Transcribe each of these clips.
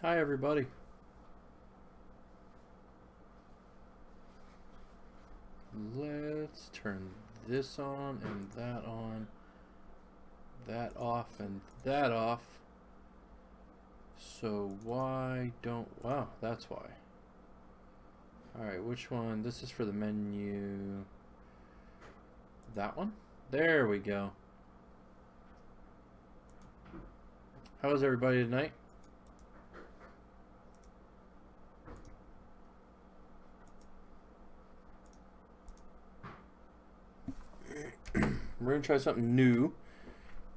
Hi, everybody. Let's turn this on and that on, that off and that off. So why don't, wow, that's why. Alright, which one? This is for the menu. That one? There we go. How is everybody tonight? We're going to try something new.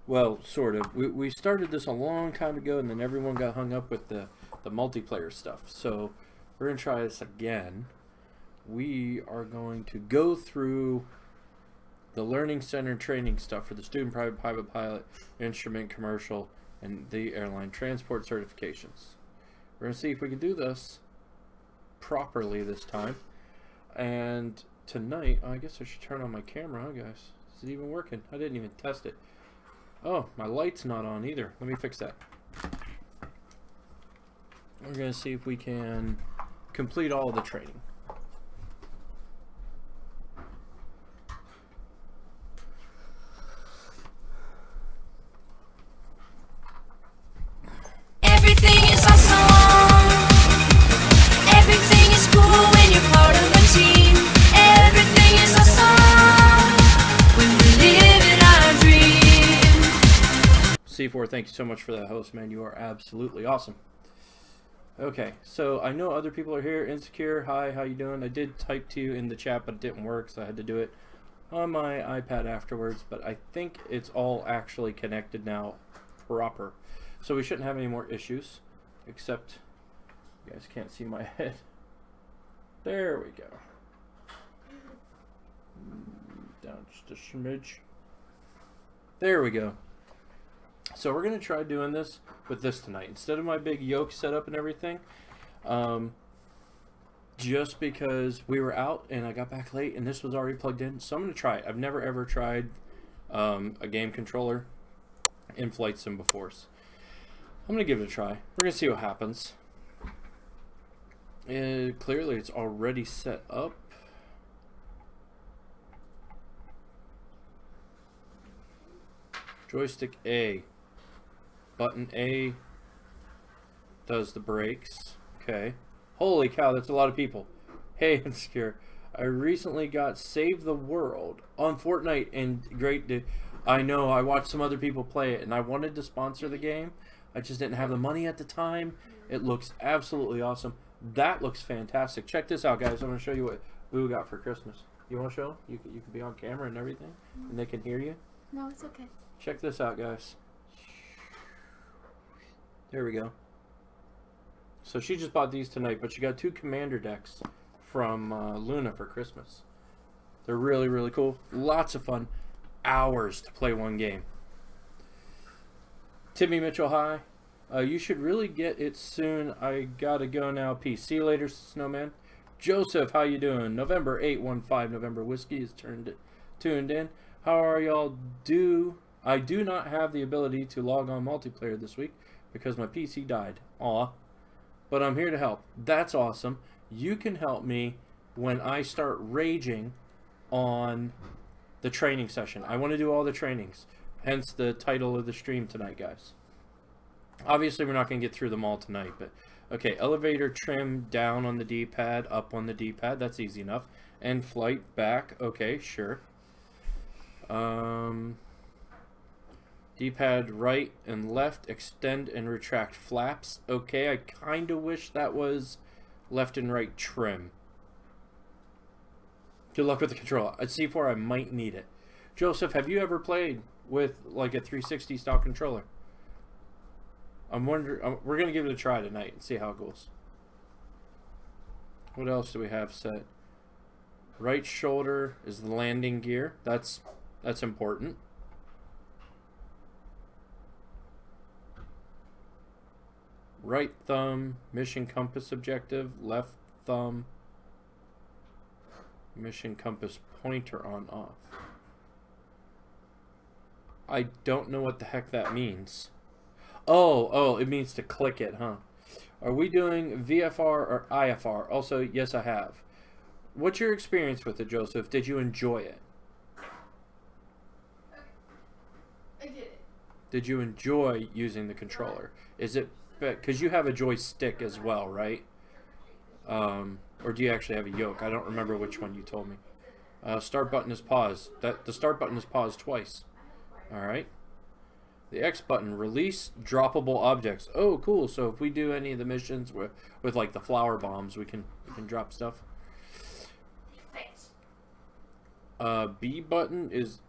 Well, sort of. We started this a long time ago, and then everyone got hung up with the multiplayer stuff. So we're going to try this again. We are going to go through the Learning Center training stuff for the student, private pilot, instrument, commercial, and the airline transport certifications. We're going to see if we can do this properly this time. And tonight, I guess I should turn on my camera, huh, guys? Is it even working? I didn't even test it. Oh, my light's not on either. Let me fix that. We're going to see if we can complete all of the training. Everything is awesome. Everything is cool when you're part of a team. Everything is awesome when we're living our dream. C4, thank you so much for that host, man. You are absolutely awesome. Okay, so I know other people are here. Insecure, hi, how you doing? I did type to you in the chat, but it didn't work, so I had to do it on my iPad afterwards. But I think it's all actually connected now proper. So we shouldn't have any more issues, except you guys can't see my head. There we go. Down just a smidge. There we go. So we're going to try doing this with this tonight. Instead of my big yoke setup and everything, just because we were out and I got back late and this was already plugged in. So I'm going to try it. I've never ever tried a game controller in Flight Sim before. So I'm going to give it a try. We're going to see what happens. And clearly it's already set up. Joystick A. Button A does the brakes. Okay. Holy cow, that's a lot of people. Hey, Insecure. I recently got Save the World on Fortnite and I know, I watched some other people play it and I wanted to sponsor the game. I just didn't have the money at the time. It looks absolutely awesome. That looks fantastic. Check this out, guys. I'm going to show you what we got for Christmas. You want to show? You can be on camera and everything, and they can hear you. No, it's okay. Check this out, guys. There we go. So she just bought these tonight, but she got 2 commander decks from Luna for Christmas. They're really, really cool. Lots of fun. Hours to play one game. Timmy Mitchell, hi. You should really get it soon. I gotta go now. Peace. See you later, Snowman. Joseph, how you doing? November 815, November Whiskey is tuned in. How are y'all? I do not have the ability to log on multiplayer this week because my PC died. Aw. But I'm here to help. That's awesome. You can help me when I start raging on the training session. I want to do all the trainings. Hence the title of the stream tonight, guys. Obviously, we're not going to get through them all tonight, but okay, elevator trim down on the D-pad, up on the D-pad. That's easy enough. And flight back. Okay, sure. D-pad right and left, extend and retract flaps. Okay, I kind of wish that was left and right trim. Good luck with the control. At C4, I might need it. Joseph, have you ever played with like a 360 style controller? I'm wondering. We're gonna give it a try tonight and see how it goes. What else do we have set? Right shoulder is the landing gear. That's important. Right thumb, mission compass objective. Left thumb, mission compass pointer on off. I don't know what the heck that means. Oh, it means to click it, huh? Are we doing VFR or IFR? Also, yes, I have. What's your experience with it, Joseph? Did you enjoy it? I did it. Did you enjoy using the controller? Is it because you have a joystick as well, right? Or do you actually have a yoke? I don't remember which one you told me. Start button is paused. The start button is paused twice. All right. The X button, release droppable objects. Oh, cool. So if we do any of the missions with like the flower bombs, we can drop stuff. B button is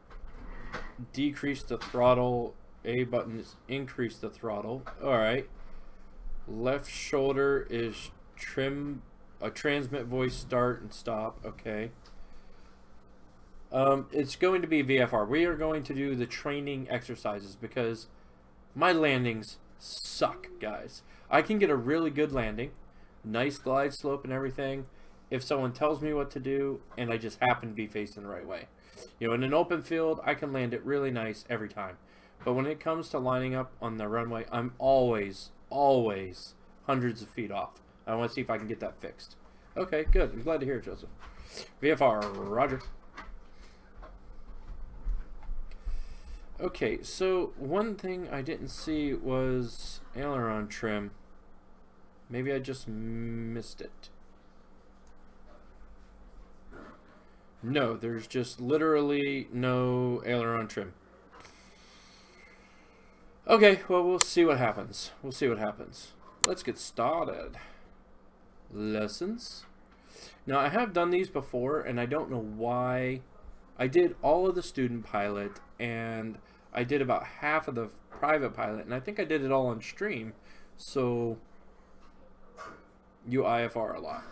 decrease the throttle. A button is increase the throttle. All right. Left shoulder is transmit voice start and stop. Okay. It's going to be VFR. We are going to do the training exercises because my landings suck, guys. I can get a really good landing, nice glide slope and everything, if someone tells me what to do and I just happen to be facing the right way. You know, in an open field, I can land it really nice every time. But when it comes to lining up on the runway, I'm always hundreds of feet off. I want to see if I can get that fixed. Okay, good. I'm glad to hear it, Joseph. VFR, roger. Okay, so one thing I didn't see was aileron trim. Maybe I just missed it. No, there's just literally no aileron trim. Okay, well, we'll see what happens. We'll see what happens. Let's get started. Lessons. Now, I have done these before, and I don't know why. I did all of the student pilot, and I did about half of the private pilot, and I think I did it all on stream, so you IFR a lot.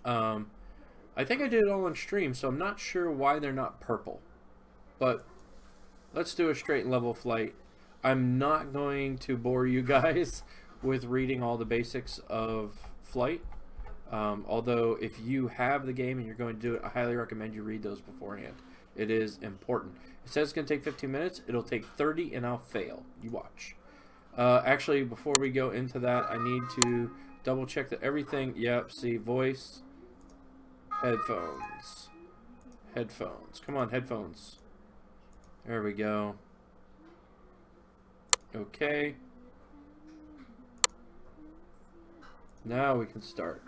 I think I did it all on stream, so I'm not sure why they're not purple. But let's do a straight and level flight. I'm not going to bore you guys with reading all the basics of flight. Although if you have the game and you're going to do it, I highly recommend you read those beforehand. It is important. It says it's going to take 15 minutes. It'll take 30 and I'll fail. You watch. Actually, before we go into that, I need to double check that everything, yep, see, voice, headphones. Headphones. Come on, headphones. There we go. Okay. Now we can start.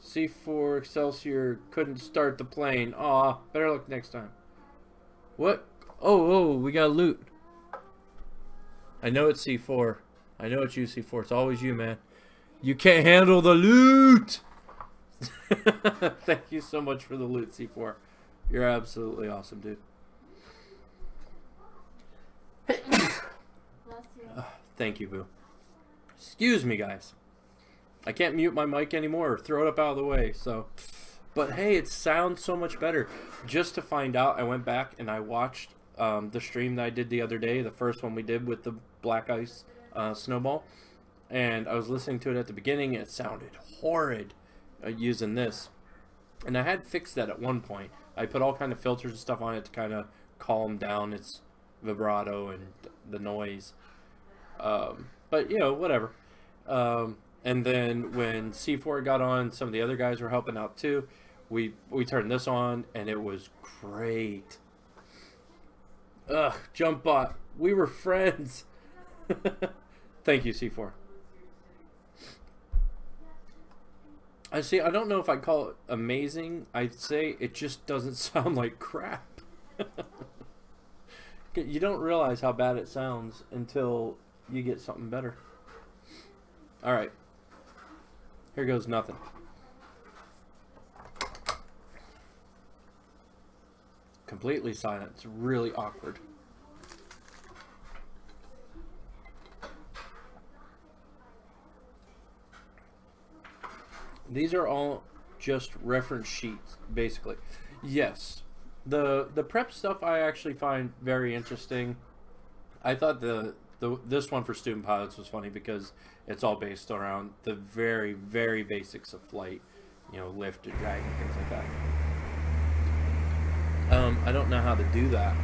C4 Excelsior couldn't start the plane. Aw, better luck next time. What? Oh, we got loot. I know it's C4. I know it's you, C4. It's always you, man. You can't handle the loot! Thank you so much for the loot, C4. You're absolutely awesome, dude. Thank you, Boo. Excuse me, guys. I can't mute my mic anymore or throw it up out of the way, so. But hey, it sounds so much better. Just to find out, I went back and I watched the stream that I did the other day, the first one we did with the black ice snowball. And I was listening to it at the beginning, and it sounded horrid using this. And I had fixed that at one point. I put all kind of filters and stuff on it to kind of calm down its vibrato and the noise. But, you know, whatever. And then when C4 got on, some of the other guys were helping out too. We turned this on, and it was great. Ugh, Jump Bot. We were friends. Thank you, C4. I see. I don't know if I'd call it amazing. I'd say it just doesn't sound like crap. You don't realize how bad it sounds until you get something better. Alright. Here goes nothing. Completely silent. It's really awkward. These are all just reference sheets, basically. Yes. The prep stuff I actually find very interesting. I thought this one for student pilots was funny because it's all based around the very, very basics of flight. You know, lift and drag and things like that. I don't know how to do that.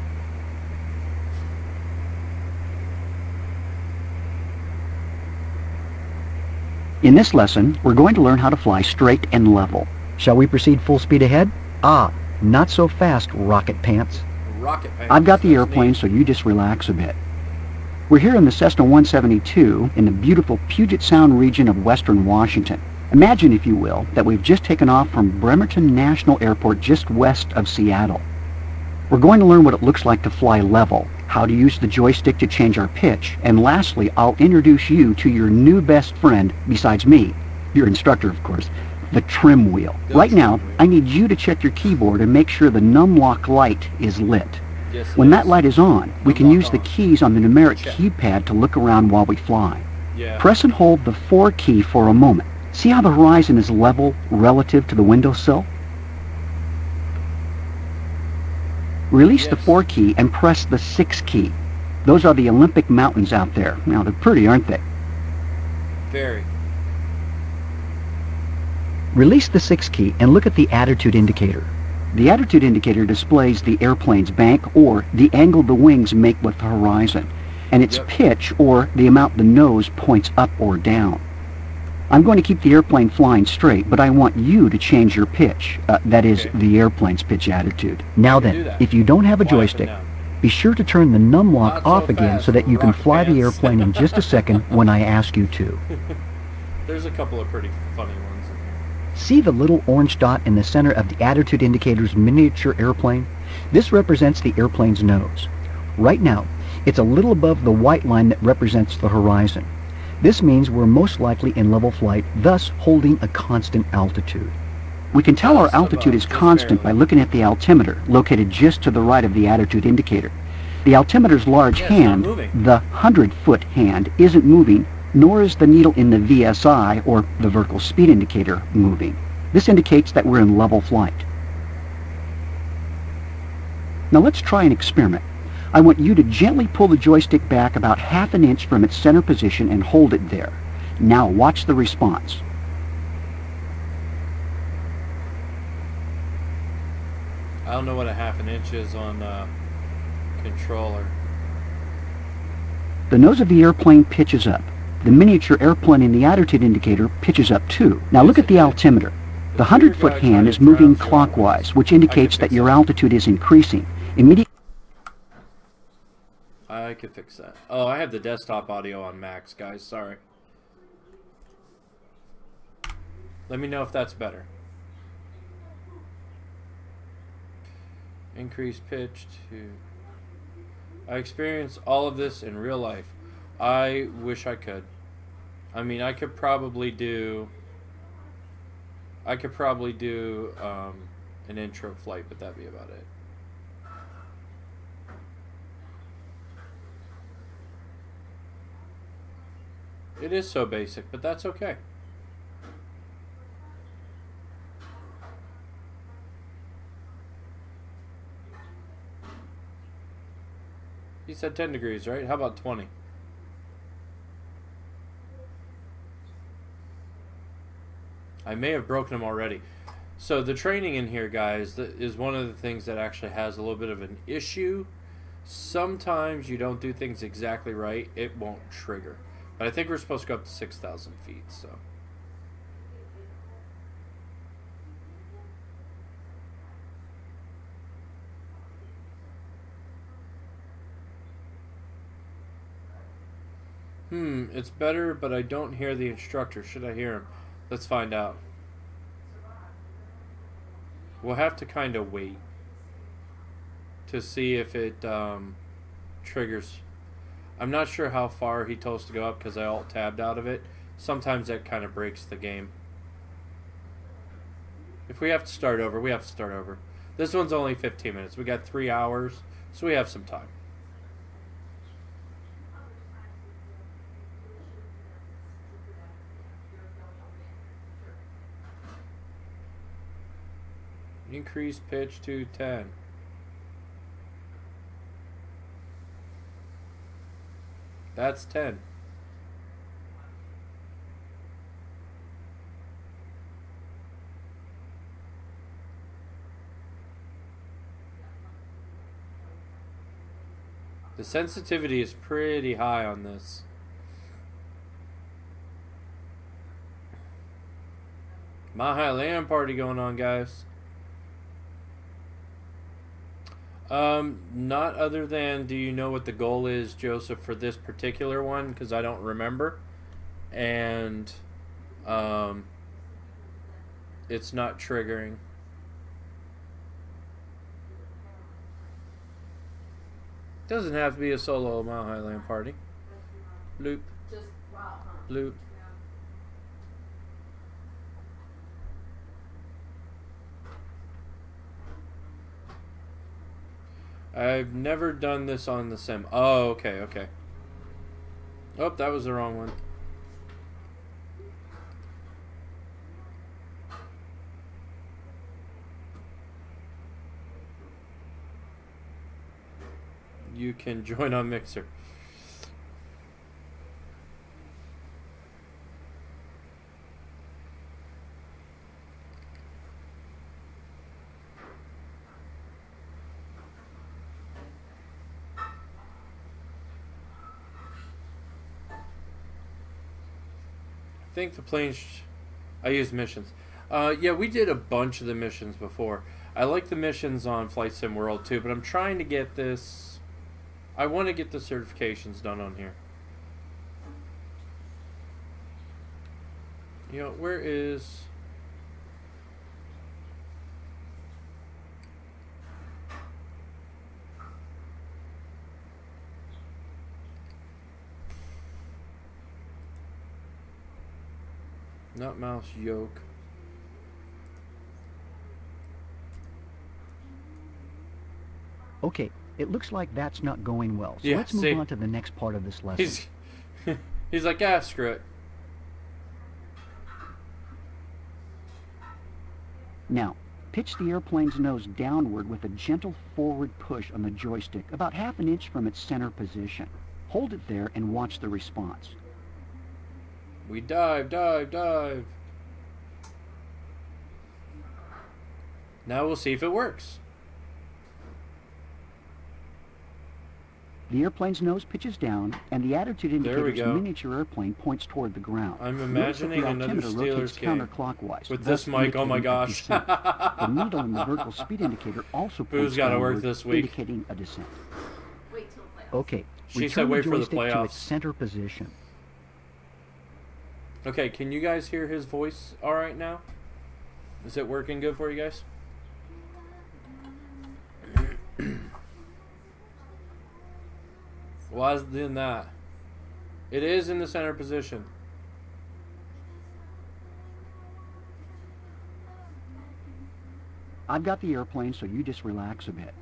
In this lesson, we're going to learn how to fly straight and level. Shall we proceed full speed ahead? Ah, not so fast, Rocket Pants. Rocket pants. I've got the That's airplane, neat. so you just relax a bit. We're here in the Cessna 172 in the beautiful Puget Sound region of western Washington. Imagine, if you will, that we've just taken off from Bremerton National Airport just west of Seattle. We're going to learn what it looks like to fly level, how to use the joystick to change our pitch, and lastly, I'll introduce you to your new best friend, besides me, your instructor, of course, the trim wheel. Right now, I need you to check your keyboard and make sure the numlock light is lit. Yes, it When that is. light is on, we can Numlock use the on. keys on the numeric Check. keypad to look around while we fly. Yeah. Press and hold the 4 key for a moment. See how the horizon is level relative to the windowsill? Release the Yes. 4 key and press the 6 key. Those are the Olympic mountains out there. Now, they're pretty, aren't they? Very. Release the 6 key and look at the attitude indicator. The attitude indicator displays the airplane's bank or the angle the wings make with the horizon, and its Yep. pitch or the amount the nose points up or down. I'm going to keep the airplane flying straight, but I want you to change your pitch. That is, Okay. the airplane's pitch attitude. Now can do then, that. if you don't have a Fly up and joystick, down. be sure to turn the numlock Not so off again fast, so that you can rocket fly the pants. airplane in just a second when I ask you to. There's a couple of pretty funny ones in here. See the little orange dot in the center of the attitude indicator's miniature airplane? This represents the airplane's nose. Right now, it's a little above the white line that represents the horizon. This means we're most likely in level flight, thus holding a constant altitude. We can tell our Just altitude about, is just constant by barely. looking at the altimeter, located just to the right of the attitude indicator. The altimeter's large Yeah, it's not hand, moving. the 100-foot hand, isn't moving, nor is the needle in the VSI, or the vertical speed indicator, moving. This indicates that we're in level flight. Now let's try an experiment. I want you to gently pull the joystick back about ½ an inch from its center position and hold it there. Now watch the response. I don't know what ½ an inch is on controller. The nose of the airplane pitches up. The miniature airplane in the attitude indicator pitches up too. Now look at the altimeter. The 100-foot hand is moving clockwise, which indicates that your altitude is increasing. I could fix that. Oh, I have the desktop audio on max, guys. Sorry. Let me know if that's better. Increase pitch to... I experience all of this in real life. I wish I could. I mean, I could probably do an intro flight, but that'd be about it. It is so basic, but that's okay. He said 10 degrees, right? How about 20? I may have broken them already. So the training in here, guys, is one of the things that actually has a little bit of an issue. Sometimes you don't do things exactly right, it won't trigger. But I think we're supposed to go up to 6,000 feet, so. It's better, but I don't hear the instructor. Should I hear him? Let's find out. We'll have to kind of wait to see if it triggers. I'm not sure how far he told us to go up because I alt-tabbed out of it. Sometimes that kind of breaks the game. If we have to start over, we have to start over. This one's only 15 minutes. We got 3 hours, so we have some time. Increase pitch to 10. That's 10. The sensitivity is pretty high on this. Mile High Land Party going on, guys. Not other than, do you know what the goal is, Joseph, for this particular one? Because I don't remember. And, it's not triggering. Doesn't have to be a solo Mile High Land Party. Bloop. Just wow, huh? Bloop. I've never done this on the sim. Oh, okay, okay. Oh, that was the wrong one. You can join on Mixer. I think the planes... I use missions. Yeah, we did a bunch of the missions before. I like the missions on Flight Sim World too, but I'm trying to get this... I want to get the certifications done on here. You know, where is... Not mouse yoke. Okay, it looks like that's not going well. So Yeah, let's move on to the next part of this lesson. He's like, ah, screw it. Now, pitch the airplane's nose downward with a gentle forward push on the joystick, about half an inch from its center position. Hold it there and watch the response. We dive, dive, dive. Now we'll see if it works. The airplane's nose pitches down, and the attitude There we indicator's go. miniature airplane points toward the ground. I'm Notice that imagining the another altimeter rotates Steelers game. counterclockwise. With thus this mic, oh my indicating gosh. a descent. The needle in the vertical speed indicator also Boo's points gotta work downward, this week. indicating a descent. Wait till playoffs. Okay, She said return wait the for the joystick to playoffs. its center position. Okay, can you guys hear his voice all right now? Is it working good for you guys? Why is it doing that? It is in the center position. I've got the airplane, so you just relax a bit.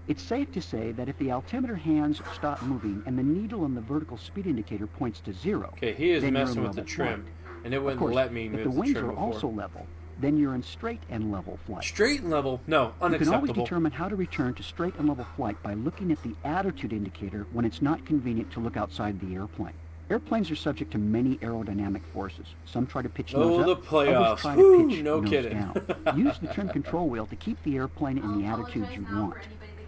It's safe to say that if the altimeter hands stop moving and the needle on the vertical speed indicator points to 0, Okay, he is then you're messing in with the level trim, flight. and it Of wouldn't course, let me if move the the wings trim are before. also level, then you're in straight and level flight. Straight and level? No, You can always unacceptable. determine how to return to straight and level flight by looking at the attitude indicator when it's not convenient to look outside the airplane. Airplanes are subject to many aerodynamic forces. Some try to pitch Oh, nose the up, playoffs. others try Woo, to pitch no nose kidding. down. Use the trim control wheel to keep the airplane in the attitude you want.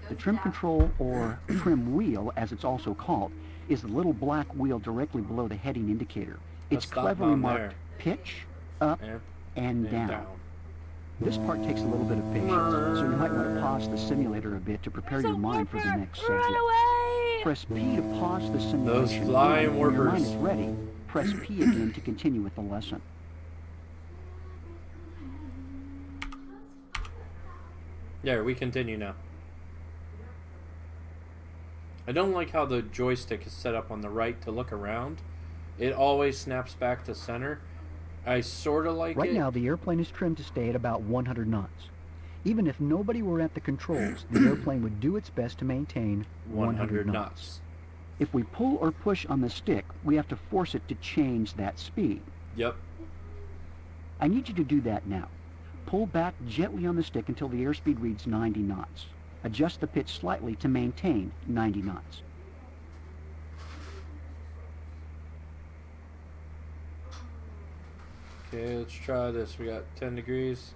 The trim control, or trim wheel as it's also called, is the little black wheel directly below the heading indicator. It's Let's stop cleverly on marked there. pitch, up, And and down. This part takes a little bit of patience, so you might want to pause the simulator a bit to prepare your mind for the next subject. Press P to pause the simulation. flying When your mind warpers. is ready, press P again to continue with the lesson. There, we continue now. I don't like how the joystick is set up on the right to look around. It always snaps back to center. I sort of like Right it. now, the airplane is trimmed to stay at about 100 knots. Even if nobody were at the controls, the airplane would do its best to maintain 100 knots. If we pull or push on the stick, we have to force it to change that speed. Yep. I need you to do that now. Pull back gently on the stick until the airspeed reads 90 knots. Adjust the pitch slightly to maintain 90 knots. Okay, let's try this. We got 10 degrees.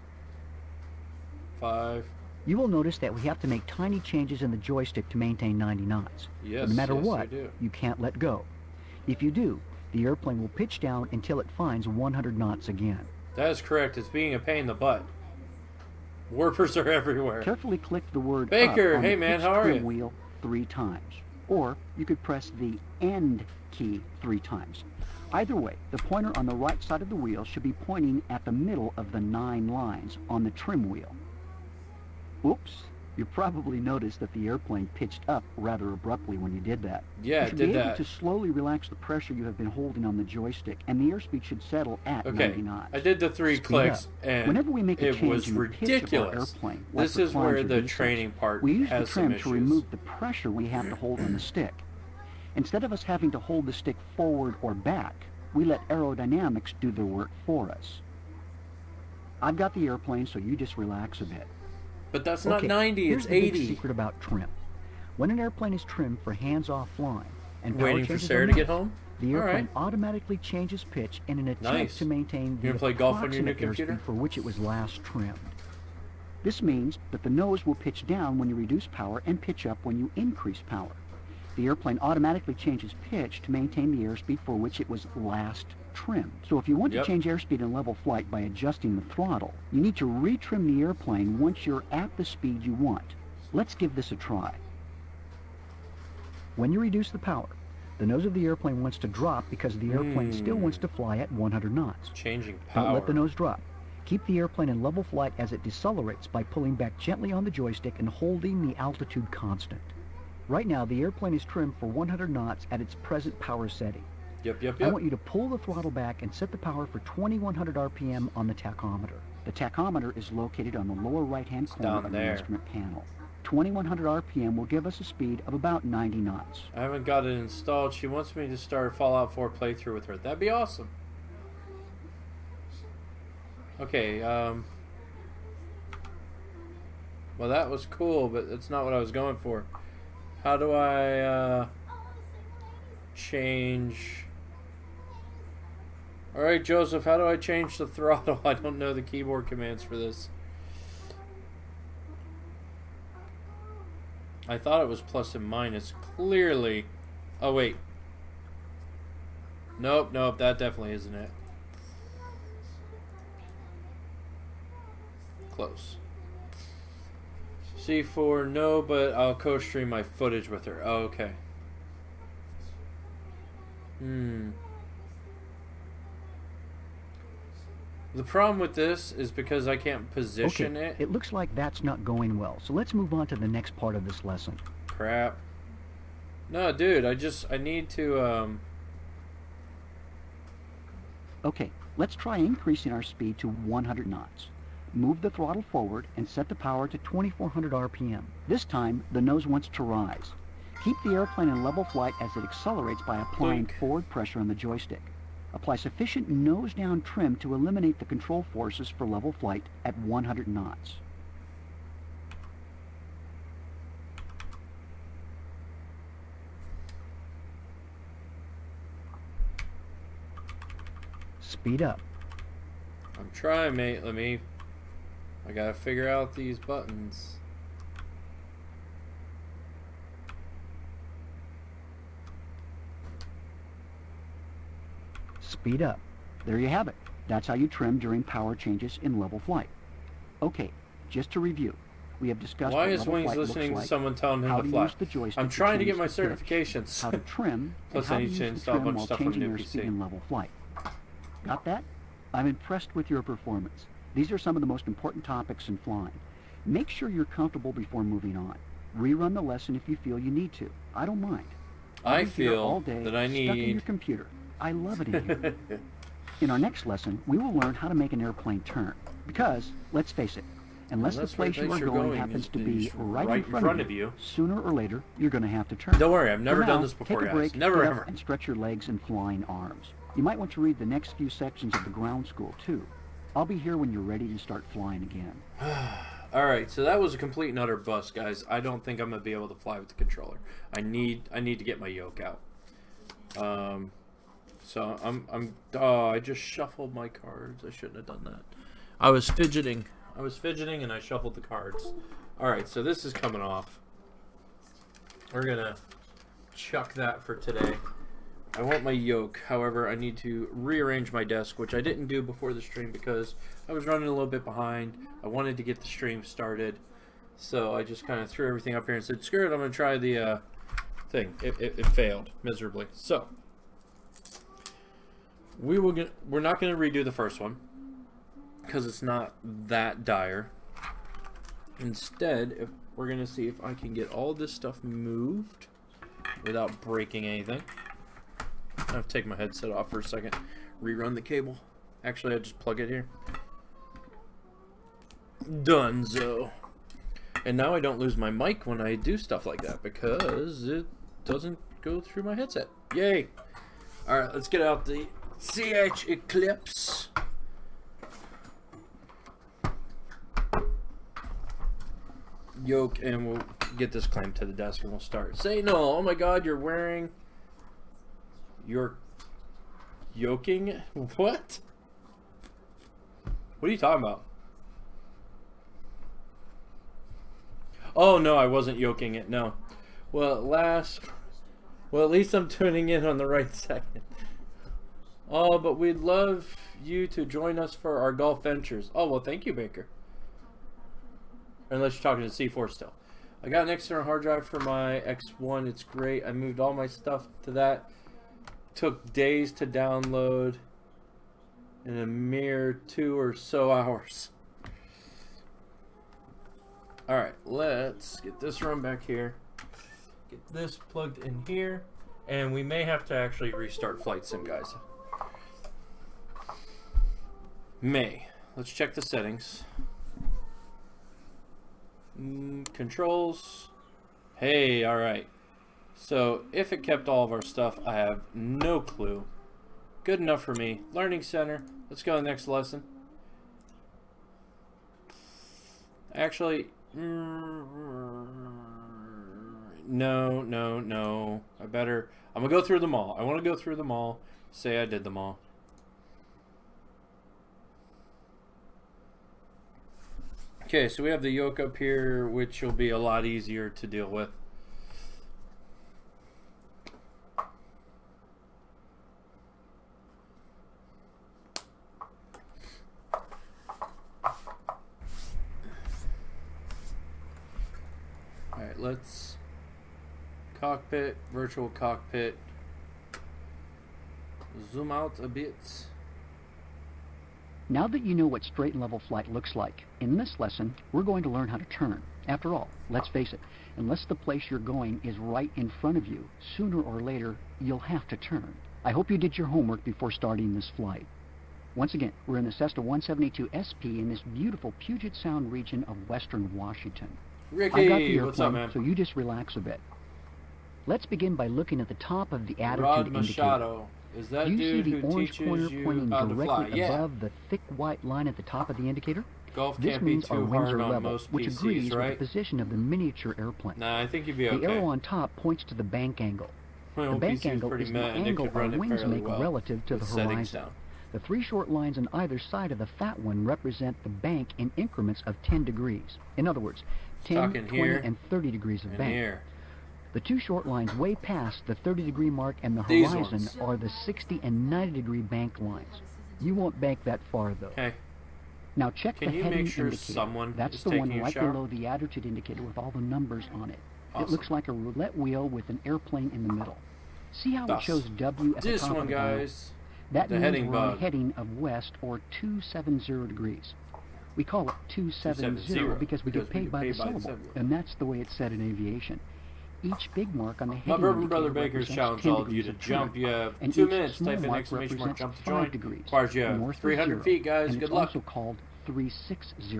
5. You will notice that we have to make tiny changes in the joystick to maintain 90 knots. Yes, But no matter yes, we what, do. you can't let go. If you do, the airplane will pitch down until it finds 100 knots again. That is correct. It's being a pain in the butt. Warpers are everywhere. Carefully click the word Baker, up on hey the man, pitch how are trim you? wheel 3 times. Or you could press the end key 3 times. Either way, the pointer on the right side of the wheel should be pointing at the middle of the 9 lines on the trim wheel. Oops, you probably noticed that the airplane pitched up rather abruptly when you did that. Yeah, you it should did be able that. to slowly relax the pressure you have been holding on the joystick, and the airspeed should settle at 90 knots. I did the 3 Speed clicks, up. and Whenever we make a it change was in the pitch of our ridiculous. airplane, like This for is where climbs or the descents, training part we use the has some trim issues. to remove the pressure we have to hold on the stick. Instead of us having to hold the stick forward or back, we let aerodynamics do the work for us. I've got the airplane, so you just relax a bit. But that's not Okay, 90, here's it's the big 80. secret about trim. When an airplane is trimmed for hands-off flying and power Waiting for changes Sarah are to get made, home? the airplane Alright. automatically changes pitch in an attempt Nice. to maintain You the gonna play golf on your new approximate computer? airspeed for which it was last trimmed. This means that the nose will pitch down when you reduce power and pitch up when you increase power. The airplane automatically changes pitch to maintain the airspeed for which it was last trimmed. So if you want Yep. to change airspeed in level flight by adjusting the throttle, you need to retrim the airplane once you're at the speed you want. Let's give this a try. When you reduce the power, the nose of the airplane wants to drop because the airplane still wants to fly at 100 knots. Changing Don't power. let the nose drop. Keep the airplane in level flight as it decelerates by pulling back gently on the joystick and holding the altitude constant. Right now, the airplane is trimmed for 100 knots at its present power setting. Yep. I want you to pull the throttle back and set the power for 2100 RPM on the tachometer. The tachometer is located on the lower right-hand corner down of there. the instrument panel. 2100 RPM will give us a speed of about 90 knots. I haven't got it installed. She wants me to start Fallout 4 playthrough with her. That'd be awesome. Okay, well, that was cool, but that's not what I was going for. How do I change... Alright, Joseph, how do I change the throttle? I don't know the keyboard commands for this. I thought it was plus and minus. Clearly. Oh, wait. Nope, that definitely isn't it. Close. C4, no, but I'll co-stream my footage with her. Oh, okay. The problem with this is because I can't position Okay, it. it looks like that's not going well, so let's move on to the next part of this lesson. Crap. No, dude, I need to, Okay, let's try increasing our speed to 100 knots. Move the throttle forward and set the power to 2400 RPM. This time, the nose wants to rise. Keep the airplane in level flight as it accelerates by applying Blink. forward pressure on the joystick. Apply sufficient nose-down trim to eliminate the control forces for level flight at 100 knots. Speed up. I'm trying, mate. I gotta figure out these buttons. Speed up. There you have it. That's how you trim during power changes in level flight. Okay, just to review, we have discussed Why what is level Wings flight looks listening to like, someone telling him how to to fly? use the joystick I'm trying to get change my the pitch, certifications. how to trim, Plus and how I to need use to the install a trim bunch of while stuff on the changing new your PC. speed in level flight. Got that? I'm impressed with your performance. These are some of the most important topics in flying. Make sure you're comfortable before moving on. Rerun the lesson if you feel you need to. I don't mind. I I'll be here all feel day, that I stuck in your need... computer. I love it in here. In our next lesson, we will learn how to make an airplane turn. Because, let's face it, unless the place you are going happens to be right in front of you, sooner or later, you're going to have to turn. Don't worry, I've never For now, done this before, take a guys. break, Never get up, ever. and stretch your legs and flying arms. You might want to read the next few sections of the ground school, too. I'll be here when you're ready to start flying again. Alright, so that was a complete and utter bust, guys. I don't think I'm going to be able to fly with the controller. I need to get my yoke out. So I just shuffled my cards. I shouldn't have done that. I was fidgeting and I shuffled the cards. Alright, so this is coming off. We're gonna chuck that for today. I want my yoke. However, I need to rearrange my desk, which I didn't do before the stream because I was running a little bit behind. I wanted to get the stream started, so I just kind of threw everything up here and said, screw it, I'm going to try the thing. It failed miserably. So, we're not going to redo the first one because it's not that dire. Instead, we're going to see if I can get all this stuff moved without breaking anything. I have to take my headset off for a second, rerun the cable. Actually, I just plug it here. Donezo. And now I don't lose my mic when I do stuff like that because it doesn't go through my headset. Yay! Alright, let's get out the CH Eclipse. Yoke, and we'll get this claim to the desk and we'll start. Say no! Oh my god, you're wearing... You're yoking? What? What are you talking about? Oh no, I wasn't yoking it, no. Well, at least I'm tuning in on the right second. Oh, but we'd love you to join us for our golf ventures. Oh, well, thank you, Baker. Unless you're talking to C4 still. I got an external hard drive for my X1. It's great. I moved all my stuff to that. Took days to download in a mere 2 or so hours. Alright, let's get this run back here. Get this plugged in here. And we may have to actually restart Flight Sim, guys. Let's check the settings. Controls. Hey, alright. So, if it kept all of our stuff, I have no clue. Good enough for me. Learning Center. Let's go to the next lesson. Actually, no. I'm going to go through them all. I want to go through them all. Say I did them all. Okay, so we have the yoke up here, which will be a lot easier to deal with. Alright, let's cockpit, virtual cockpit, zoom out a bit. Now that you know what straight and level flight looks like, in this lesson, we're going to learn how to turn. After all, let's face it, unless the place you're going is right in front of you, sooner or later, you'll have to turn. I hope you did your homework before starting this flight. Once again, we're in the Cessna 172 SP in this beautiful Puget Sound region of western Washington. Ricky, I got the airplane, what's up, man? so you just relax a bit. Let's begin by looking at the top of the attitude Rod indicator. Machado. Is that Do you dude see the who orange teaches corner you pointing how to fly? directly Yeah. above the thick white line at the top of the indicator? Golf This can't be means our too wings hard are on level, most which PCs, agrees right? with the position of the miniature airplane. Nah, I think you'd be The okay. arrow on top points to the bank angle. My The old bank PC was angle pretty is the mad, and it angle could our run it wings fairly make well relative to the with settings horizon. down. The three short lines on either side of the fat one represent the bank in increments of 10 degrees. In other words, 10, Talking 20, here and 30 degrees of and bank. here. The two short lines way past the 30-degree mark and the These horizon ones. are the 60 and 90-degree bank lines. You won't bank that far, though. Hey, Now check Can the you heading make sure indicator. someone That's is the one taking a right shower? below the attitude indicator with all the numbers on it. Awesome. It looks like a roulette wheel with an airplane in the middle. See how Thus. it shows W at the this top one, of the dial? guys. That the means heading we're on a bug. heading of west or 270 degrees. We call it 270 270 because we get paid by the syllable, syllable. and that's the way it's said in aviation. Each big mark on the My heading bourbon brother indicator Baker's represents challenge 10 all of you degrees to of jump. turn, You have and 2 each minutes. small Type in mark exclamation mark represents jump to 5 join. degrees. Requires you have North is 300 0, feet, guys. and Good it's luck. also called 360.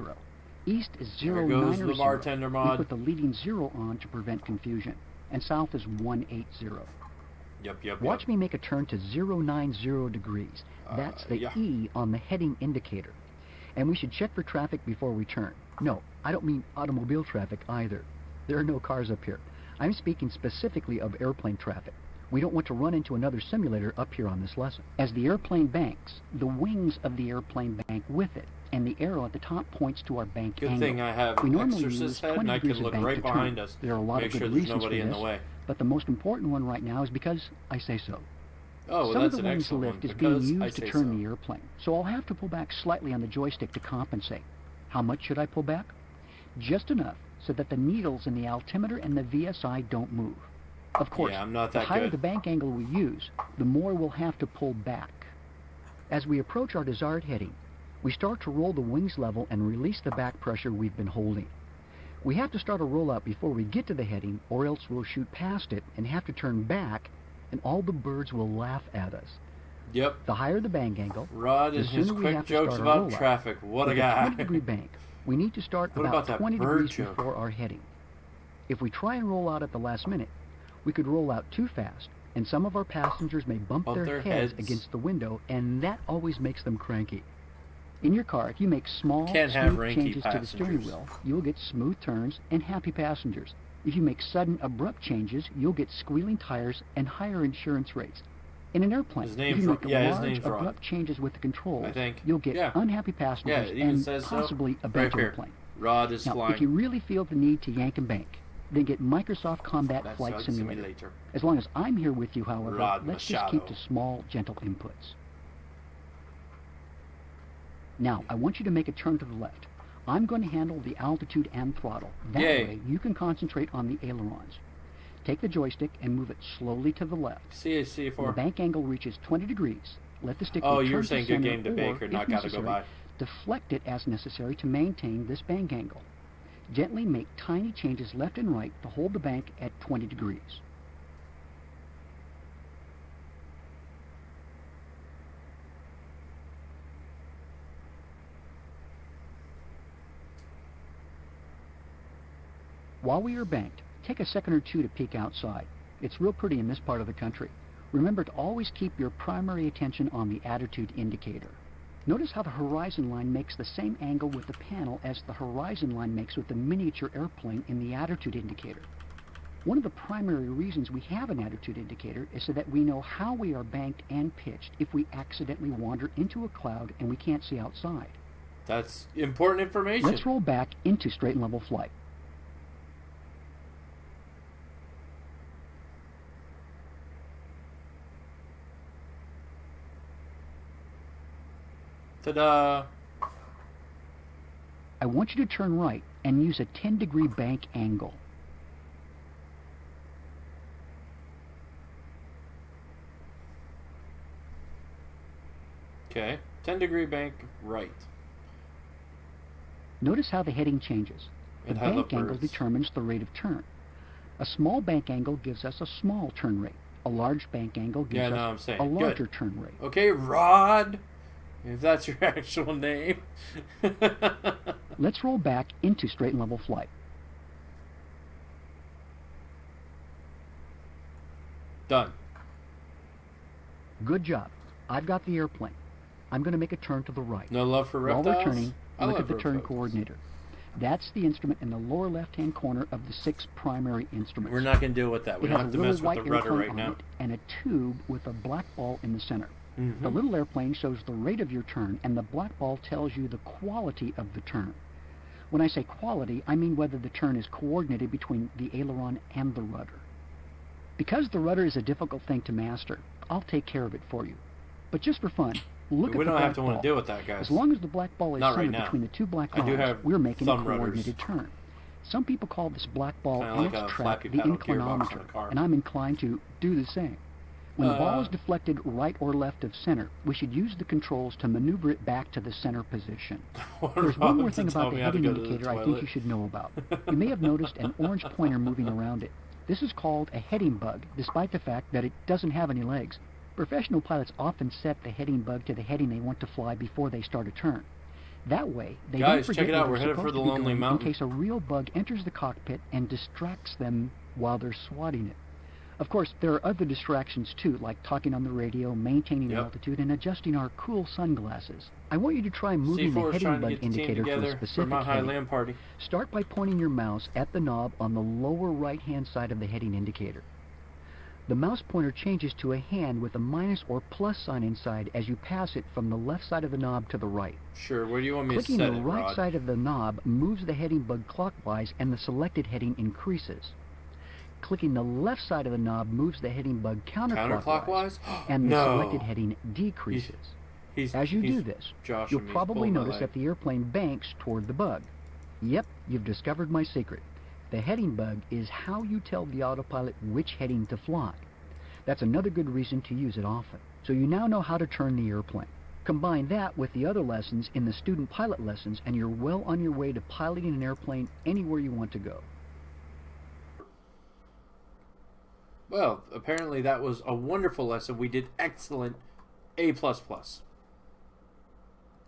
East is There 0, goes 9, or the 0. bartender We mod. put the leading 0 on to prevent confusion. And south is 180. Yep. Watch me make a turn to 090 degrees. That's the yeah. E on the heading indicator. And we should check for traffic before we turn. No, I don't mean automobile traffic either. There are no cars up here. I'm speaking specifically of airplane traffic. We don't want to run into another simulator up here on this lesson. As the airplane banks, the wings of the airplane bank with it, and the arrow at the top points to our bank Good angle. thing I have We an normally exorcist use head 20 and I degrees can of look bank right to turn. behind us. There are a lot Make of good sure there's reasons nobody for in this, the way. but the most important one right now is because I say so. Oh, well, Some that's of an the wings excellent lift one, is being because I used to say turn so. the airplane, so I'll have to pull back slightly on the joystick to compensate. How much should I pull back? Just enough so that the needles in the altimeter and the VSI don't move. Of course, Yeah, I'm not the that higher good. the bank angle we use, the more we'll have to pull back. As we approach our desired heading, we start to roll the wings level and release the back pressure we've been holding. We have to start a rollout before we get to the heading, or else we'll shoot past it and have to turn back, and all the birds will laugh at us. Yep. The higher the bank angle, Rod the and his sooner we quick have to jokes start our about rollout. traffic. What a With guy. 20-degree bank, we need to start What about about that 20 bird degrees joke? before our heading. If we try and roll out at the last minute, we could roll out too fast, and some of our passengers may bump their heads against the window, and that always makes them cranky. In your car, if you make small, Can't have smooth ranky changes to the steering passengers. wheel, you'll get smooth turns and happy passengers. If you make sudden, abrupt changes, you'll get squealing tires and higher insurance rates. In an airplane, His if name's you Ron. make Yeah, his large, name's Ron. abrupt changes with the controls, I think. you'll get Yeah. unhappy Yeah, passengers it even and says so. possibly a Right bent here. airplane. Rod is Now, flying. if you really feel the need to yank and bank, then get Microsoft Combat That's Flight Rod Simulator. As long as I'm here with you, however, Rod let's just keep Machado. to small, gentle inputs. Now, I want you to make a turn to the left. I'm going to handle the altitude and throttle. That Yay. way, you can concentrate on the ailerons. Take the joystick and move it slowly to the left. When the CAC4. bank angle reaches 20 degrees, let the stick Oh, return you were to saying good center, game to or, Baker, if not gotta go necessary, by. deflect it as necessary to maintain this bank angle. Gently make tiny changes left and right to hold the bank at 20 degrees. While we are banked, take a second or two to peek outside. It's real pretty in this part of the country. Remember to always keep your primary attention on the attitude indicator. Notice how the horizon line makes the same angle with the panel as the horizon line makes with the miniature airplane in the attitude indicator. One of the primary reasons we have an attitude indicator is so that we know how we are banked and pitched if we accidentally wander into a cloud and we can't see outside. That's important information. Let's roll back into straight and level flight. Ta-da. I want you to turn right and use a 10-degree bank angle. Okay. 10-degree bank right. Notice how the heading changes. The And I love bank angle birds. determines the rate of turn. A small bank angle gives us a small turn rate. A large bank angle gives Yeah, no, us I'm saying. a larger Good. turn rate. Okay, Rod. If that's your actual name. Let's roll back into straight and level flight. Done. Good job. I've got the airplane. I'm going to make a turn to the right. No love for While reptiles? we're turning, I look love at the turn reptiles. coordinator. That's the instrument in the lower left-hand corner of the 6 primary instruments. We're not going to deal with that. We It don't has have a to little mess with white the rudder airplane right on now. it and a tube with a black ball in the center. Mhm. The little airplane shows the rate of your turn, and the black ball tells you the quality of the turn. When I say quality, I mean whether the turn is coordinated between the aileron and the rudder. Because the rudder is a difficult thing to master, I'll take care of it for you. But just for fun, look at We the don't black have to ball. want to deal with that, guys. As long as the black ball is Not right centered now. between the 2 black I do lines, have we're making a thumb rudders. coordinated turn. Some people call this black ball Kinda like a abstract flappy the paddle gearbox on inclinometer, a car. and I'm inclined to do the same. When the ball is deflected right or left of center, we should use the controls to maneuver it back to the center position. There's one more thing about the heading indicator I think you should know about. You may have noticed an orange pointer moving around it. This is called a heading bug, despite the fact that it doesn't have any legs. Professional pilots often set the heading bug to the heading they want to fly before they start a turn. That way, they Guys, don't check forget it out. where We're they're headed for supposed the to be Lonely going Mountain. in case a real bug enters the cockpit and distracts them while they're swatting it. Of course, there are other distractions too, like talking on the radio, maintaining Yep. altitude, and adjusting our cool sunglasses. I want you to try moving the C4 is heading trying to bug get the team indicator to a together for specific Mount High heading. Land Party. Start by pointing your mouse at the knob on the lower right-hand side of the heading indicator. The mouse pointer changes to a hand with a minus or plus sign inside as you pass it from the left side of the knob to the right. Sure, where do you want me Clicking to set the it, right Rod? side of the knob moves the heading bug clockwise and the selected heading increases. Clicking the left side of the knob moves the heading bug counterclockwise, and the No. selected heading decreases. As you do this, you'll probably notice that the airplane banks toward the bug. Yep, you've discovered my secret. The heading bug is how you tell the autopilot which heading to fly. That's another good reason to use it often. So you now know how to turn the airplane. Combine that with the other lessons in the student pilot lessons, and you're well on your way to piloting an airplane anywhere you want to go. Well, apparently that was a wonderful lesson. We did excellent. A++.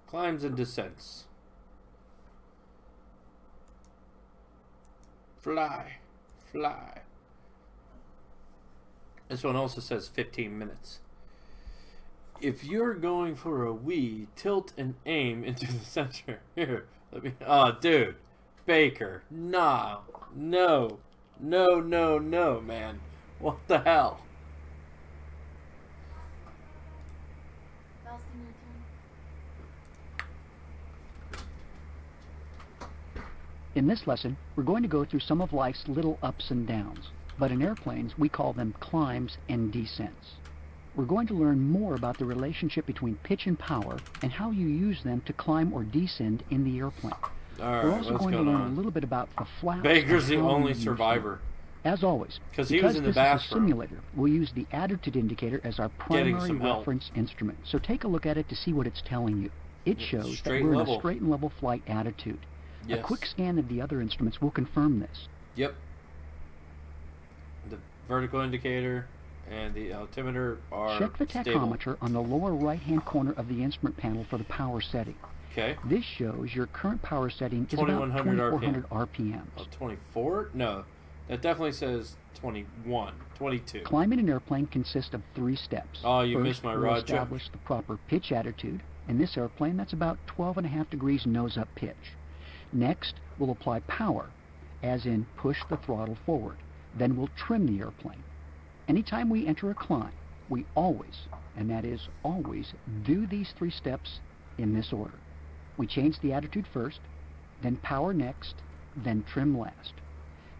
Climbs and descents. Fly. Fly. This one also says 15 minutes. If you're going for a wee, tilt and aim into the center. Here, let me... Oh, dude. Baker. Nah. No. No, no, no, man. What the hell? Dustin, your turn. In this lesson, we're going to go through some of life's little ups and downs, but in airplanes, we call them climbs and descents. We're going to learn more about the relationship between pitch and power and how you use them to climb or descend in the airplane. We're also going to learn a little bit about the flaps. Baker's the and how only you use survivor. them. As always, Because he was in the bathroom. This is a simulator, we'll use the attitude indicator as our primary some help. reference instrument. So take a look at it to see what it's telling you. It shows that we're in a straight and level flight attitude. Yes. A quick scan of the other instruments will confirm this. Yep. The vertical indicator and the altimeter are Check the stable. tachometer on the lower right-hand corner of the instrument panel for the power setting. Okay. This shows your current power setting is about 2100 2400 RPMs. Oh, 24? No. That definitely says 21. 22. Climbing an airplane consists of 3 steps. Oh, you First, missed my we'll rod joke. establish the proper pitch attitude. In this airplane, that's about 12.5 degrees nose-up pitch. Next, we'll apply power, as in push the throttle forward. Then we'll trim the airplane. Anytime we enter a climb, we always, and that is always, do these 3 steps in this order. We change the attitude first, then power next, then trim last.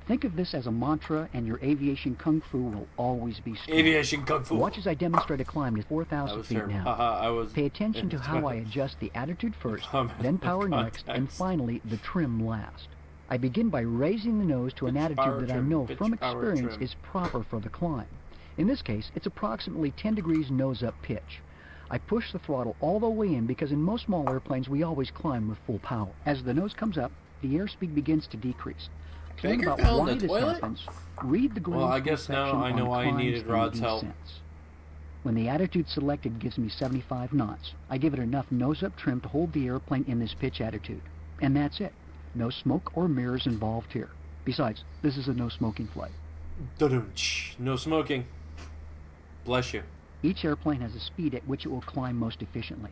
Think of this as a mantra, and your aviation kung fu will always be strong. Aviation kung fu. Watch as I demonstrate a climb to That 4,000 was feet terrible. now. Haha, I was... Pay attention to how I adjust the attitude first, then power next, and finally the trim last. I begin by raising the nose to an Pitch, power, attitude that I trim. know Pitch, from power, experience trim. is proper for the climb. In this case, it's approximately 10 degrees nose-up pitch. I push the throttle all the way in because in most small airplanes we always climb with full power. As the nose comes up, the airspeed begins to decrease. To learn Baker about fell in why the this toilet? happens, read the ground Well, I guess now section I know on why he climbs needed and Rod's help. descents. When the attitude selected gives me 75 knots, I give it enough nose-up trim to hold the airplane in this pitch attitude. And that's it. No smoke or mirrors involved here. Besides, this is a no-smoking flight. Dudunch. No smoking. Bless you. Each airplane has a speed at which it will climb most efficiently.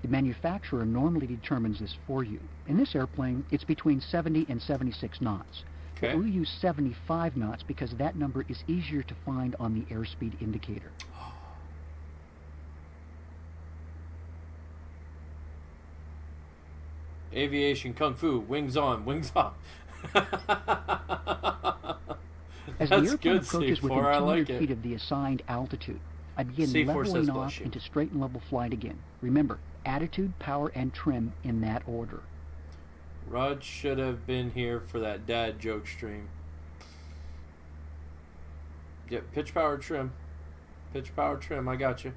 The manufacturer normally determines this for you. In this airplane, it's between 70 and 76 knots. Okay. But we'll use 75 knots because that number is easier to find on the airspeed indicator. Aviation kung fu. Wings on. Wings off. As the That's airplane good, approaches within C4. I 200 like feet it. of the assigned altitude, I begin C4 leveling says off bless you. into straight and level flight again. Remember, attitude, power, and trim in that order. Rod should have been here for that dad joke stream. Yep, pitch power trim. Pitch power trim, I got you.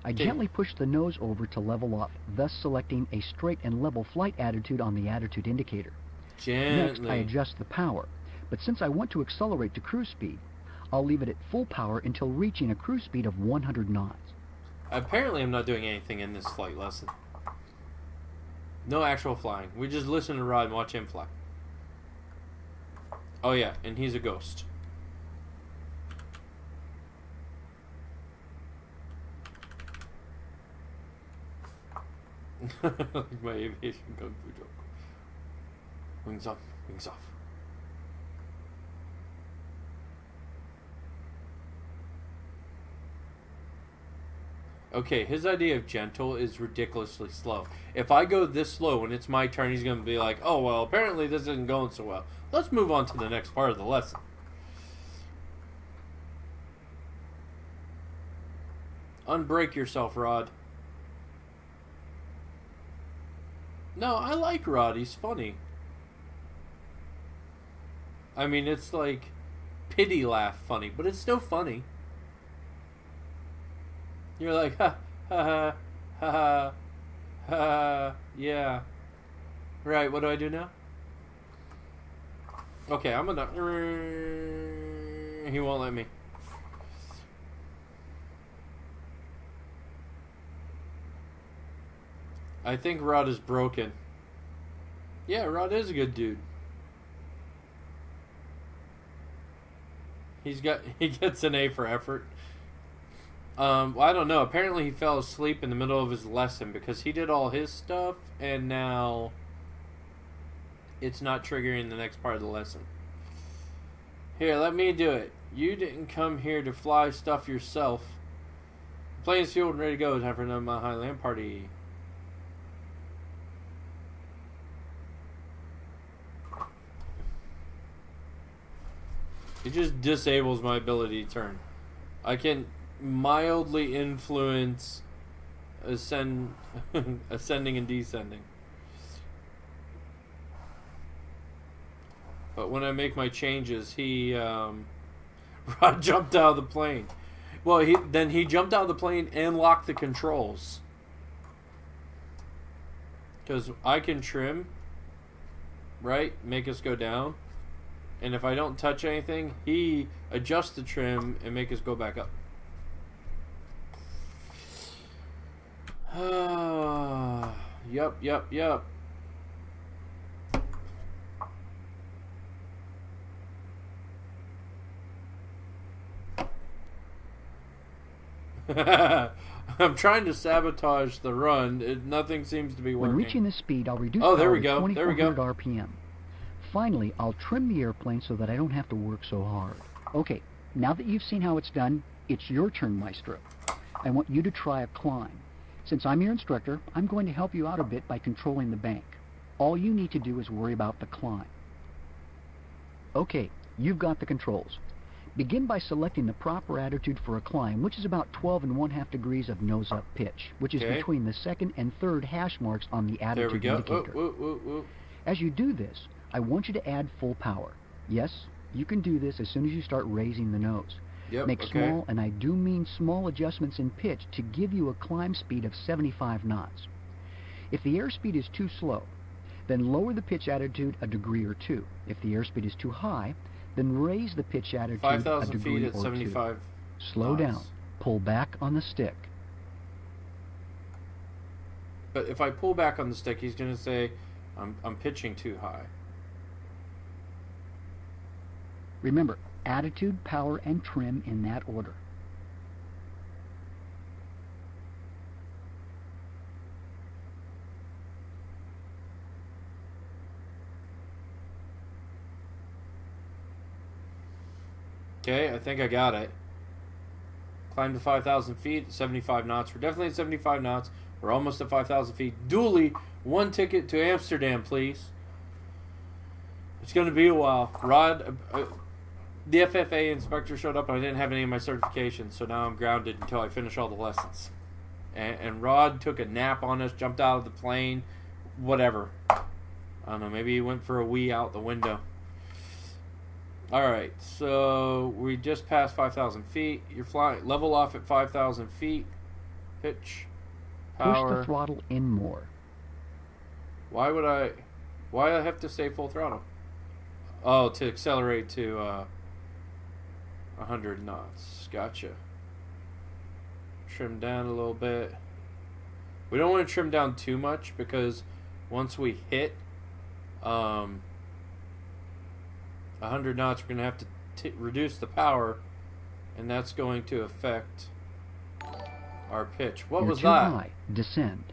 I gently push the nose over to level off, thus selecting a straight and level flight attitude on the attitude indicator. Next, Gently. I adjust the power, but since I want to accelerate to cruise speed, I'll leave it at full power until reaching a cruise speed of 100 knots. Apparently I'm not doing anything in this flight lesson. No actual flying. We just listen to Rod and watch him fly. Oh yeah, and he's a ghost. Like my aviation kung fu joke. Wings on, wings off. Okay, his idea of gentle is ridiculously slow. If I go this slow when it's my turn, he's going to be like, oh, well, apparently this isn't going so well. Let's move on to the next part of the lesson. Unbreak yourself, Rod. No, I like Rod. He's funny. I mean, it's like pity laugh funny, but it's still funny. You're like, ha, ha, ha, ha, ha, yeah. Right, what do I do now? Okay, I'm gonna... He won't let me. I think Rod is broken. Yeah, Rod is a good dude. He gets an A for effort. Well, I don't know. Apparently he fell asleep in the middle of his lesson because he did all his stuff and now it's not triggering the next part of the lesson. Here, let me do it. You didn't come here to fly stuff yourself. The plane's fueled and ready to go. Time for another Mile High Land party. It just disables my ability to turn. I can mildly influence ascending and descending. But when I make my changes, Rod jumped out of the plane. Well, he jumped out of the plane and locked the controls. Because I can trim, right? Make us go down. And if I don't touch anything, he adjusts the trim and make us go back up. Yup. I'm trying to sabotage the run. Nothing seems to be working. When reaching this speed, I'll reduce there power we to go. 2400 RPM. Finally, I'll trim the airplane so that I don't have to work so hard. Okay, now that you've seen how it's done, it's your turn, Maestro. I want you to try a climb. Since I'm your instructor, I'm going to help you out a bit by controlling the bank. All you need to do is worry about the climb. Okay, you've got the controls. Begin by selecting the proper attitude for a climb, which is about 12 1/2 degrees of nose-up pitch, which is between the second and third hash marks on the attitude indicator. As you do this, I want you to add full power. Yes, you can do this as soon as you start raising the nose. Make small, and I do mean small, adjustments in pitch to give you a climb speed of 75 knots. If the airspeed is too slow, then lower the pitch attitude a degree or two. If the airspeed is too high, then raise the pitch attitude a 5,000 degree feet at or 75 two. Slow knots. down. Pull back on the stick. But if I pull back on the stick, he's going to say, I'm pitching too high. Remember, attitude, power, and trim in that order. Okay, I think I got it. Climb to 5,000 feet, 75 knots. We're definitely at 75 knots. We're almost at 5,000 feet. Duly, one ticket to Amsterdam, please. It's going to be a while. Rod, the FAA inspector showed up and I didn't have any of my certifications, so now I'm grounded until I finish all the lessons. And Rod took a nap on us, jumped out of the plane, whatever. I don't know, maybe he went for a wee out the window. Alright, so we just passed 5,000 feet. You're flying, level off at 5,000 feet. Pitch, power. Push the throttle in more. Why I have to say full throttle? Oh, to accelerate to 100 knots. Gotcha. Trim down a little bit. We don't want to trim down too much because once we hit 100 knots, we're going to have to reduce the power, and that's going to affect our pitch. What was that? You're too high. Descend.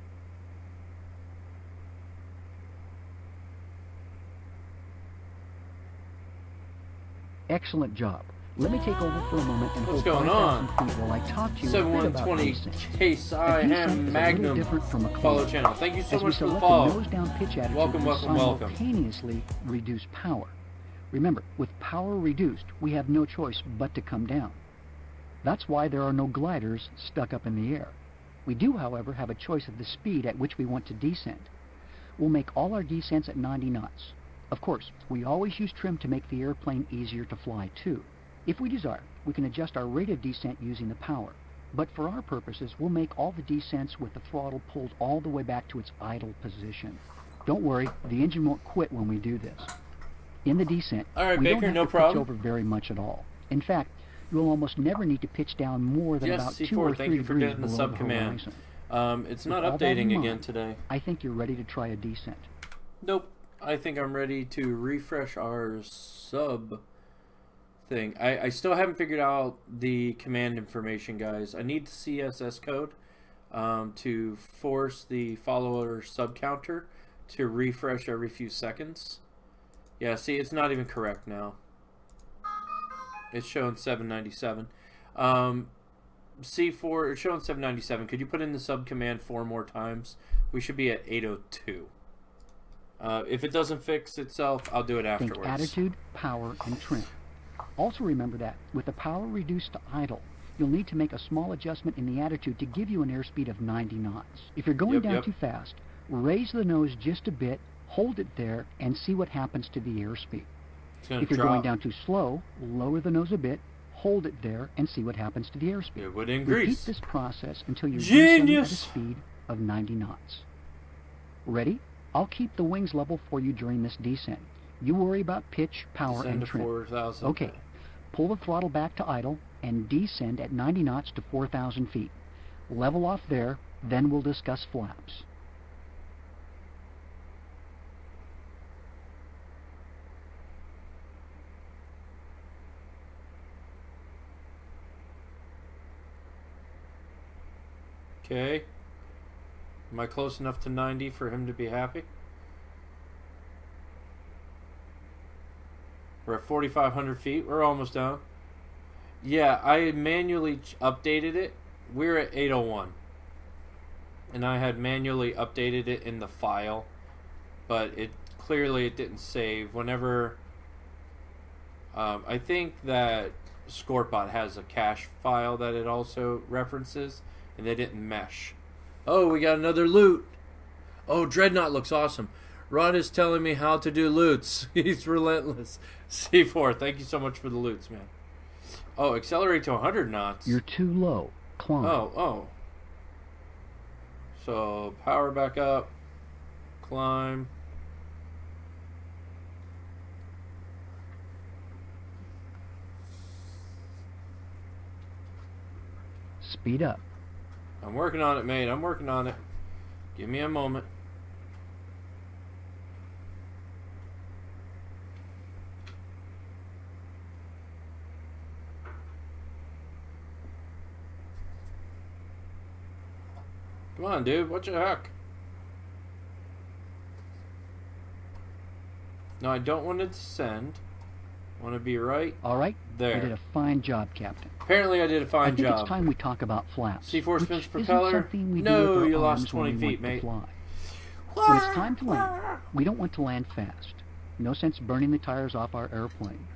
Excellent job. Let me take over for a moment and What's hold going on? 5,000 feet while I talk to you a bit about 7120 descent. Case I A descent Ham is a little Magnum different from a follow climb. channel. Thank you so As we much for the select follow. the nose-down pitch attitude, Welcome, we welcome, welcome. simultaneously reduce power. Remember, with power reduced, we have no choice but to come down. That's why there are no gliders stuck up in the air. We do, however, have a choice of the speed at which we want to descend. We'll make all our descents at 90 knots. Of course, we always use trim to make the airplane easier to fly too. If we desire, we can adjust our rate of descent using the power. But for our purposes, we'll make all the descents with the throttle pulled all the way back to its idle position. Don't worry, the engine won't quit when we do this. In the descent, All right, we Baker, don't have no to problem. pitch over very much at all. In fact, you'll almost never need to pitch down more than Yes, about C4, 2 or 3 thank you for degrees getting the below sub the command. horizon. It's not With all that in updating mind, again today. I think you're ready to try a descent. Nope. I think I'm ready to refresh our sub thing. I still haven't figured out the command information, guys. I need the CSS code to force the follower sub counter to refresh every few seconds. Yeah, see, it's not even correct now. It's showing 797. C4, it's showing 797. Could you put in the sub command 4 more times? We should be at 802. If it doesn't fix itself, I'll do it afterwards. Think attitude, power, and trim. Also remember that, with the power reduced to idle, you'll need to make a small adjustment in the attitude to give you an airspeed of 90 knots. If you're going down too fast, raise the nose just a bit, hold it there, and see what happens to the airspeed. If you're going down too slow, lower the nose a bit, hold it there, and see what happens to the airspeed. It would Repeat increase. this process until you're descending at a Genius! speed of 90 knots. Ready? I'll keep the wings level for you during this descent. You worry about pitch, power, Descend and to trim. 4,000. Okay, pull the throttle back to idle and descend at 90 knots to 4,000 feet. Level off there, then we'll discuss flaps. Okay. Am I close enough to 90 for him to be happy? We're at 4,500 feet. We're almost down. Yeah, I manually updated it. We're at 801. And I had manually updated it in the file. But it clearly it didn't save. Whenever... I think that Scorpot has a cache file that it also references. And they didn't mesh. Oh, we got another loot. Oh, Dreadnought looks awesome. Rod is telling me how to do loots. He's relentless. C4, thank you so much for the loots, man. Oh, accelerate to 100 knots. You're too low. Climb. Oh. So, power back up. Climb. Speed up. I'm working on it, mate. I'm working on it. Give me a moment. Come on, dude. What the heck? No, I don't want to descend. I want to be right All right. there. You did a fine job, Captain. Apparently, I did a I fine think job. it's time we talk about flaps. C4 which spins isn't propeller. something we do No, with our you lost arms when 20 we feet, want mate. to fly. When it's time to land, we don't want to land fast. No sense burning the tires off our airplane.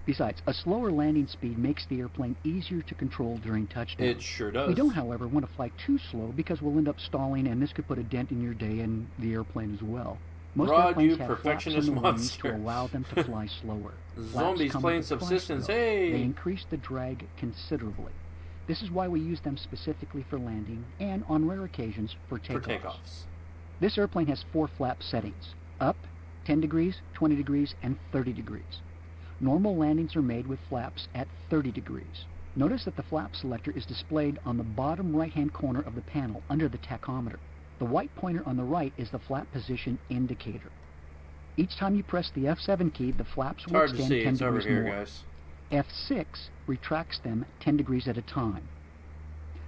Besides, a slower landing speed makes the airplane easier to control during touchdown. It sure does. We don't, however, want to fly too slow because we'll end up stalling, and this could put a dent in your day and the airplane as well. Most Rod, airplanes you have perfectionist flaps in the wings monster. to allow them to fly slower. Flaps Zombies come playing with the price, Subsistence. though. Hey! They increase the drag considerably. This is why we use them specifically for landing and, on rare occasions, for For takeoffs. takeoffs. This airplane has 4 flap settings: up, 10 degrees, 20 degrees, and 30 degrees. Normal landings are made with flaps at 30 degrees. Notice that the flap selector is displayed on the bottom right-hand corner of the panel under the tachometer. The white pointer on the right is the flap position indicator. Each time you press the F7 key, the flaps It's will hard to extend see. 10 It's over degrees here, more. guys. F6 retracts them 10 degrees at a time.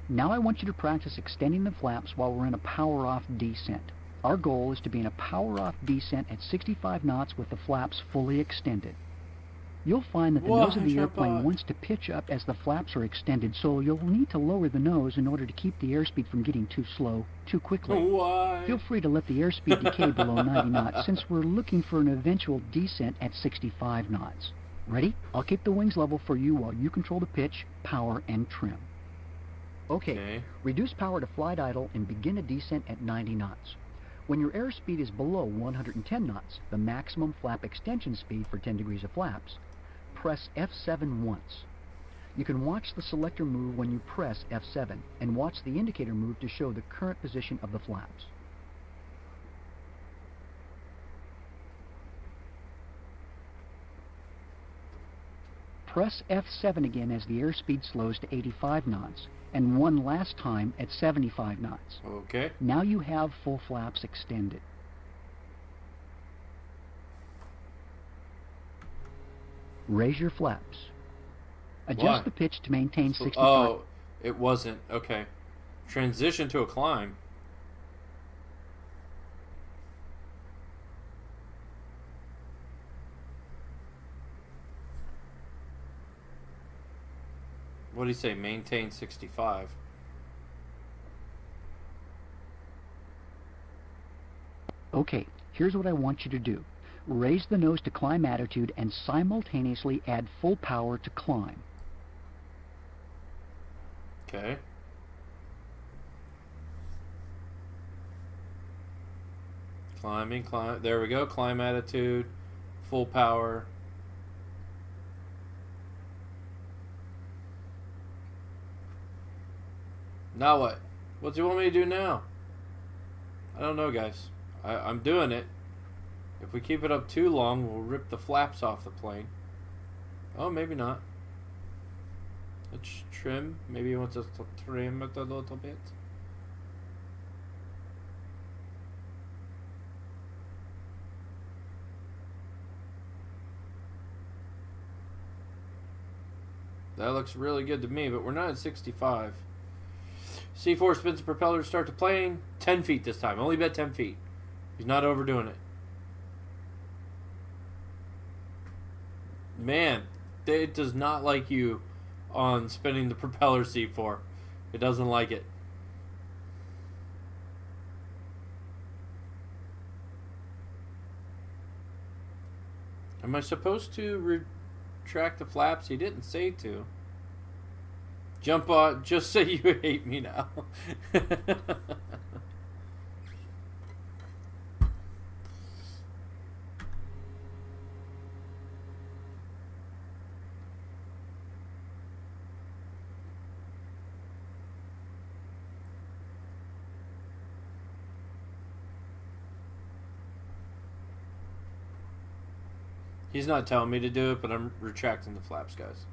Now I want you to practice extending the flaps while we're in a power-off descent. Our goal is to be in a power-off descent at 65 knots with the flaps fully extended. You'll find that the Whoa, nose of the jump airplane on. wants to pitch up as the flaps are extended, so you'll need to lower the nose in order to keep the airspeed from getting too slow too quickly. Why? Feel free to let the airspeed decay below 90 knots, since we're looking for an eventual descent at 65 knots. Ready? I'll keep the wings level for you while you control the pitch, power, and trim. Okay. Reduce power to flight idle and begin a descent at 90 knots. When your airspeed is below 110 knots, the maximum flap extension speed for 10 degrees of flaps, press F7 once. You can watch the selector move when you press F7, and watch the indicator move to show the current position of the flaps. Press F7 again as the airspeed slows to 85 knots, and one last time at 75 knots. Okay. Now you have full flaps extended. Raise your flaps. Adjust Why? the pitch to maintain 65. Oh, it wasn't. Okay. Transition to a climb. What do you say? Maintain 65. Okay, here's what I want you to do. Raise the nose to climb attitude and simultaneously add full power to climb. Okay. Climbing, climb. There we go. Climb attitude. Full power. Now what? What do you want me to do now? I don't know, guys. I'm doing it. If we keep it up too long, we'll rip the flaps off the plane. Oh, maybe not. Let's trim. Maybe he wants us to trim it a little bit. That looks really good to me, but we're not at 65. C4 spins the propeller to start the plane. 10 feet this time. Only bet 10 feet. He's not overdoing it. Man, it does not like you on spinning the propeller, C4. It doesn't like it. Am I supposed to retract the flaps? He didn't say to. Jump on, just say you hate me now. He's not telling me to do it, but I'm retracting the flaps, guys.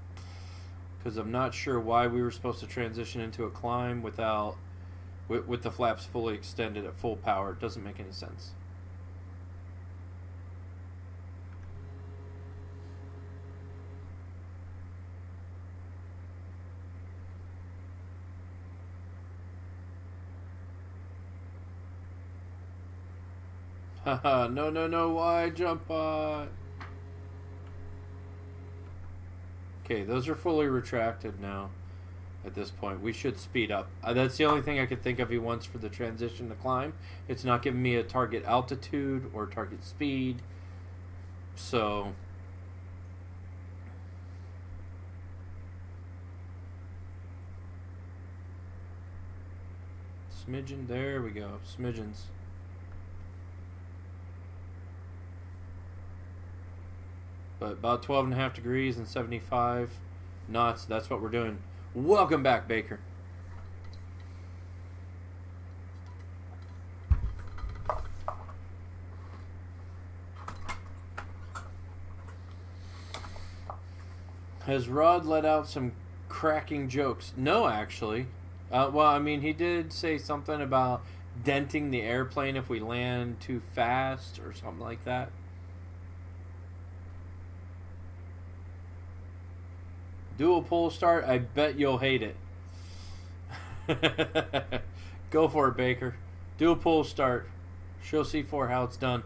Because I'm not sure why we were supposed to transition into a climb without with the flaps fully extended at full power. It doesn't make any sense. Haha, no, why jump on? Okay, those are fully retracted now. At this point, we should speed up. That's the only thing I could think of he wants for the transition to climb. It's not giving me a target altitude or target speed. So smidgen, there we go. Smidgens. But about 12.5 degrees and 75 knots, that's what we're doing. Welcome back, Baker. Has Rod let out some cracking jokes? No, actually. Well, I mean, he did say something about denting the airplane if we land too fast or something like that. Dual pull start, I bet you'll hate it. Go for it, Baker. Dual pull start. Show C4 how it's done.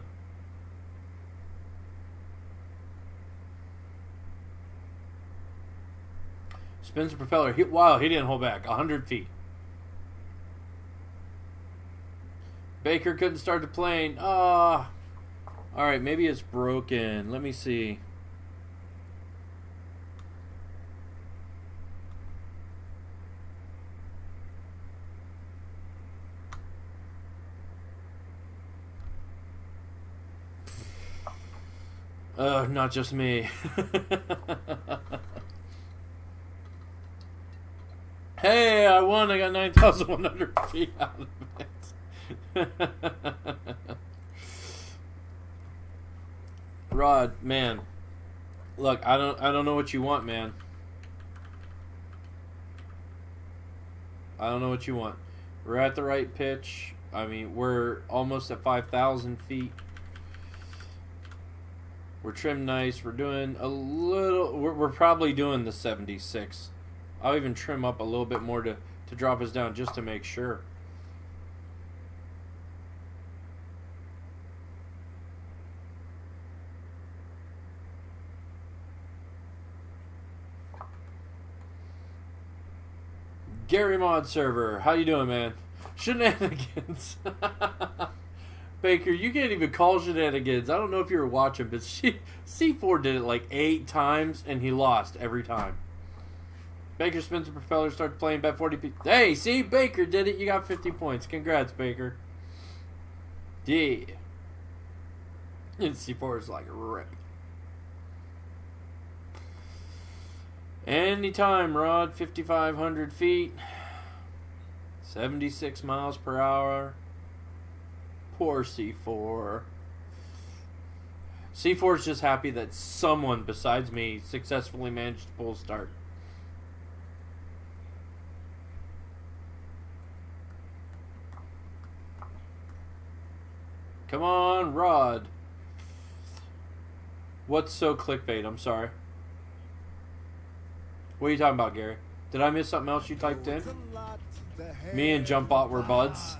Spins the propeller. Wow, he didn't hold back. 100 feet. Baker couldn't start the plane. Ah. Alright, maybe it's broken. Let me see. Not just me. Hey, I won. I got 9,100 feet out of it. Rod, man. Look, I don't know what you want, man. I don't know what you want. We're at the right pitch. I mean, we're almost at 5,000 feet. We're trimmed nice. We're doing a little... We're probably doing the 76. I'll even trim up a little bit more to drop us down just to make sure. Gary Mod server, how you doing, man? Shenanigans. Baker, you can't even call shenanigans. I don't know if you were watching, but C4 did it like 8 times, and he lost every time. Baker spins the propeller, starts playing, bet 40p. Hey, see? Baker did it. You got 50 points. Congrats, Baker. Yeah. And C4 is like, rip. Anytime, Rod. 5,500 feet. 76 miles per hour. Poor C4. C4's just happy that someone besides me successfully managed to pull start. Come on, Rod. What's so clickbait? I'm sorry. What are you talking about, Gary? Did I miss something else you typed in? Me and Jumpbot were buds.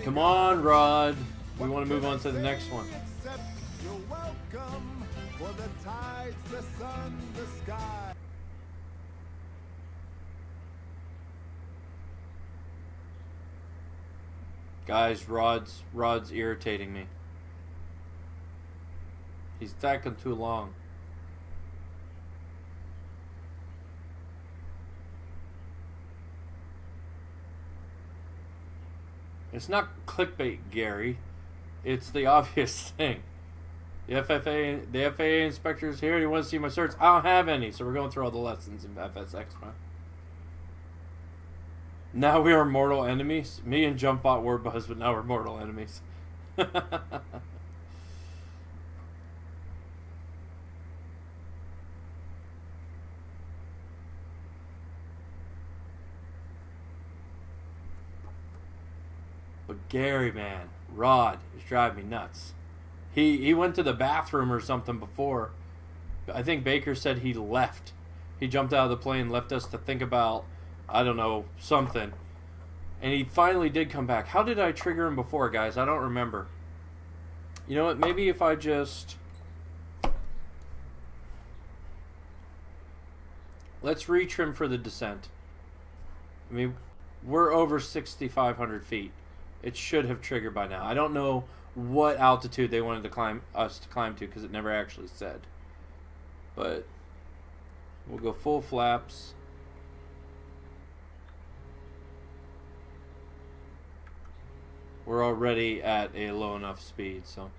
Come on, Rod. We want to move on to the next one. Guys, Rod's irritating me. He's taking too long. It's not clickbait, Gary. It's the obvious thing. The FAA inspector's here. He wants to see my certs. I don't have any, so we're going through all the lessons in FSX. Man. Now we are mortal enemies. Me and Jumpbot were buzz, but now we're mortal enemies. But Gary, man, Rod is driving me nuts. He went to the bathroom or something before. I think Baker said he left. He jumped out of the plane, left us to think about, I don't know, something. And he finally did come back. How did I trigger him before, guys? I don't remember. You know what? Maybe if I just... Let's retrim for the descent. I mean, we're over 6,500 feet. It should have triggered by now. I don't know what altitude they wanted us to climb to because it never actually said. But we'll go full flaps. We're already at a low enough speed, so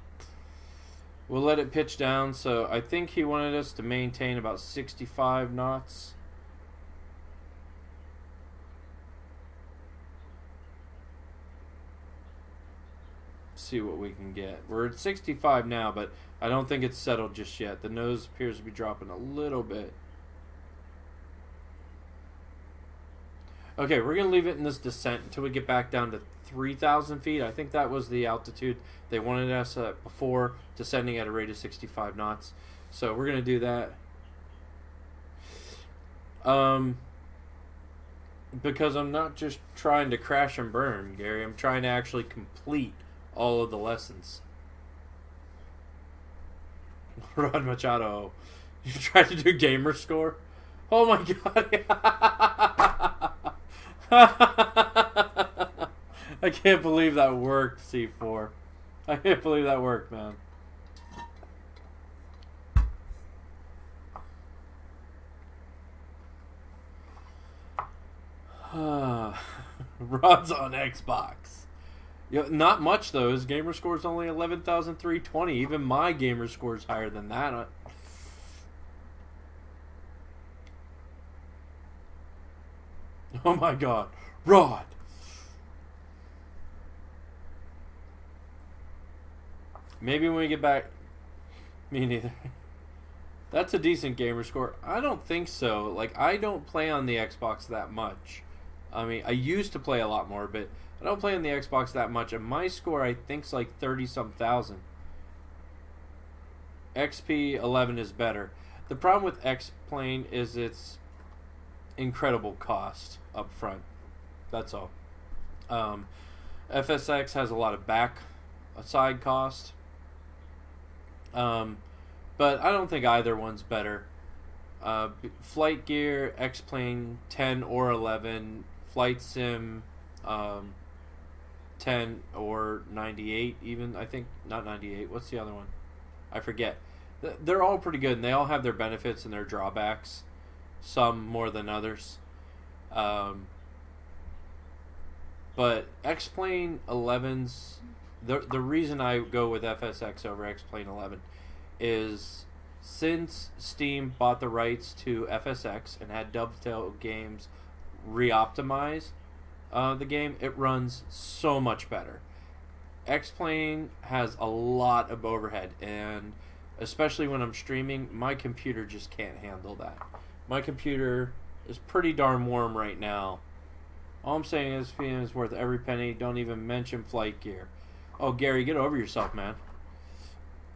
we'll let it pitch down. So I think he wanted us to maintain about 65 knots. See what we can get. We're at 65 now, but I don't think it's settled just yet. The nose appears to be dropping a little bit. Okay, we're going to leave it in this descent until we get back down to 3,000 feet. I think that was the altitude they wanted us at before, descending at a rate of 65 knots. So we're going to do that. Because I'm not just trying to crash and burn, Gary. I'm trying to actually complete all of the lessons. Rod Machado, you tried to do gamer score? Oh my god. I can't believe that worked, C4. I can't believe that worked, man. Rod's on Xbox. Not much though. His gamer score is only 11,320. Even my gamer score is higher than that. Oh my god, Rod. Maybe when we get back. Me neither. That's a decent gamer score. I don't think so. Like, I don't play on the Xbox that much. I mean, I used to play a lot more, but I don't play on the Xbox that much. And my score, I think, is like 30-some thousand. XP 11 is better. The problem with X-Plane is its incredible cost up front. That's all. FSX has a lot of side cost. But I don't think either one's better. Flight Gear, X-Plane 10 or 11, Flight Sim 10 or 98 even, I think. Not 98. What's the other one? I forget. They're all pretty good, and they all have their benefits and their drawbacks. Some more than others. But X-Plane 11's... The reason I go with FSX over X-Plane 11 is since Steam bought the rights to FSX and had Dovetail Games re-optimize the game, it runs so much better. X-Plane has a lot of overhead, and especially when I'm streaming, my computer just can't handle that. My computer is pretty darn warm right now. All I'm saying is SPM is worth every penny. Don't even mention Flight Gear. Oh, Gary, get over yourself, man.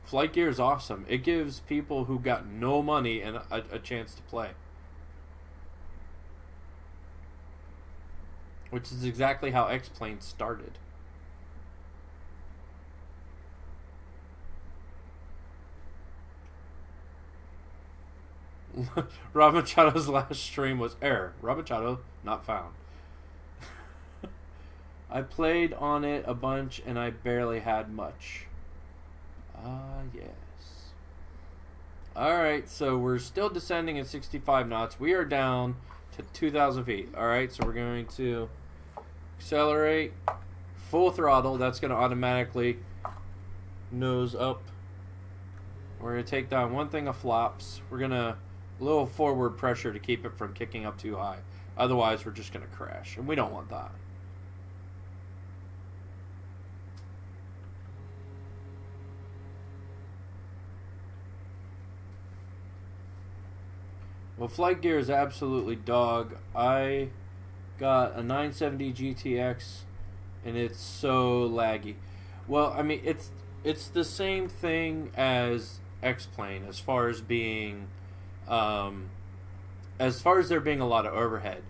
Flight Gear is awesome. It gives people who got no money a chance to play. Which is exactly how X-Plane started. Rob Machado's last stream was error. Rob Machado not found. I played on it a bunch and I barely had much. Yes. Alright, so we're still descending at 65 knots. We are down to 2,000 feet. Alright, so we're going to accelerate full throttle. That's going to automatically nose up. We're going to take down one thing of flops. We're going to a little forward pressure to keep it from kicking up too high. Otherwise, we're just going to crash, and we don't want that. Well, Flight Gear is absolutely dog. I got a 970 GTX, and it's so laggy. Well, I mean, it's the same thing as X-Plane as far as being, as far as there being a lot of overhead.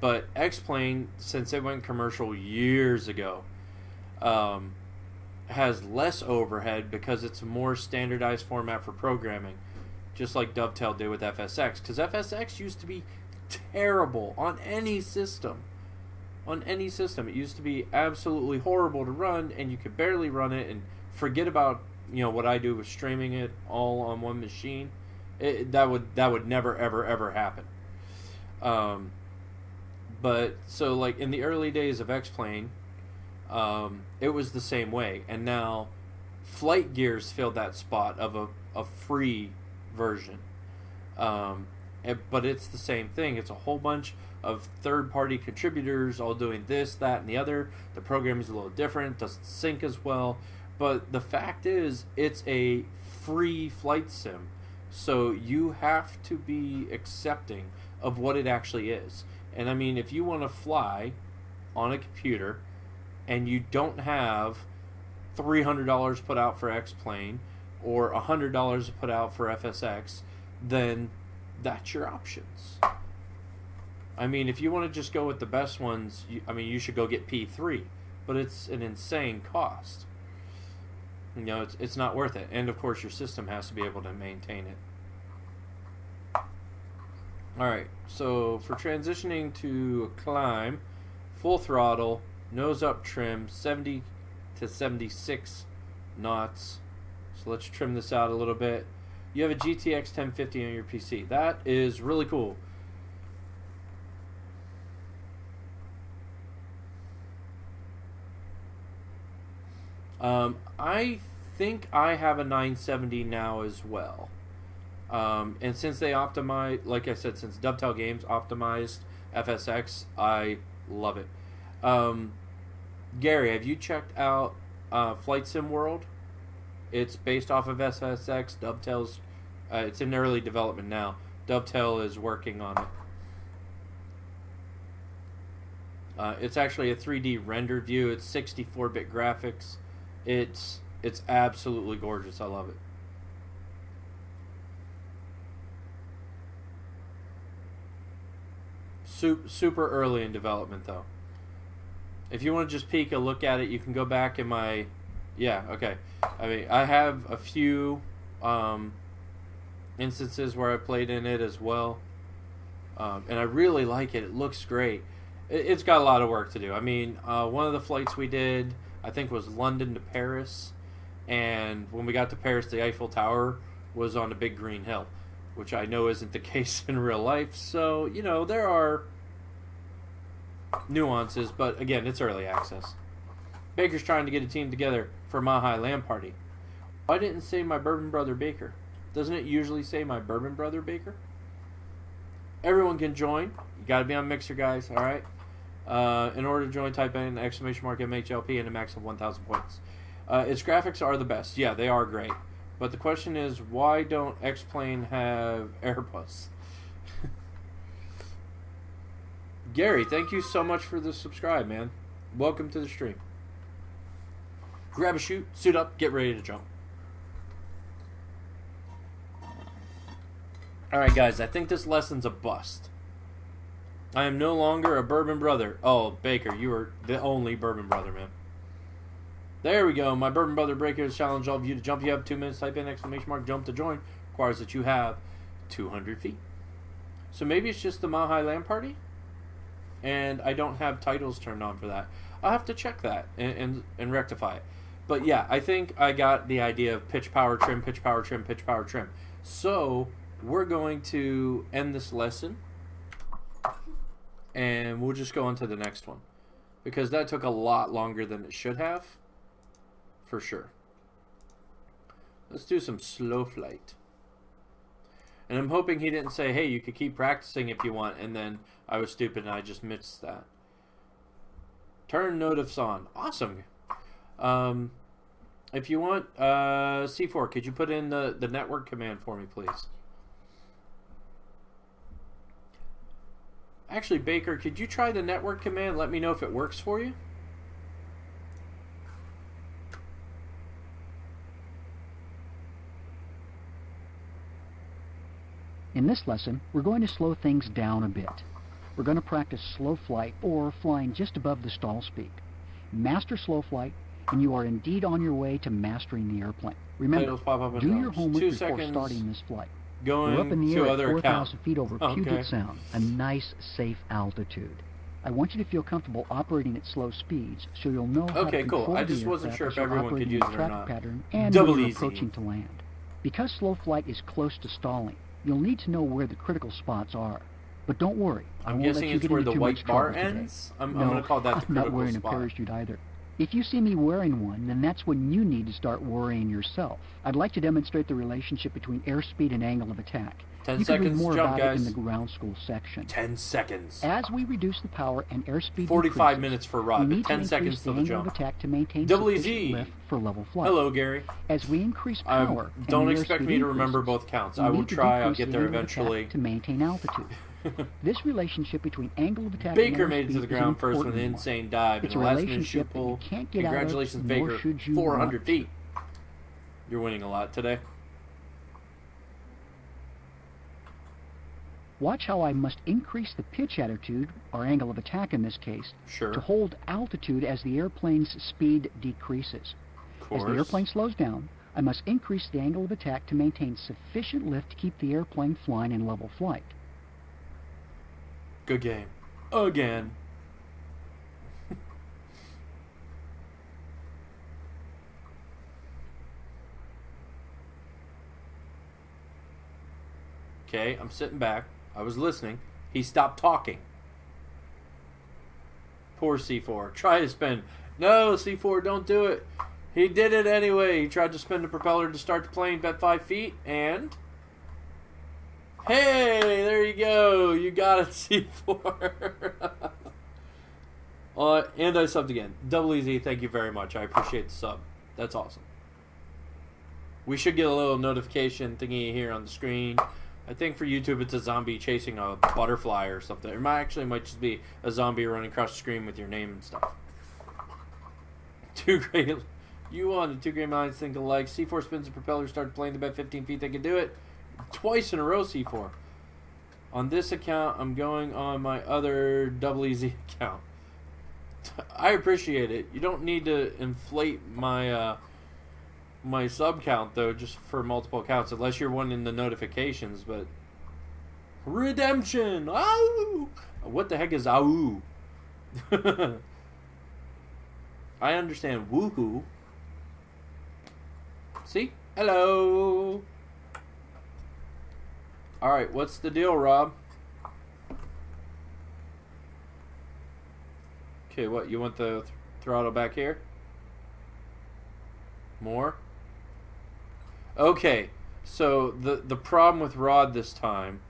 But X-Plane, since it went commercial years ago, has less overhead because it's a more standardized format for programming. Just like Dovetail did with FSX. Because FSX used to be terrible on any system. On any system. It used to be absolutely horrible to run, and you could barely run it, and forget about, you know, what I do with streaming it all on one machine. That would never, ever, ever happen. But, so, like, in the early days of X-Plane, it was the same way. And now, Flight Gears filled that spot of a free version, but it's the same thing. It's a whole bunch of third-party contributors all doing this, that, and the other. The program is a little different, doesn't sync as well, but the fact is, it's a free flight sim, so you have to be accepting of what it actually is. And I mean, if you want to fly on a computer and you don't have $300 put out for X-Plane or $100 put out for FSX, then that's your options. I mean, if you want to just go with the best ones, you should go get P3, but it's an insane cost. You know, it's not worth it. And of course, your system has to be able to maintain it. Alright, so for transitioning to climb, full throttle, nose up trim, 70 to 76 knots. So let's trim this out a little bit. You have a GTX 1050 on your PC. That is really cool. I think I have a 970 now as well. And since they optimize, like I said, since Dovetail Games optimized FSX, I love it. Gary, have you checked out Flight Sim World? It's based off of FSX. Dovetail's, it's in early development now. Dovetail is working on it. It's actually a 3D rendered view. It's 64-bit graphics. It's absolutely gorgeous. I love it. Super early in development, though. If you want to just peek a look at it, you can go back in my... Yeah, okay. I mean, I have a few instances where I played in it as well. And I really like it. It looks great. It's got a lot of work to do. I mean, one of the flights we did, I think, was London to Paris. And when we got to Paris, the Eiffel Tower was on a big green hill, which I know isn't the case in real life. So, you know, there are nuances, but again, it's early access. Baker's trying to get a team together for Mahi Land Party. Why didn't it say my bourbon brother Baker? Doesn't it usually say my bourbon brother Baker? Everyone can join. You got to be on Mixer, guys, alright? In order to join, type in !MHLP and a max of 1,000 points. Its graphics are the best. Yeah, they are great. But the question is, why don't X-Plane have Airbus? Gary, thank you so much for the subscribe, man. Welcome to the stream. Grab a chute, suit up, get ready to jump. Alright, guys, I think this lesson's a bust. I am no longer a bourbon brother. Oh, Baker, you are the only bourbon brother, man. There we go. My bourbon brother Baker has challenged all of you to jump. You have 2 minutes. Type in !jump to join. Requires that you have 200 feet. So maybe it's just the Mahi Land Party, and I don't have titles turned on for that. I'll have to check that and rectify it. But yeah, I think I got the idea of pitch, power, trim, pitch, power, trim, pitch, power, trim. So we're going to end this lesson, and we'll just go on to the next one, because that took a lot longer than it should have, for sure. Let's do some slow flight. And I'm hoping he didn't say, hey, you could keep practicing if you want, and then I was stupid and I just missed that. Turn notifs on. Awesome. If you want, C4, could you put in the network command for me, please? Actually, Baker, could you try the network command? Let me know if it works for you. In this lesson, we're going to slow things down a bit. We're going to practice slow flight, or flying just above the stall speed. Master slow flight, and you are indeed on your way to mastering the airplane. Remember, do your homework before starting this flight. We're up in the air at 4,000 feet over Puget Sound, a nice, safe altitude. I want you to feel comfortable operating at slow speeds, so you'll know how to control the I just wasn't sure if everyone could use it or not. Pattern and when you're approaching to land. Because slow flight is close to stalling, you'll need to know where the critical spots are. But don't worry, I'm guessing it's where the white bar ends? I'm going to call that the critical spot. I'm not wearing a parachute either. If you see me wearing one, then that's when you need to start worrying yourself. I'd like to demonstrate the relationship between airspeed and angle of attack. 10 you seconds can read more jump, about guys. it in the ground school section. 10 seconds. As we reduce the power and airspeed 45 minutes for Rod, but 10 seconds till the jump. jump. Attack to maintain WZ. lift for level flight. Hello, Gary. As we increase power, don't expect me to remember both counts. I will try. I'll get there eventually. To maintain altitude. This relationship between angle of attack Baker and made it to the ground first with an insane dive and a last-minute chute pull. Congratulations, Baker. 400 feet. You're winning a lot today. Watch how I must increase the pitch attitude, or angle of attack in this case, to hold altitude as the airplane's speed decreases. As the airplane slows down, I must increase the angle of attack to maintain sufficient lift to keep the airplane flying in level flight. Good game. Again. Okay, I'm sitting back. I was listening. He stopped talking. Poor C4. Try to spin. No, C4, don't do it. He did it anyway. He tried to spin the propeller to start the plane at 5 feet, and... Hey, there you go. You got it, C4. And I subbed again. Double Easy, thank you very much. I appreciate the sub. That's awesome. We should get a little notification thingy here on the screen. I think for YouTube it's a zombie chasing a butterfly or something. It might just be a zombie running across the screen with your name and stuff. Two great... You won. The two great minds think alike. C4 spins the propeller, started playing the bet 15 feet. They can do it. Twice in a row, C4. On this account, I'm going on my other Double Easy account. I appreciate it. You don't need to inflate my my sub count, though, just for multiple accounts, unless you're wanting the notifications, but... Redemption! Ow! What the heck is ow? I understand woohoo. See? Hello! Alright, what's the deal, Rob? Okay, what? You want the throttle back here? More? Okay, so the problem with Rod this time...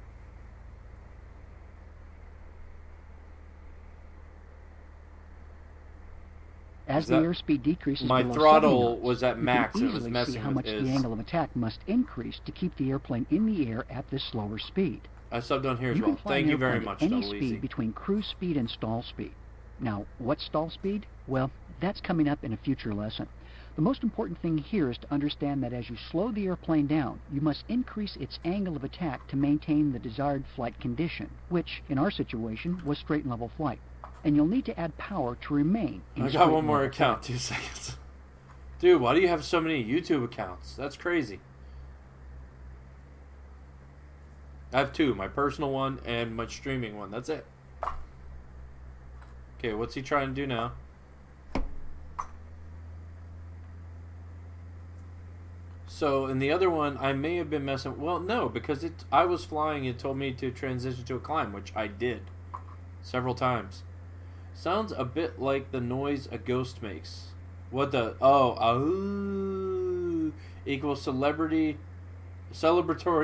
As the airspeed decreases, my below throttle 70 knots, was at max. You It was can easily messing see how with much his... the angle of attack must increase to keep the airplane in the air at this slower speed. I subbed on here as You can well. fly Thank an you very airplane much, at any Double speed Easy. between cruise speed and stall speed. Now, what's stall speed? Well, that's coming up in a future lesson. The most important thing here is to understand that as you slow the airplane down, you must increase its angle of attack to maintain the desired flight condition, which, in our situation, was straight and level flight. And you'll need to add power to remain in I straight got one and more level account. 2 seconds. Dude, why do you have so many YouTube accounts? That's crazy. I have 2. My personal one and my streaming one. That's it. Okay, what's he trying to do now? So, in the other one, I may have been messing... Well, no, because I was flying. It told me to transition to a climb, which I did. Several times. Sounds a bit like the noise a ghost makes. What the... Oh, equals celebratory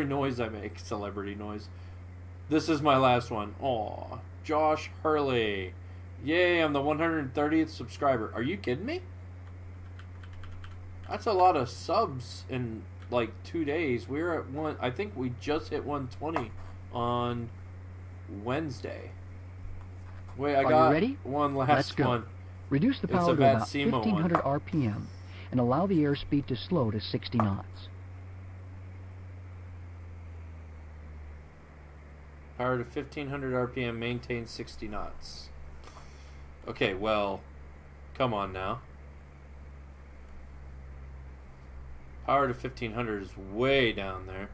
noise I make. Celebrity noise. This is my last one. Aw, Josh Hurley. Yay, I'm the 130th subscriber. Are you kidding me? That's a lot of subs in like 2 days. We're at one... I think we just hit 120 on Wednesday. Wait, I got ready? one last Let's go. one. Reduce the It's power a to about Vatsimo 1500 RPM and allow the airspeed to slow to 60 knots. Power to 1500 RPM, maintain 60 knots. Okay, well, come on now. Power to 1500 is way down there.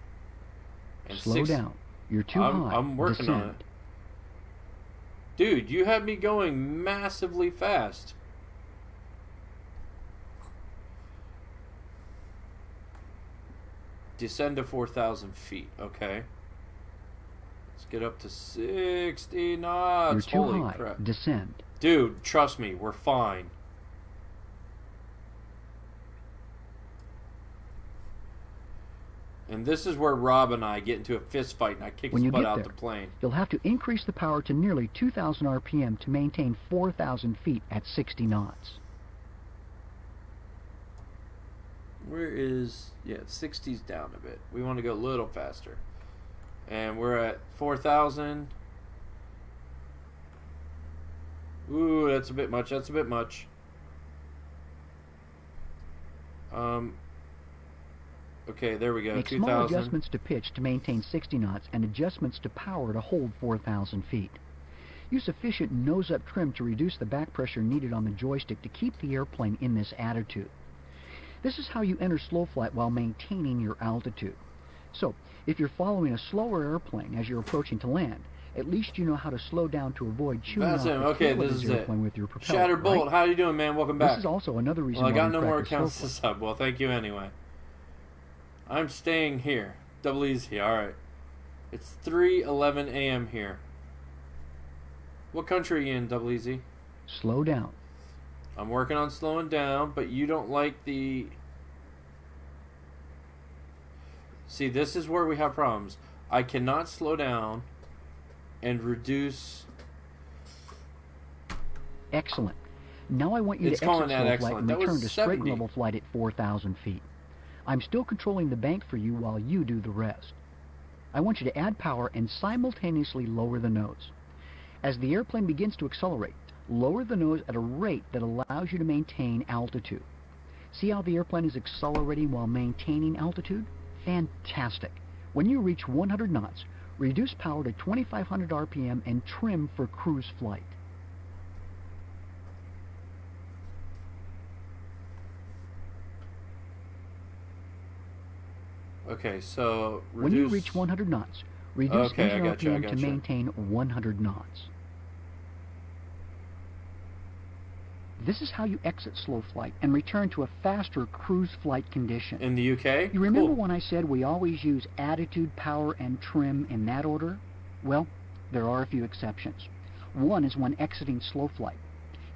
And Slow down. You're too high. I'm working on it. Dude, you had me going massively fast. Descend to 4,000 feet. Okay. Let's get up to 60 knots. You're too Holy high. crap. Descend. Dude, trust me, we're fine. And this is where Rob and I get into a fist fight and I kick his butt out the plane. You'll have to increase the power to nearly 2,000 RPM to maintain 4,000 feet at 60 knots. Where is... Yeah, 60's down a bit. We want to go a little faster. And we're at 4,000. Ooh, that's a bit much. That's a bit much. Okay, there we go. Make 2,000. small adjustments to pitch to maintain 60 knots and adjustments to power to hold 4,000 feet. Use sufficient nose-up trim to reduce the back pressure needed on the joystick to keep the airplane in this attitude. This is how you enter slow flight while maintaining your altitude. So, if you're following a slower airplane as you're approaching to land, At least you know how to slow down to avoid chewing off the Okay, tail of this this is it. airplane with your propeller. Shattered Bolt, right? how you doing, man? Welcome back. This is also another reason Well, I why got we no more practice accounts slow to flight. sub. Well, thank you anyway. I'm staying here. Double easy. All right. It's 3:11 a.m. here. What country are you in, Double easy? Slow down. I'm working on slowing down, but you don't like the... See, this is where we have problems. I cannot slow down and reduce... Excellent. Now I want you It's to calling exit that slow flight excellent. and That was return to straight 70. level flight at 4,000 feet. I'm still controlling the bank for you while you do the rest. I want you to add power and simultaneously lower the nose. As the airplane begins to accelerate, lower the nose at a rate that allows you to maintain altitude. See how the airplane is accelerating while maintaining altitude? Fantastic. When you reach 100 knots, reduce power to 2,500 RPM and trim for cruise flight. Okay, so reduce... When you reach 100 knots, reduce Okay, I engine got you, I RPM got to you. maintain 100 knots. This is how you exit slow flight and return to a faster cruise flight condition. In the UK? You remember Cool. when I said we always use attitude, power, and trim in that order? Well, there are a few exceptions. One is when exiting slow flight.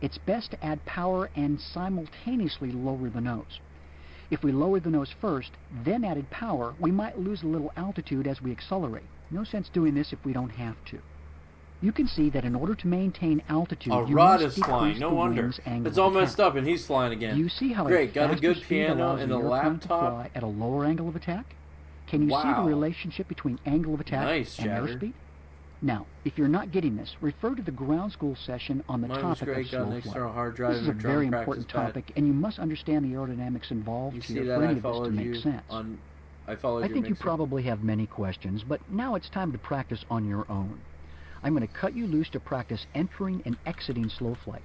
It's best to add power and simultaneously lower the nose. If we lower the nose first, then added power, we might lose a little altitude as we accelerate. No sense doing this if we don't have to. You can see that in order to maintain altitude, A you rod must is flying. decrease No the wonder. wing's angle It's of all attack. messed up and he's flying again. Do you see how Great, got a faster good speed piano allows and the a airplane to laptop. fly at a lower angle of attack? Can you see the Wow. relationship between angle of attack Nice, and Shattered. airspeed? Now, if you're not getting this, refer to the ground school session on the Mine was topic great, of got an slow external flight. hard drive This is a and a drum very practice important pad. topic, and you must understand the aerodynamics involved You see here that for I any of this to followed make you sense. on... I followed I your think you mixer. probably have many questions, but now it's time to practice on your own. I'm going to cut you loose to practice entering and exiting slow flight.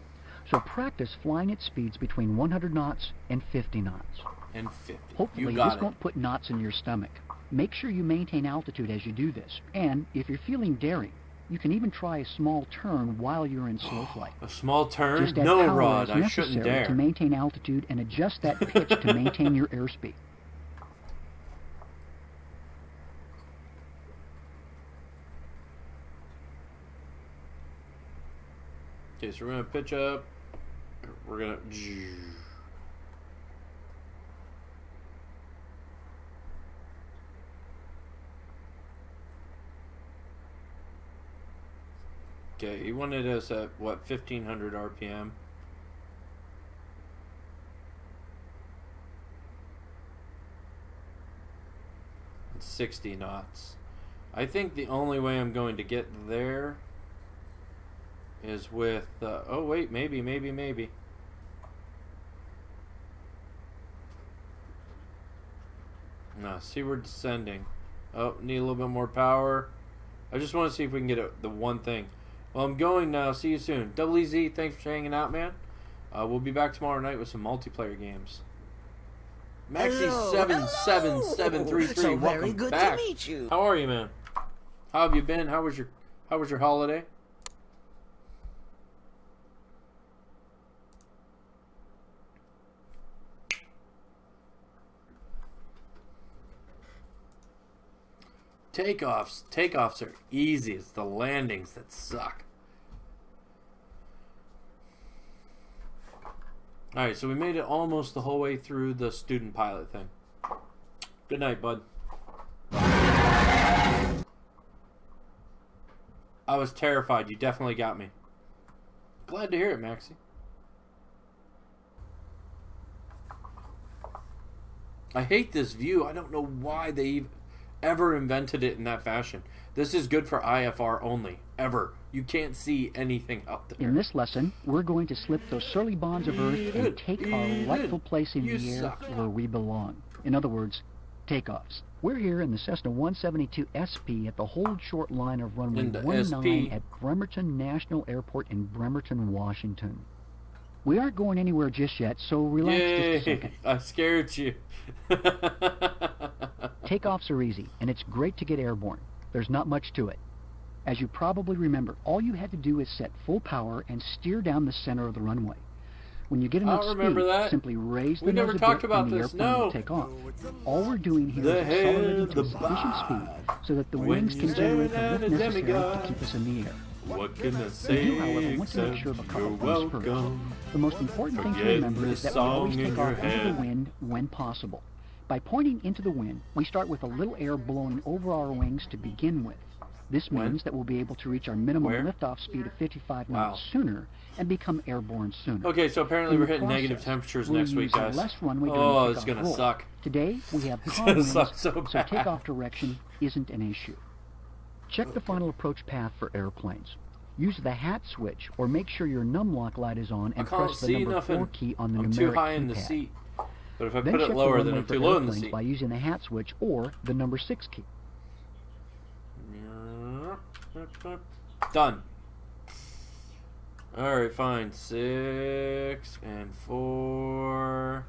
So practice flying at speeds between 100 knots and 50 knots. And 50. Hopefully you got this it. won't put knots in your stomach. Make sure you maintain altitude as you do this. And if you're feeling daring, you can even try a small turn while you're in slow flight. A small turn? Just add No, power Rod, as I shouldn't necessary dare. to maintain altitude and adjust that pitch to maintain your airspeed. Okay, so we're going to pitch up. We're going to... Okay, he wanted us at, what, 1,500 RPM. And 60 knots. I think the only way I'm going to get there is with, oh wait, maybe. No, see, we're descending. Oh, need a little bit more power. I just want to see if we can get the one thing. Well, I'm going now. See you soon. Double EZ, thanks for hanging out, man. We'll be back tomorrow night with some multiplayer games. Maxi77733, So welcome very good back. to meet you. How are you, man? How have you been? How was your holiday? Takeoffs are easy. It's the landings that suck. Alright, so we made it almost the whole way through the student pilot thing. Good night, bud. I was terrified. You definitely got me. Glad to hear it, Maxie. I hate this view. I don't know why they ever invented it in that fashion. This is good for IFR only. Ever. You can't see anything out there. In this lesson, we're going to slip those surly bonds of Earth and take our rightful place in You the air suck. where we belong. In other words, takeoffs. We're here in the Cessna 172 SP at the hold short line of runway In the 19 SP. at Bremerton National Airport in Bremerton, Washington. We aren't going anywhere just yet, so relax just a Yay! second. I scared you. Takeoffs are easy, and it's great to get airborne. There's not much to it. As you probably remember, all you had to do is set full power and steer down the center of the runway. When you get enough speed, simply raise the nose a bit and the airplane will take off. All we're doing here is accelerating to sufficient speed so that the wings can generate the lift necessary to keep us in the air. What can I say? We do, however, want to make sure of a couple things first. The most important thing to remember is that we always take off into the wind when possible. By pointing into the wind, we start with a little air blowing over our wings to begin with. This means that we'll be able to reach our minimum liftoff speed of 55 knots sooner and become airborne sooner. Okay, so apparently we're hitting negative temperatures next week, guys. Oh, it's gonna suck. Today we have calm winds, so takeoff direction isn't an issue. Check the final approach path for airplanes. Use the hat switch or make sure your numlock light is on and press the number 4 key on the numeric keypad. I'm too high in the seat. But if I put it lower, then I'm too low in the seat. By using the hat switch or the number 6 key. Done. Alright, fine. 6 and 4.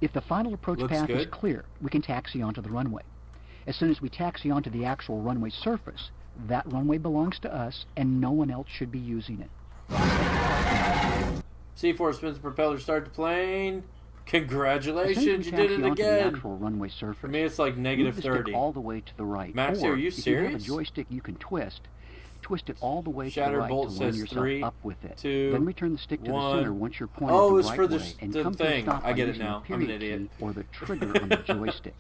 If the final approach path is clear, we can taxi onto the runway. As soon as we taxi onto the actual runway surface, that runway belongs to us and no one else should be using it. C4 spins the propeller, start the plane. Congratulations, you did it again. The actual runway surface, for me, it's like negative 30. All the way to the right. Max, are you serious? If you have a joystick you can twist it all the way to the right to line yourself up with it. Then return the stick to the center once you're pointed the right way and come to a stop by using the period key or the trigger on the joystick.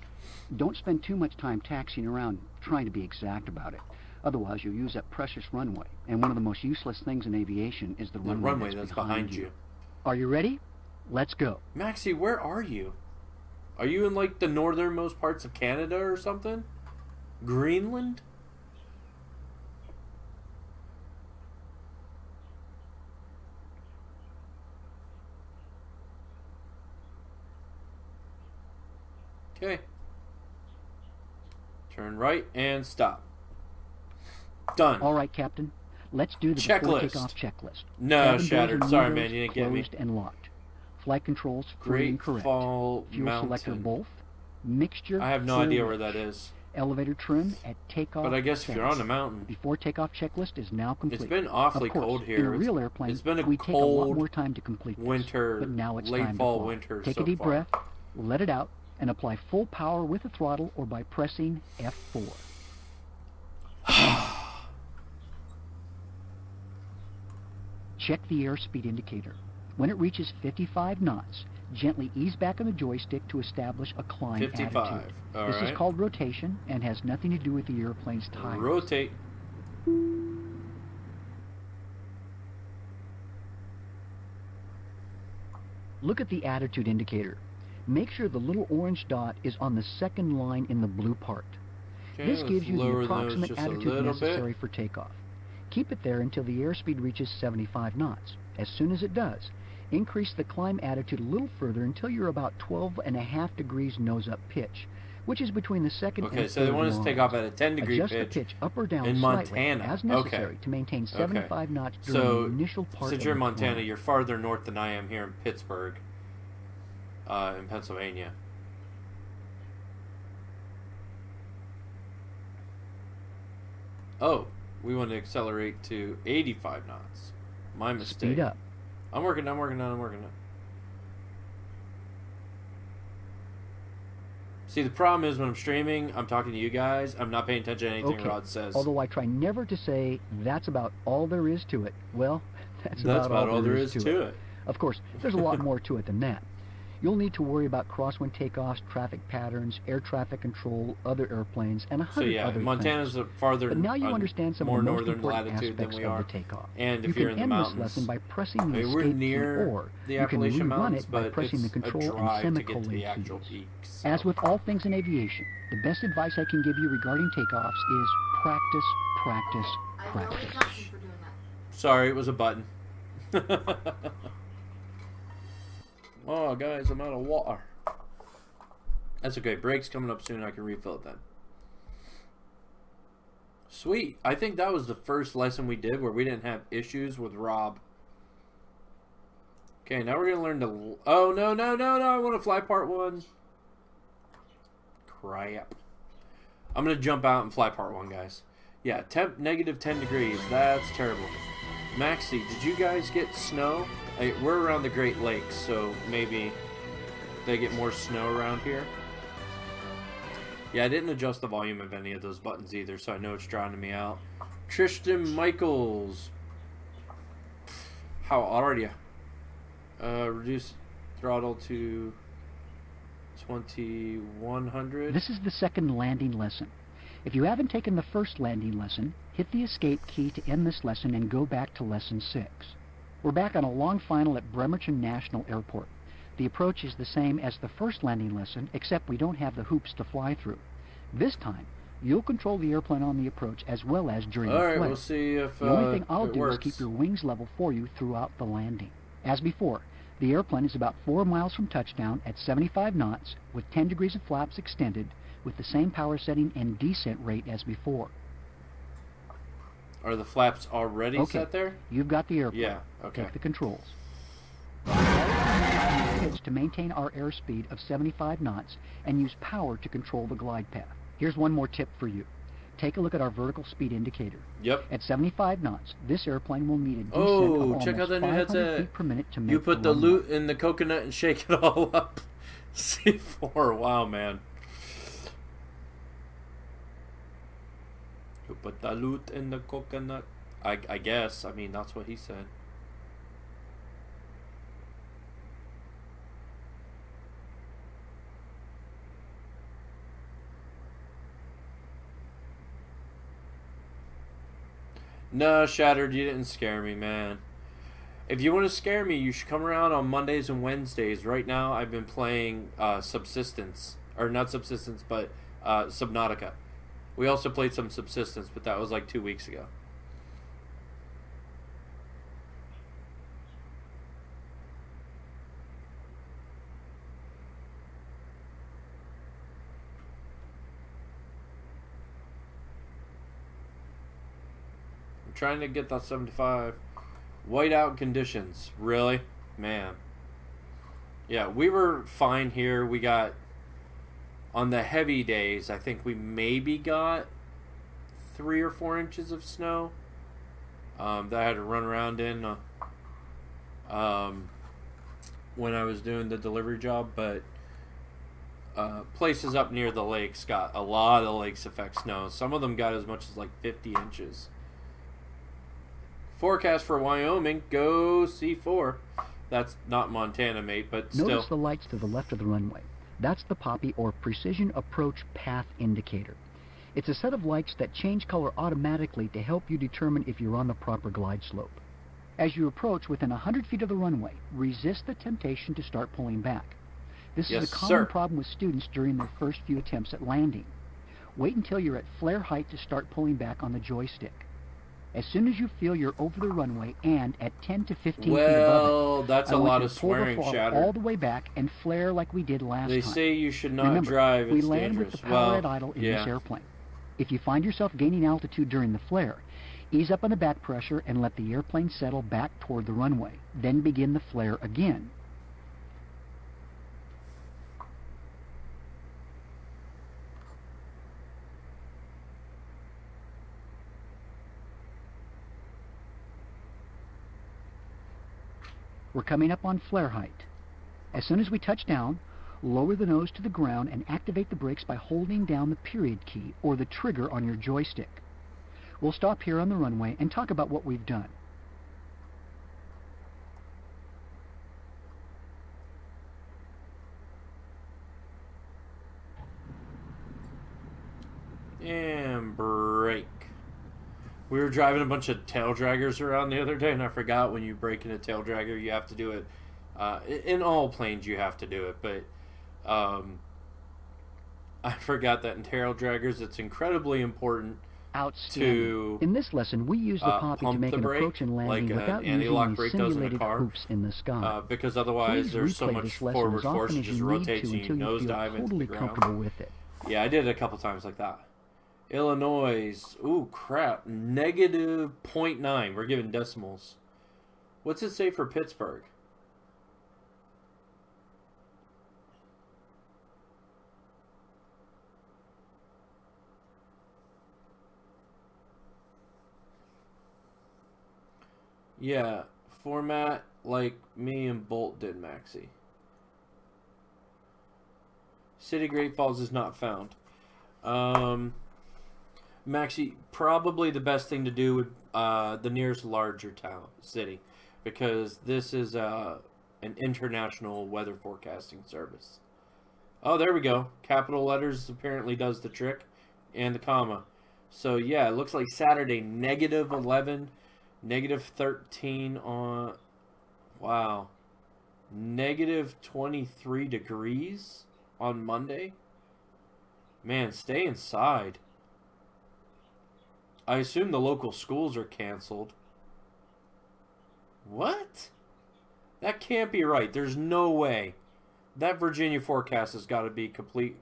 Don't spend too much time taxiing around trying to be exact about it. Otherwise, you'll use that precious runway. And one of the most useless things in aviation is the runway that's behind you. Are you ready? Let's go. Maxie, where are you? Are you in like the northernmost parts of Canada or something? Greenland? Okay. Turn right and stop. Done. All right, Captain. Let's do the before takeoff checklist. No, Shattered. Sorry, man. You didn't get me. Closed and locked. Flight controls Great correct. Fall Fuel Mountain. selector both. Mixture. I have no idea where that is. Elevator trim at takeoff. But I guess if you're on a mountain. Before takeoff checklist is now complete. It's been awfully cold here. In a real airplane, it's been a we cold take a lot more time to complete this, winter, but now it's late time fall to fly. winter. Take a deep breath, let it out, and apply full power with the throttle or by pressing F4. Check the airspeed indicator. When it reaches 55 knots, gently ease back on the joystick to establish a climb 55. attitude. All this right. is called rotation and has nothing to do with the airplane's tires. Rotate. Look at the attitude indicator. Make sure the little orange dot is on the second line in the blue part. Okay, this gives you the approximate attitude necessary bit. for takeoff. Keep it there until the airspeed reaches 75 knots. As soon as it does, increase the climb attitude a little further until you're about 12.5 degrees nose-up pitch, which is between the second and third so they want us to take off at a 10-degree pitch. Adjust the pitch up or down in slightly Montana. as necessary to maintain 75 knots during the initial part since of you're in the Montana, climb. you're farther north than I am here in Pittsburgh, in Pennsylvania. Oh, we want to accelerate to 85 knots. My mistake. Speed up. I'm working on it. See, the problem is when I'm streaming, I'm talking to you guys, I'm not paying attention to anything Rod says. Although I try never to say, that's about all there is to it. Well, that's about all there is to it. Of course, there's a lot more to it than that. You'll need to worry about crosswind takeoffs, traffic patterns, air traffic control, other airplanes, and 100 other Montana's things. farther, but now you understand some more of the most northern important latitude than aspects we of are. the takeoff. And you if you're can in end the this mountains, lesson by pressing the we're escape near key, or the you can Appalachian rerun Mountains, it by but pressing the it's a control and drive to get to semicolon the actual keys. peaks. So. As with all things in aviation, the best advice I can give you regarding takeoffs is practice, practice, practice. For doing that. Sorry, it was a button. Oh, guys, I'm out of water. That's okay. Break's coming up soon. I can refill it then. Sweet. I think that was the first lesson we did where we didn't have issues with Rob. Okay, now we're going to learn to... Oh, no. I want to fly part 1. Crap. I'm going to jump out and fly part 1, guys. Yeah, temp negative 10 degrees. That's terrible. Maxie, did you guys get snow? We're around the Great Lakes, so maybe they get more snow around here. Yeah, I didn't adjust the volume of any of those buttons either, so I know it's drowning me out. Tristan Michaels. How are you? Reduce throttle to 2100. This is the second landing lesson. If you haven't taken the first landing lesson, hit the escape key to end this lesson and go back to lesson 6. We're back on a long final at Bremerton National Airport. The approach is the same as the first landing lesson, except we don't have the hoops to fly through. This time, you'll control the airplane on the approach as well as during the flare. Alright, we'll see if the only thing I'll do works. is keep your wings level for you throughout the landing. As before, the airplane is about 4 miles from touchdown at 75 knots with 10 degrees of flaps extended with the same power setting and descent rate as before. Are the flaps already set there? You've got the airplane. Yeah, okay. Take the controls. To maintain our airspeed of 75 knots and use power to control the glide path. Here's one more tip for you. Take a look at our vertical speed indicator. Yep. At 75 knots, this airplane will need a descent of almost check out the new 500 headset. feet per minute to make You put the runway. loot in the coconut and shake it all up. C4, wow, man. You put the loot in the coconut. I guess. I mean, that's what he said. No, Shattered, you didn't scare me, man. If you want to scare me, you should come around on Mondays and Wednesdays. Right now, I've been playing Subsistence. Or not Subsistence, but Subnautica. We also played some Subsistence, but that was like 2 weeks ago. Trying to get that 75. Whiteout conditions. Really? Man. Yeah, we were fine here. We got, on the heavy days, I think we maybe got 3 or 4 inches of snow that I had to run around in when I was doing the delivery job. But places up near the lakes got a lot of lakes effect snow. Some of them got as much as like 50 inches. Forecast for Wyoming, go C4. That's not Montana, mate, but still. Notice the lights to the left of the runway. That's the PAPI, or Precision Approach Path Indicator. It's a set of lights that change color automatically to help you determine if you're on the proper glide slope. As you approach within 100 feet of the runway, resist the temptation to start pulling back. This is a common problem with students during their first few attempts at landing. Wait until you're at flare height to start pulling back on the joystick. As soon as you feel you're over the runway and at 10 to 15 feet above it, well, that's a lot of pull the swearing, throttle Shatter. all the way back and flare like we did last They time. say you should not Remember, drive, we it's land dangerous. with the power Well, at idle in yeah. this airplane. If you find yourself gaining altitude during the flare, ease up on the back pressure and let the airplane settle back toward the runway. Then begin the flare again. We're coming up on flare height. As soon as we touch down, lower the nose to the ground and activate the brakes by holding down the period key or the trigger on your joystick. We'll stop here on the runway and talk about what we've done. And brake. We were driving a bunch of tail draggers around the other day, and I forgot when you brake in a tail dragger, you have to do it. In all planes, you have to do it, but I forgot that in tail draggers, it's incredibly important to in this lesson, we use the PAPI to pump make the an brake, approach and landing like without an using anti-lock any brake does in a simulated car, hoops in the sky. because otherwise Please there's so replay much this lesson forward as often force, it as just you need rotates to and you until you feel nosedive into the totally ground. comfortable with it. Yeah, I did it a couple times like that. Illinois, ooh crap, negative 0.9. We're giving decimals. What's it say for Pittsburgh? Yeah, format like me and Bolt did, Maxie. City Great Falls is not found. Maxie, probably the best thing to do would the nearest larger town, city, because this is an international weather forecasting service. Oh, there we go. Capital letters apparently does the trick, and the comma. So yeah, it looks like Saturday, -11, -13 on, wow, -23 degrees on Monday. Man, stay inside. I assume the local schools are canceled. What? That can't be right. There's no way. That Virginia forecast has got to be complete.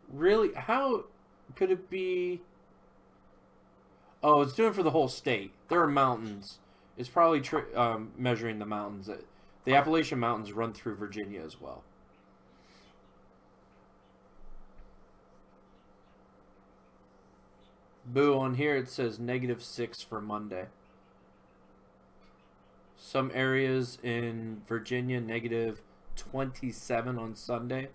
Really? How could it be? Oh, it's doing it for the whole state. There are mountains. It's probably measuring the mountains. The Appalachian Mountains run through Virginia as well. Boo, on here it says -6 for Monday. Some areas in Virginia, -27 on Sunday.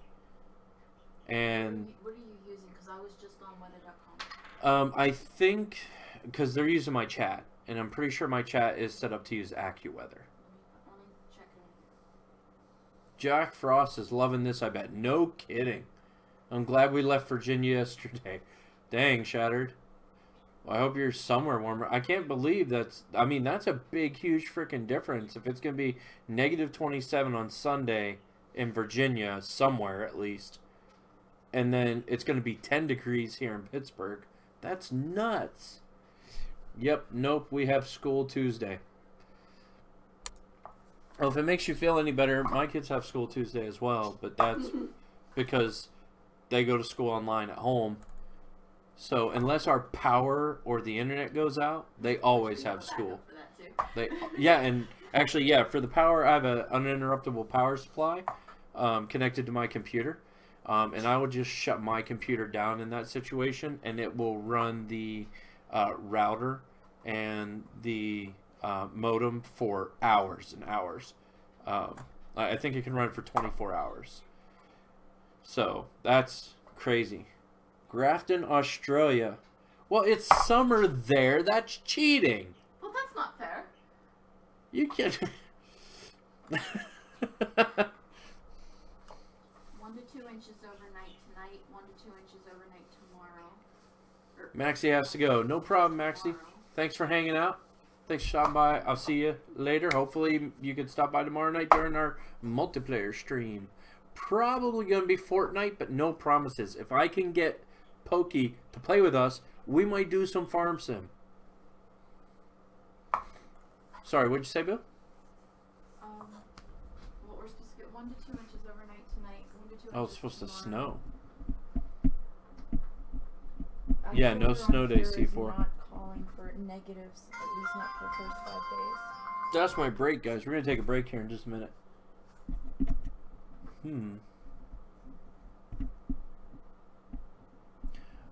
And What are you using? Because I was just on weather.com. I think because they're using my chat, and I'm pretty sure my chat is set up to use AccuWeather. Let me check it. Jack Frost is loving this, I bet. No kidding. I'm glad we left Virginia yesterday. Dang, Shattered. Well, I hope you're somewhere warmer. I can't believe that's... I mean, that's a big, huge freaking difference. If it's going to be -27 on Sunday in Virginia, somewhere at least, and then it's going to be 10 degrees here in Pittsburgh, that's nuts. Yep, nope, we have school Tuesday. Well, if it makes you feel any better, my kids have school Tuesday as well, but that's because they go to school online at home. So unless our power or the internet goes out, they always have school. Yeah, and actually, yeah, for the power, I have an uninterruptible power supply connected to my computer, and I will just shut my computer down in that situation, and it will run the router and the modem for hours and hours. I think it can run for 24 hours. So that's crazy. Grafton, Australia. Well, it's summer there. That's cheating. Well, that's not fair. You can't. 1 to 2 inches overnight tonight. 1 to 2 inches overnight tomorrow. Maxie has to go. No problem, Maxie. Thanks for hanging out. Thanks for stopping by. I'll see you later. Hopefully, you can stop by tomorrow night during our multiplayer stream. Probably going to be Fortnite, but no promises. If I can get Pokey to play with us, we might do some farm sim. Sorry, what'd you say, Bill? Well, we're supposed to get 1 to 2 inches overnight tonight. 1 to 2 Oh, it's inches supposed to tomorrow. snow. Yeah, no snow day, C4. Not calling for negatives, at least not for the first 5 days. That's my break, guys. We're going to take a break here in just a minute.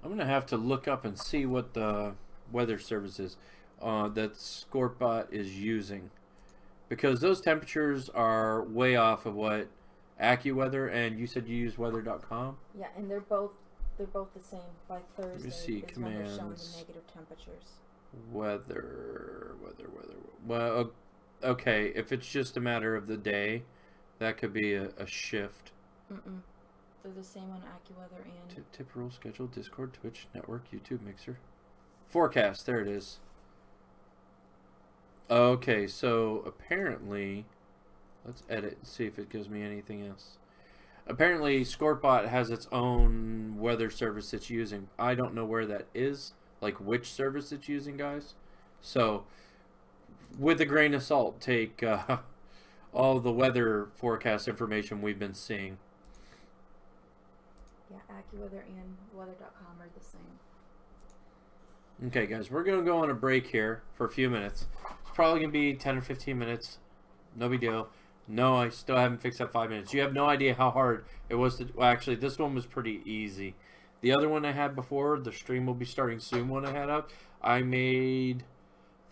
I'm going to have to look up and see what the weather service is that Scorpbot is using. Because those temperatures are way off of what AccuWeather, and you said you use weather.com? Yeah, and they're both the same. By Thursday see, is when they're showing commands. the negative temperatures. Weather. Well, okay, if it's just a matter of the day, that could be a shift. They're the same on AccuWeather and... Tip rule, schedule, Discord, Twitch, Network, YouTube, Mixer. Forecast, there it is. Okay, so apparently... Let's edit and see if it gives me anything else. Apparently, Scorpbot has its own weather service it's using. I don't know where that is, like which service it's using, guys. So, with a grain of salt, take all the weather forecast information we've been seeing. Yeah, AccuWeather and weather.com are the same. Okay, guys, we're going to go on a break here for a few minutes. It's probably going to be 10 or 15 minutes. No big deal. No, I still haven't fixed that 5 minutes. You have no idea how hard it was to... Well, actually, this one was pretty easy. The other one I had before, the stream will be starting soon one I had up, I made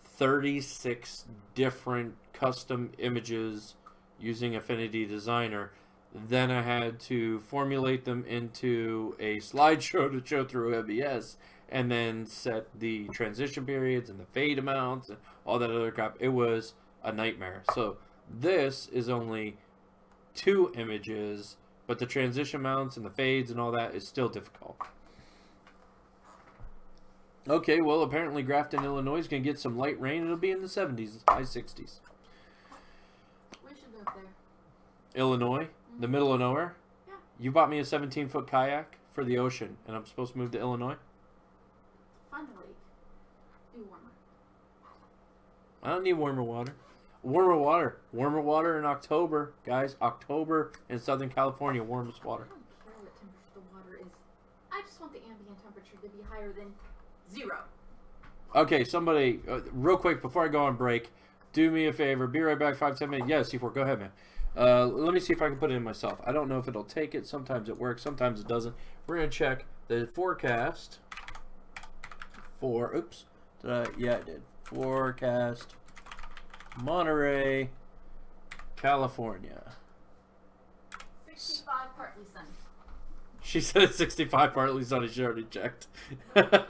36 different custom images using Affinity Designer. Then I had to formulate them into a slideshow to show through OBS, and then set the transition periods and the fade amounts and all that other crap. It was a nightmare. So this is only 2 images, but the transition mounts and the fades and all that is still difficult. Okay, well, apparently Grafton, Illinois is going to get some light rain. It'll be in the 70s, high 60s. We should live there. Illinois, the middle of nowhere. Yeah. You bought me a 17-foot kayak for the ocean, and I'm supposed to move to Illinois? Fun lake. Be warmer. I don't need warmer water. Warmer water. Warmer water in October, guys. October in Southern California, warmest water. I don't care what temperature the water is. I just want the ambient temperature to be higher than 0. Okay, somebody, real quick before I go on break, do me a favor. Be right back, 5-10 minutes. Yeah, C4, go ahead, man. Let me see if I can put it in myself. I don't know if it'll take it. Sometimes it works. Sometimes it doesn't. We're going to check the forecast for, oops. Yeah, it did. Forecast, Monterey, California. 65 partly sunny. She said it's 65 partly sunny. She already checked. That's just,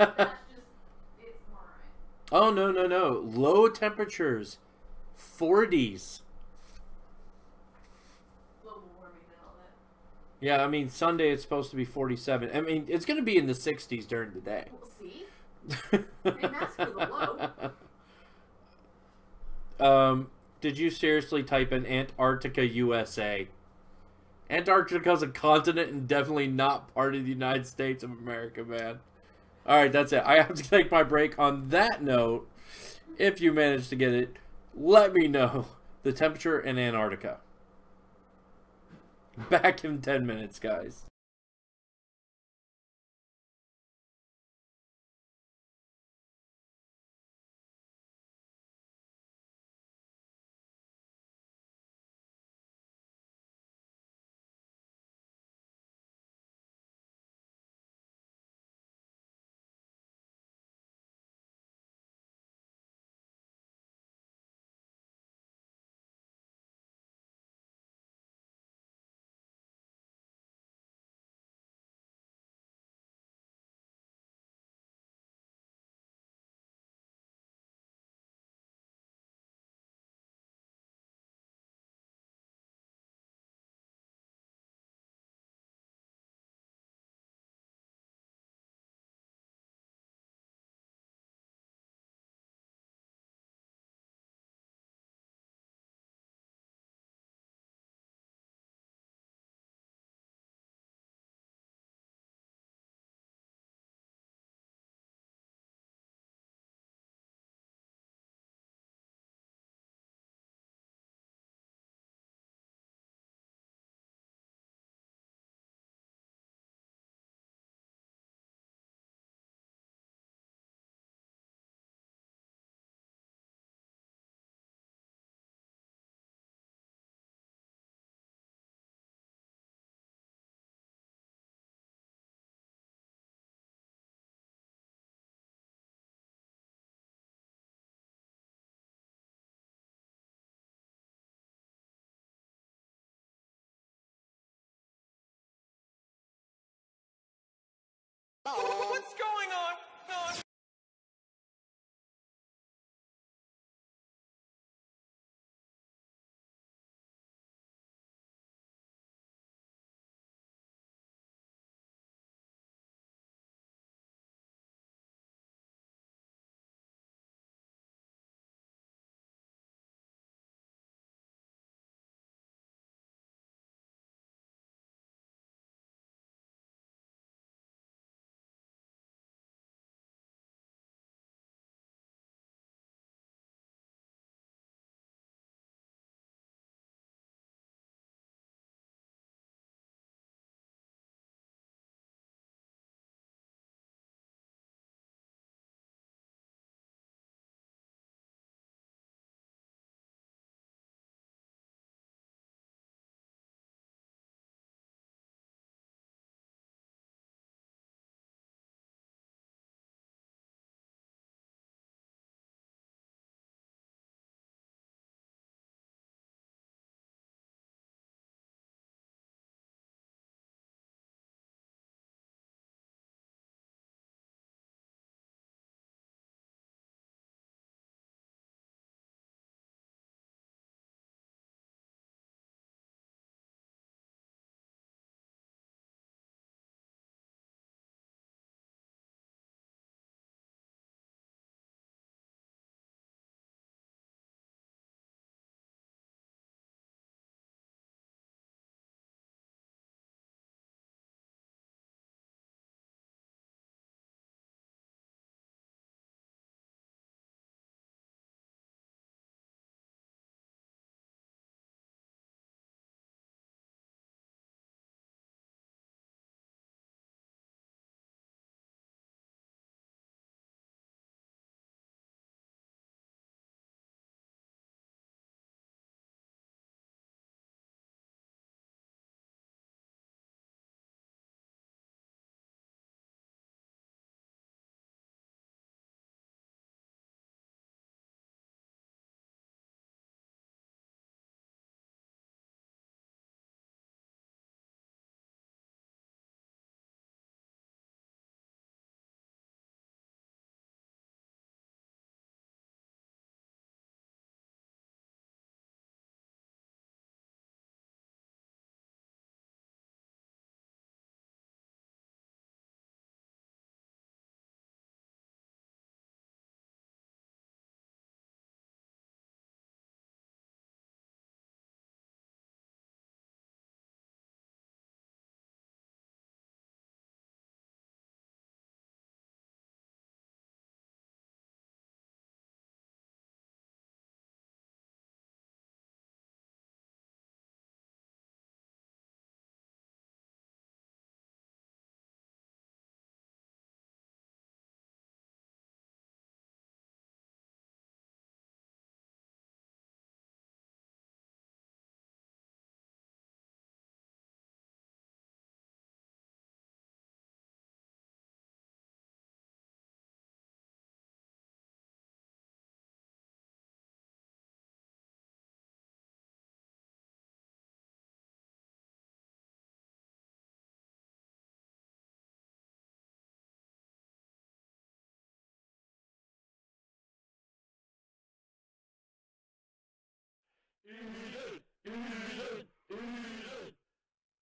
it's more right. Oh, no, no, no. Low temperatures. 40s. Global warming and all that. Yeah, I mean, Sunday it's supposed to be 47. I mean, it's going to be in the 60s during the day. We'll see. And that's for the low. Did you seriously type in Antarctica, USA? Antarctica's a continent and definitely not part of the United States of America, man. Alright, that's it. I have to take my break. On that note, if you manage to get it, let me know the temperature in Antarctica. Back in 10 minutes, guys. What's going on?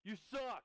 You suck!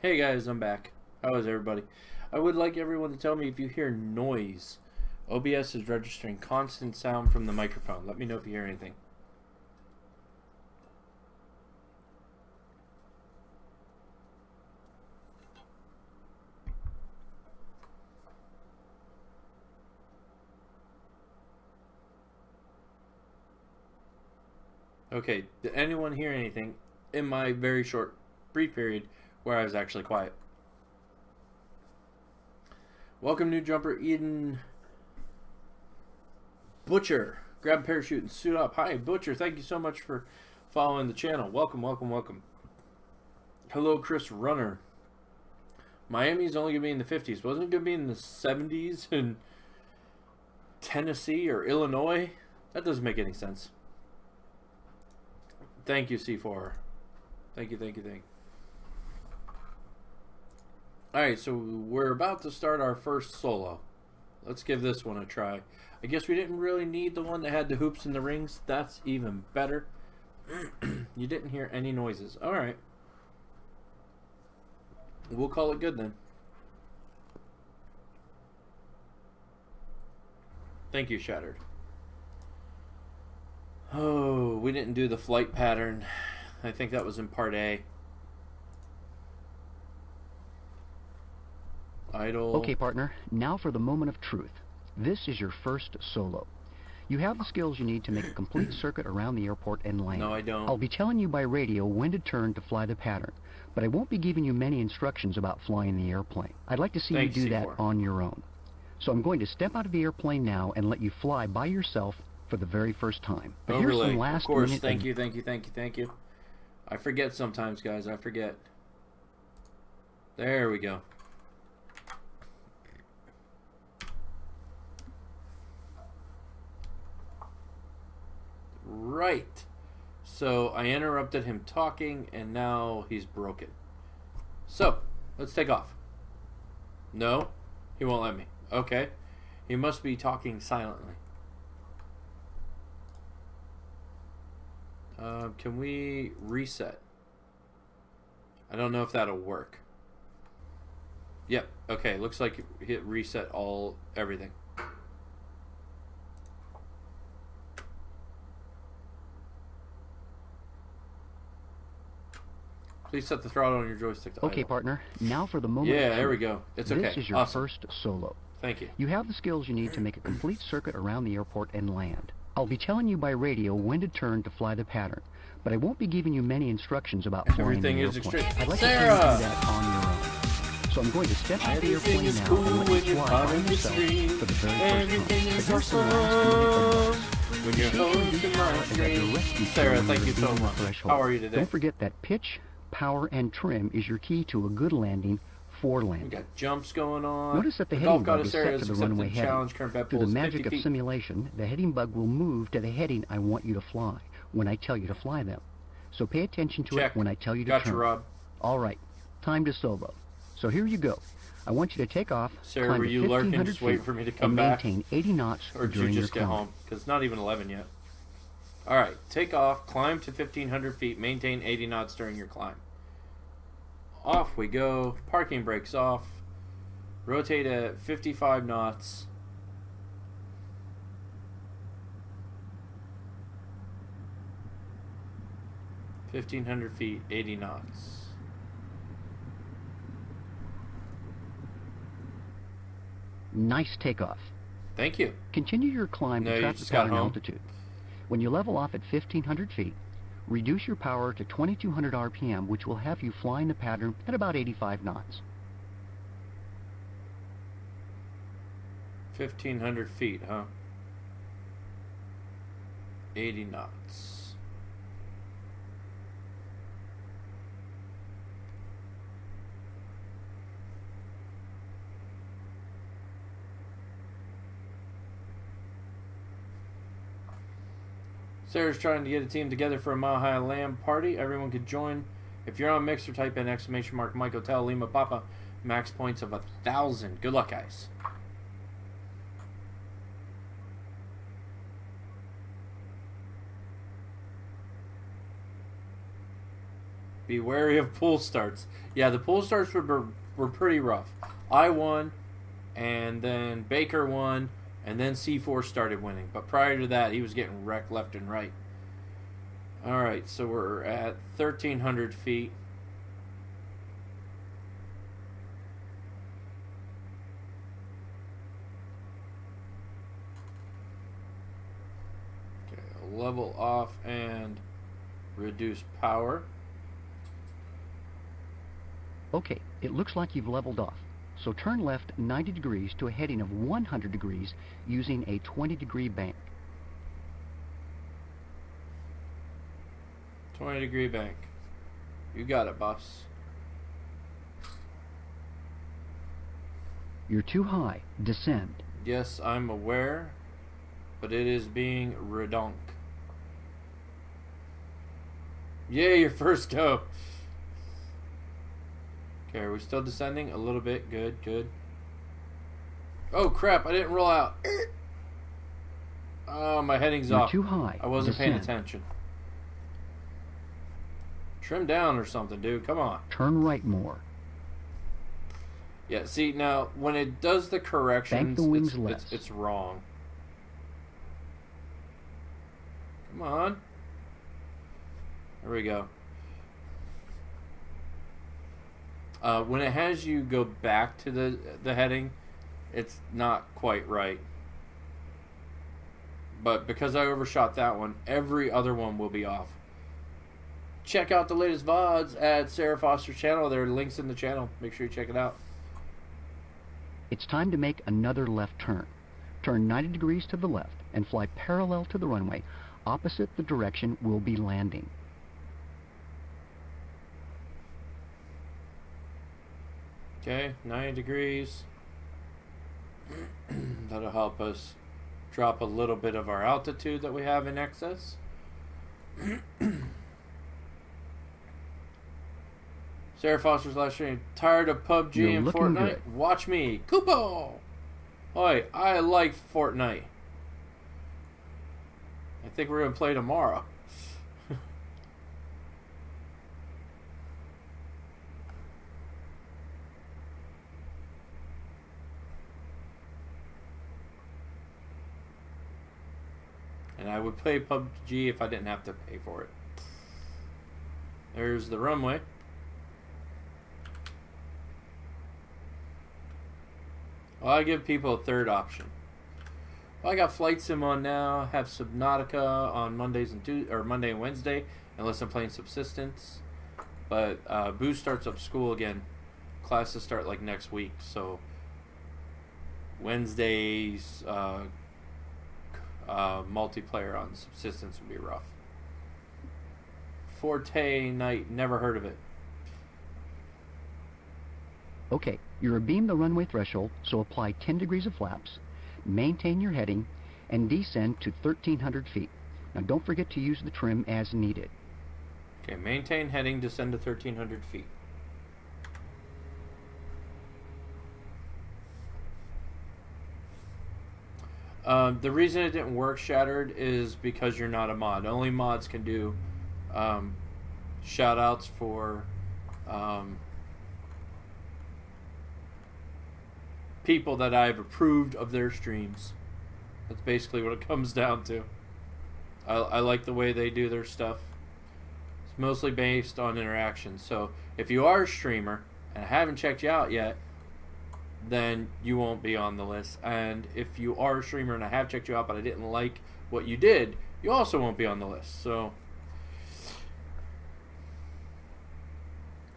Hey guys, I'm back. How is everybody? I would like everyone to tell me if you hear noise. OBS is registering constant sound from the microphone. Let me know if you hear anything. Okay, did anyone hear anything in my very short, brief period where I was actually quiet? Welcome, new jumper, Eden. Butcher, grab a parachute and suit up. Hi, Butcher, thank you so much for following the channel. Welcome, welcome, welcome. Hello, Chris Runner. Miami's only going to be in the 50s. Wasn't it going to be in the 70s in Tennessee or Illinois? That doesn't make any sense. Thank you, C4. Thank you, thank you, thank you. Alright, so we're about to start our first solo. Let's give this one a try. I guess we didn't really need the one that had the hoops and the rings. That's even better. You didn't hear any noises. Alright. We'll call it good then. Thank you, Shattered. Oh, we didn't do the flight pattern. I think that was in part A. Idle. Okay, partner, now for the moment of truth. This is your first solo. You have the skills you need to make a complete circuit around the airport and land. No, I don't. I'll be telling you by radio when to turn to fly the pattern, but I won't be giving you many instructions about flying the airplane. I'd like to see Thanks, you do C4. that on your own. So I'm going to step out of the airplane now and let you fly by yourself for the very first time. But here's Overlay. some last Of course, minute thank you, thank you, thank you, thank you. I forget sometimes, guys. I forget. There we go. Right. So I interrupted him talking, and now he's broken. So, let's take off. No, he won't let me. Okay. He must be talking silently. Can we reset? I don't know if that'll work. Yep. Okay. Looks like it hit reset everything. Please set the throttle on your joystick to Okay, idle. partner, now for the moment. Yeah, of there we truth. go. It's okay. This is your Awesome. first solo. Thank you. You have the skills you need to make a complete circuit around the airport and land. I'll be telling you by radio when to turn to fly the pattern, but I won't be giving you many instructions about flying Everything the is airplane. extreme. I'd like to see you do Sarah! that on your own. So I'm going to step out of the Everything airplane is now cool and when let you you're fly part by of the yourself stream. for the very Everything first is time. But here's some last minute advice. when you're hosting my stream. Sarah, thank you so much. How are you today? Don't forget that pitch, power, and trim is your key to a good landing for We landing. got jumps going on. Notice that the Golf heading bug Goddess is area set has to the accepted runway the heading. challenge. Current bet Through pool the is magic 50 of feet. simulation, the heading bug will move to the heading I want you to fly when I tell you to fly them. So pay attention to Check. it when I tell you to Gotcha, turn. Rob. All right, time to solo. So here you go. I want you to take off, Sarah, climb were to you lurking 1,500 just waiting feet, for me to come and back? maintain 80 knots Or did you during your just get climb. home? Because it's not even 11 yet. Alright, take off, climb to 1,500 feet, maintain 80 knots during your climb. Off we go. Parking brakes off. Rotate at 55 knots. $1,500 feet, 80 knots. Nice takeoff. Thank you. Continue your climb No, to you traffic just got pattern home. altitude. When you level off at 1,500 feet, reduce your power to 2,200 RPM, which will have you flying the pattern at about 85 knots. 1,500 feet, huh? 80 knots. Sarah's trying to get a team together for a Mile High Lamb party. Everyone could join. If you're on Mixer, type in !! Mike Hotel Lima Papa. Max points of 1,000. Good luck, guys. Be wary of pool starts. Yeah, the pool starts were pretty rough. I won, and then Baker won, and then C4 started winning. But prior to that, he was getting wrecked left and right. Alright, so we're at 1,300 feet. Okay, level off and reduce power. Okay, it looks like you've leveled off. So turn left 90 degrees to a heading of 100 degrees using a 20-degree bank. 20-degree bank. You got it, boss. You're too high. Descend. Yes, I'm aware, but it is being redonk. Yeah, your first go. Okay, are we still descending? A little bit. Good, good. Oh, crap. I didn't roll out. Oh, my heading's You're off. too high. I wasn't Descend. paying attention. Trim down or something, dude. Come on. Turn right more. Yeah, see, now, when it does the corrections, the wings less. it's wrong. Come on. There we go. When it has you go back to the heading, it's not quite right. But because I overshot that one, every other one will be off. Check out the latest VODs at Sarah Foster's channel. There are links in the channel. Make sure you check it out. It's time to make another left turn. Turn 90 degrees to the left and fly parallel to the runway, opposite the direction we'll be landing. Okay, 90 degrees. That'll help us drop a little bit of our altitude that we have in excess. Sarah Foster's live stream. Tired of PUBG You're and looking Fortnite? good. Watch me. Kupo! Oi, I like Fortnite. I think we're going to play tomorrow. And I would play PUBG if I didn't have to pay for it. There's the runway. Well, I give people a third option. Well, I got Flight Sim on now. Have Subnautica on Mondays and Monday and Wednesday, unless I'm playing Subsistence. But Boo starts up school again. Classes start like next week, so Wednesdays multiplayer on Subsistence would be rough. Forte Night, never heard of it. Okay, you're abeam the runway threshold, so apply 10 degrees of flaps, maintain your heading, and descend to 1,300 feet. Now don't forget to use the trim as needed. Okay, maintain heading, descend to 1,300 feet. The reason it didn't work Shattered is because you're not a mod. Only mods can do shoutouts for people that I've approved of their streams. That's basically what it comes down to. I like the way they do their stuff. It's mostly based on interaction. So if you are a streamer and I haven't checked you out yet, then you won't be on the list. And if you are a streamer and I have checked you out but I didn't like what you did, you also won't be on the list. So,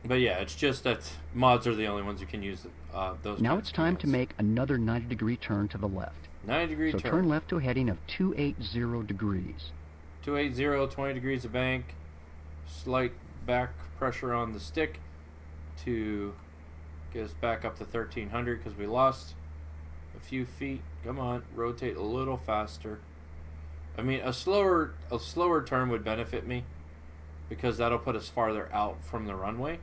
but yeah, it's just that mods are the only ones who can use those. Now it's time to make another 90-degree turn to the left. 90-degree So turn. turn left to a heading of 280 degrees. 280, 20 degrees of bank. Slight back pressure on the stick to get us back up to 1,300 because we lost a few feet. Come on, rotate a little faster. I mean, a slower turn would benefit me because that'll put us farther out from the runway.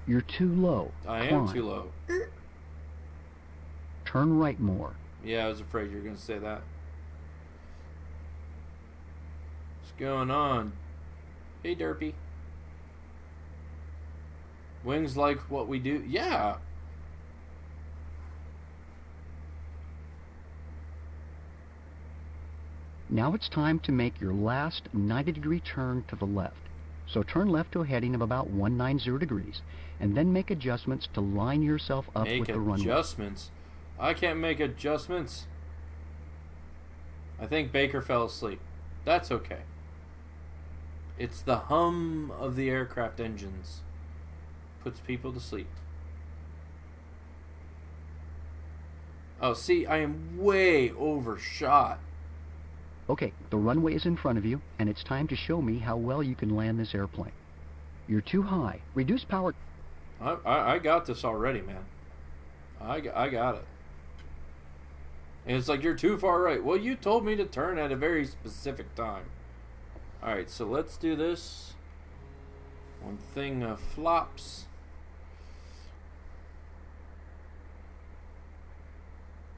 You're too low. I am Climb. too low. Turn right more. Yeah, I was afraid you were going to say that. What's going on? Hey, Derpy. Wings like what we do? Yeah. Now it's time to make your last 90-degree turn to the left. So turn left to a heading of about 190 degrees, and then make adjustments to line yourself up with the runway. Adjustments? I can't make adjustments. I think Baker fell asleep. That's okay. It's the hum of the aircraft engines. Puts people to sleep. Oh, see, I am way overshot. Okay, the runway is in front of you, and it's time to show me how well you can land this airplane. You're too high. Reduce power. I got this already, man. I got it. And it's like, you're too far right. Well, you told me to turn at a very specific time. Alright, so let's do this. One thing flops.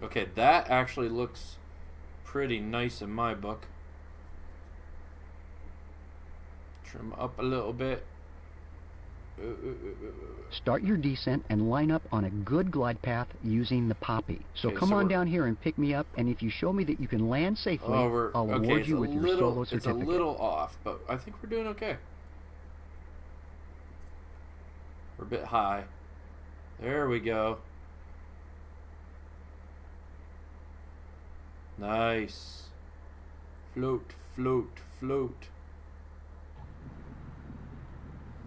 Okay, that actually looks pretty nice in my book. Trim up a little bit. Start your descent and line up on a good glide path using the poppy. So Okay, come so on we're- down here and pick me up, and if you show me that you can land safely, Oh, I'll okay, award it's you a with your little, solo certificate. It's a little off, but I think we're doing okay. We're a bit high. There we go. Nice. Float, float, float.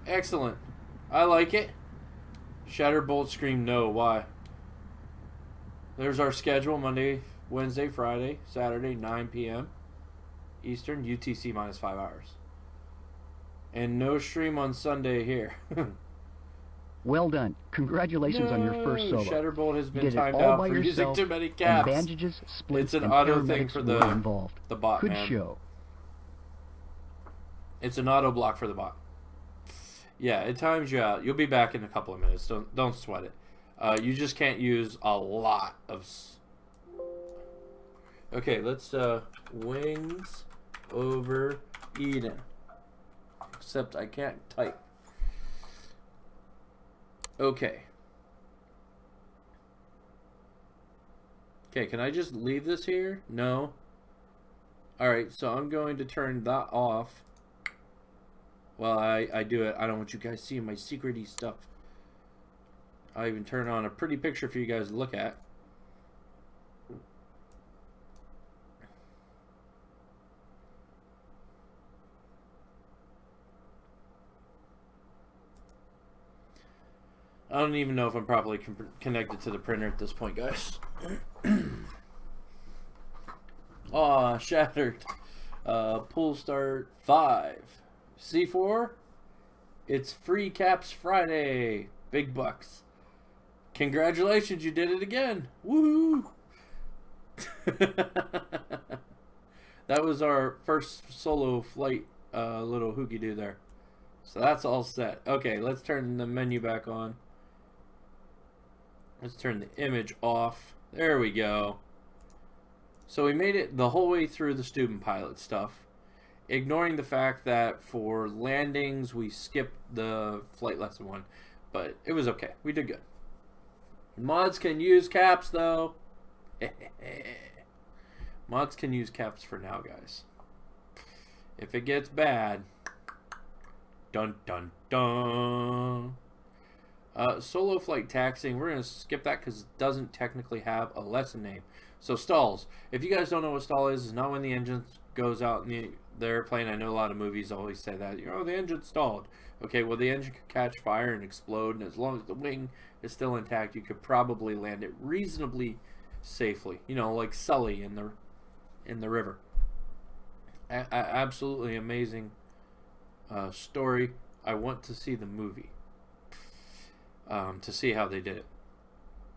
Excellent. I like it. Shatterbolt scream no. Why? There's our schedule. Monday, Wednesday, Friday, Saturday, 9 p.m. Eastern, UTC minus 5 hours. And no stream on Sunday here. Well done. Congratulations on your first solo. Shutterbolt has You been did it timed all out by for using yourself, too many and caps. bandages, splits, It's an and auto thing paramedics for were involved. the bot, Good man. show. It's an auto block for the bot. Yeah, it times you out. You'll be back in a couple of minutes. Don't sweat it. You just can't use a lot of. Okay, let's wings over Eden. Except I can't type. Okay. Okay, can I just leave this here? No. Alright, so I'm going to turn that off. Well, I do it. I don't want you guys seeing my secret-y stuff. I even turn on a pretty picture for you guys to look at. I don't even know if I'm properly connected to the printer at this point, guys. Aw, shattered. Pull start 5. C4, it's free caps Friday. Big bucks. Congratulations, you did it again. Woohoo! That was our first solo flight, little hooky doo there. So that's all set. Okay, let's turn the menu back on. Let's turn the image off. There we go. So we made it the whole way through the student pilot stuff, ignoring the fact that for landings we skipped the flight lesson 1, but it was okay. We did good. Mods can use caps though. Mods can use caps for now, guys. If it gets bad, dun dun dun. Solo flight taxiing, we're going to skip that because it doesn't technically have a lesson name. So stalls. If you guys don't know what stall is, it's not when the engine goes out in the airplane. I know a lot of movies always say that. You know, the engine stalled. Okay, well the engine could catch fire and explode, and as long as the wing is still intact, you could probably land it reasonably safely. You know, like Sully in the river. Absolutely amazing story. I want to see the movie. To see how they did it.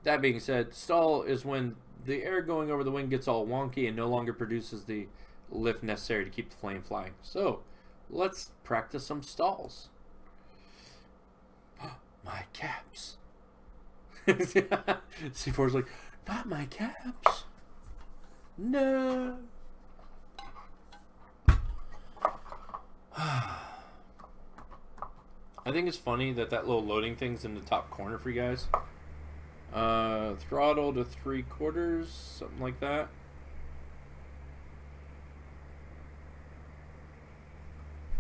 That being said, stall is when the air going over the wing gets all wonky and no longer produces the lift necessary to keep the plane flying. So, let's practice some stalls. My caps. C4's like, not my caps. No. I think it's funny that little loading thing's in the top corner for you guys. Throttle to 3/4, something like that.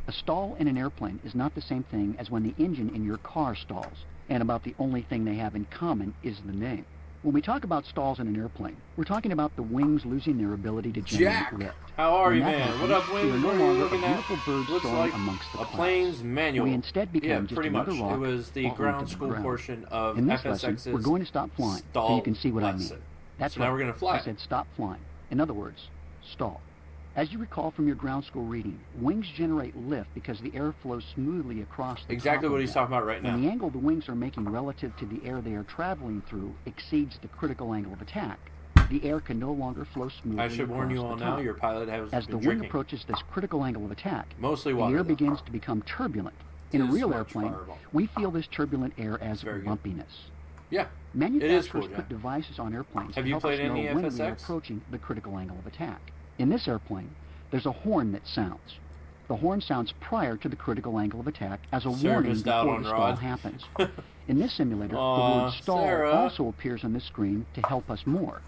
A stall in an airplane is not the same thing as when the engine in your car stalls, and about the only thing they have in common is the name. When we talk about stalls in an airplane, we're talking about the wings losing their ability to generate Jack, lift. how are When you, that man? happens, What up, we Wings? are no What are you longer a looking at? beautiful bird Looks soaring like amongst the a clouds. plane's manual. We instead become Yeah, just pretty another much. rock It was the falling ground to the school ground. portion of In this FSX's lesson, we're going to stop flying, so stall you can see what I mean. lesson. That's So right. now we're going to fly. I said stop flying. In other words, stall. As you recall from your ground school reading, wings generate lift because the air flows smoothly across the Exactly top what of he's them. talking about right now. When the angle the wings are making relative to the air they are traveling through exceeds the critical angle of attack, the air can no longer flow smoothly I should warn you all across the now, top. your pilot has As the been wing drinking. approaches this critical angle of attack, Mostly the water, air though. begins to become turbulent. In a It is real much airplane, fireball. we feel this turbulent air as Very good. bumpiness. Yeah. Manufacturers cool, put Jack. devices on airplanes Have to you help played us know any when we are FSX? approaching the critical angle of attack. In this airplane, there's a horn that sounds. The horn sounds prior to the critical angle of attack as a Sarah warning missed out before on the stall Rod. happens. In this simulator, the Aw, word stall Sarah. also appears on the screen to help us more.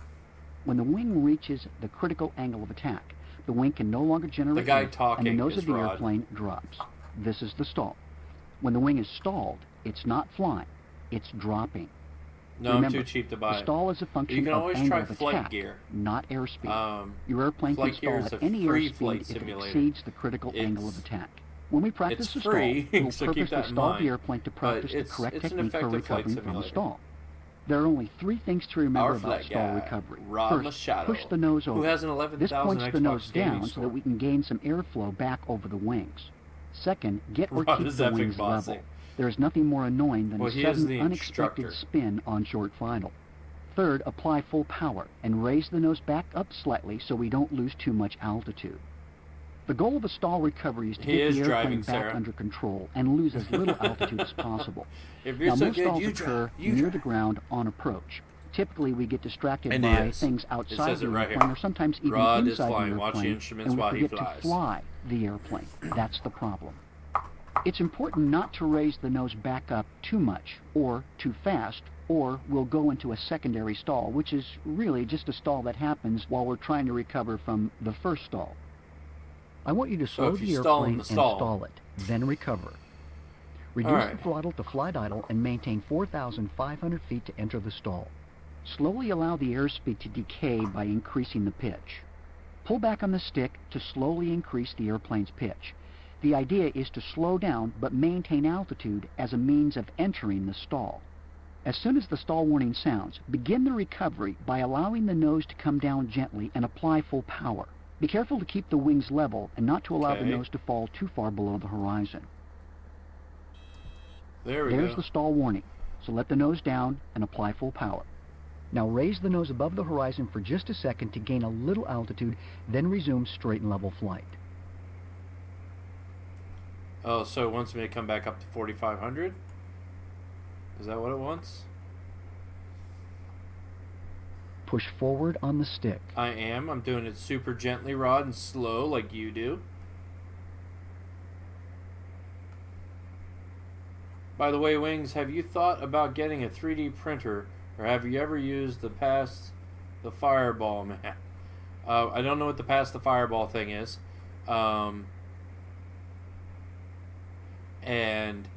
When the wing reaches the critical angle of attack, the wing can no longer generate The guy lift, and the talking nose is of the Rod. airplane drops. This is the stall. When the wing is stalled, it's not flying, it's dropping. No, Remember, I'm too cheap to buy the it. stall is a function You can of always angle try of flight attack, gear. not airspeed. Your airplane can Flight Gear stall is at a any free flight airspeed if it simulator. exceeds the critical angle of It's- attack. When we practice it's the free, stall, we'll so keep purposely that in stall mind. the airplane to practice the it's correct an technique for effective flight recovering from a simulator. stall. There are only 3 things to remember Our about flight stall guy, recovery. Rob First, Machado, push the nose over. who has an This 11,000 points the Xbox nose gaming down so score. that we can gain some airflow back over the wings. Second, get or Rod keep is the effing wings bossy. level. There is nothing more annoying than Well, a he is sudden the unexpected instructor. spin on short final. Third, apply full power and raise the nose back up slightly so we don't lose too much altitude. The goal of a stall recovery is to He get is the airplane driving, back Sarah. under control and lose as little altitude as possible. If you're Now, so most good, stalls you occur drive. You near drive. the ground on approach. Typically, we get distracted And by yes, things it outside says the it right airplane here. or sometimes even Rod is inside flying. the Watch the airplane, instruments and we while he forget flies. to fly the airplane. That's the problem. It's important not to raise the nose back up too much or too fast, or we'll go into a secondary stall, which is really just a stall that happens while we're trying to recover from the first stall. I want you to slow if the you stall in airplane the and stall- stall it, then recover. Reduce Alright. the throttle to flight idle and maintain 4,500 feet to enter the stall. Slowly allow the airspeed to decay by increasing the pitch. Pull back on the stick to slowly increase the airplane's pitch. The idea is to slow down but maintain altitude as a means of entering the stall. As soon as the stall warning sounds, begin the recovery by allowing the nose to come down gently and apply full power. Be careful to keep the wings level and not to allow the Okay. nose to fall too far below the horizon. There we There's go. the stall warning, so let the nose down and apply full power. Now raise the nose above the horizon for just a second to gain a little altitude, then resume straight and level flight. Oh, so it wants me to come back up to 4,500? Is that what it wants? Push forward on the stick. I am. I'm doing it super gently, Rod, and slow like you do. By the way, Wings, have you thought about getting a 3D printer, or have you ever used the Fireball, man? I don't know what the Pass the Fireball thing is. And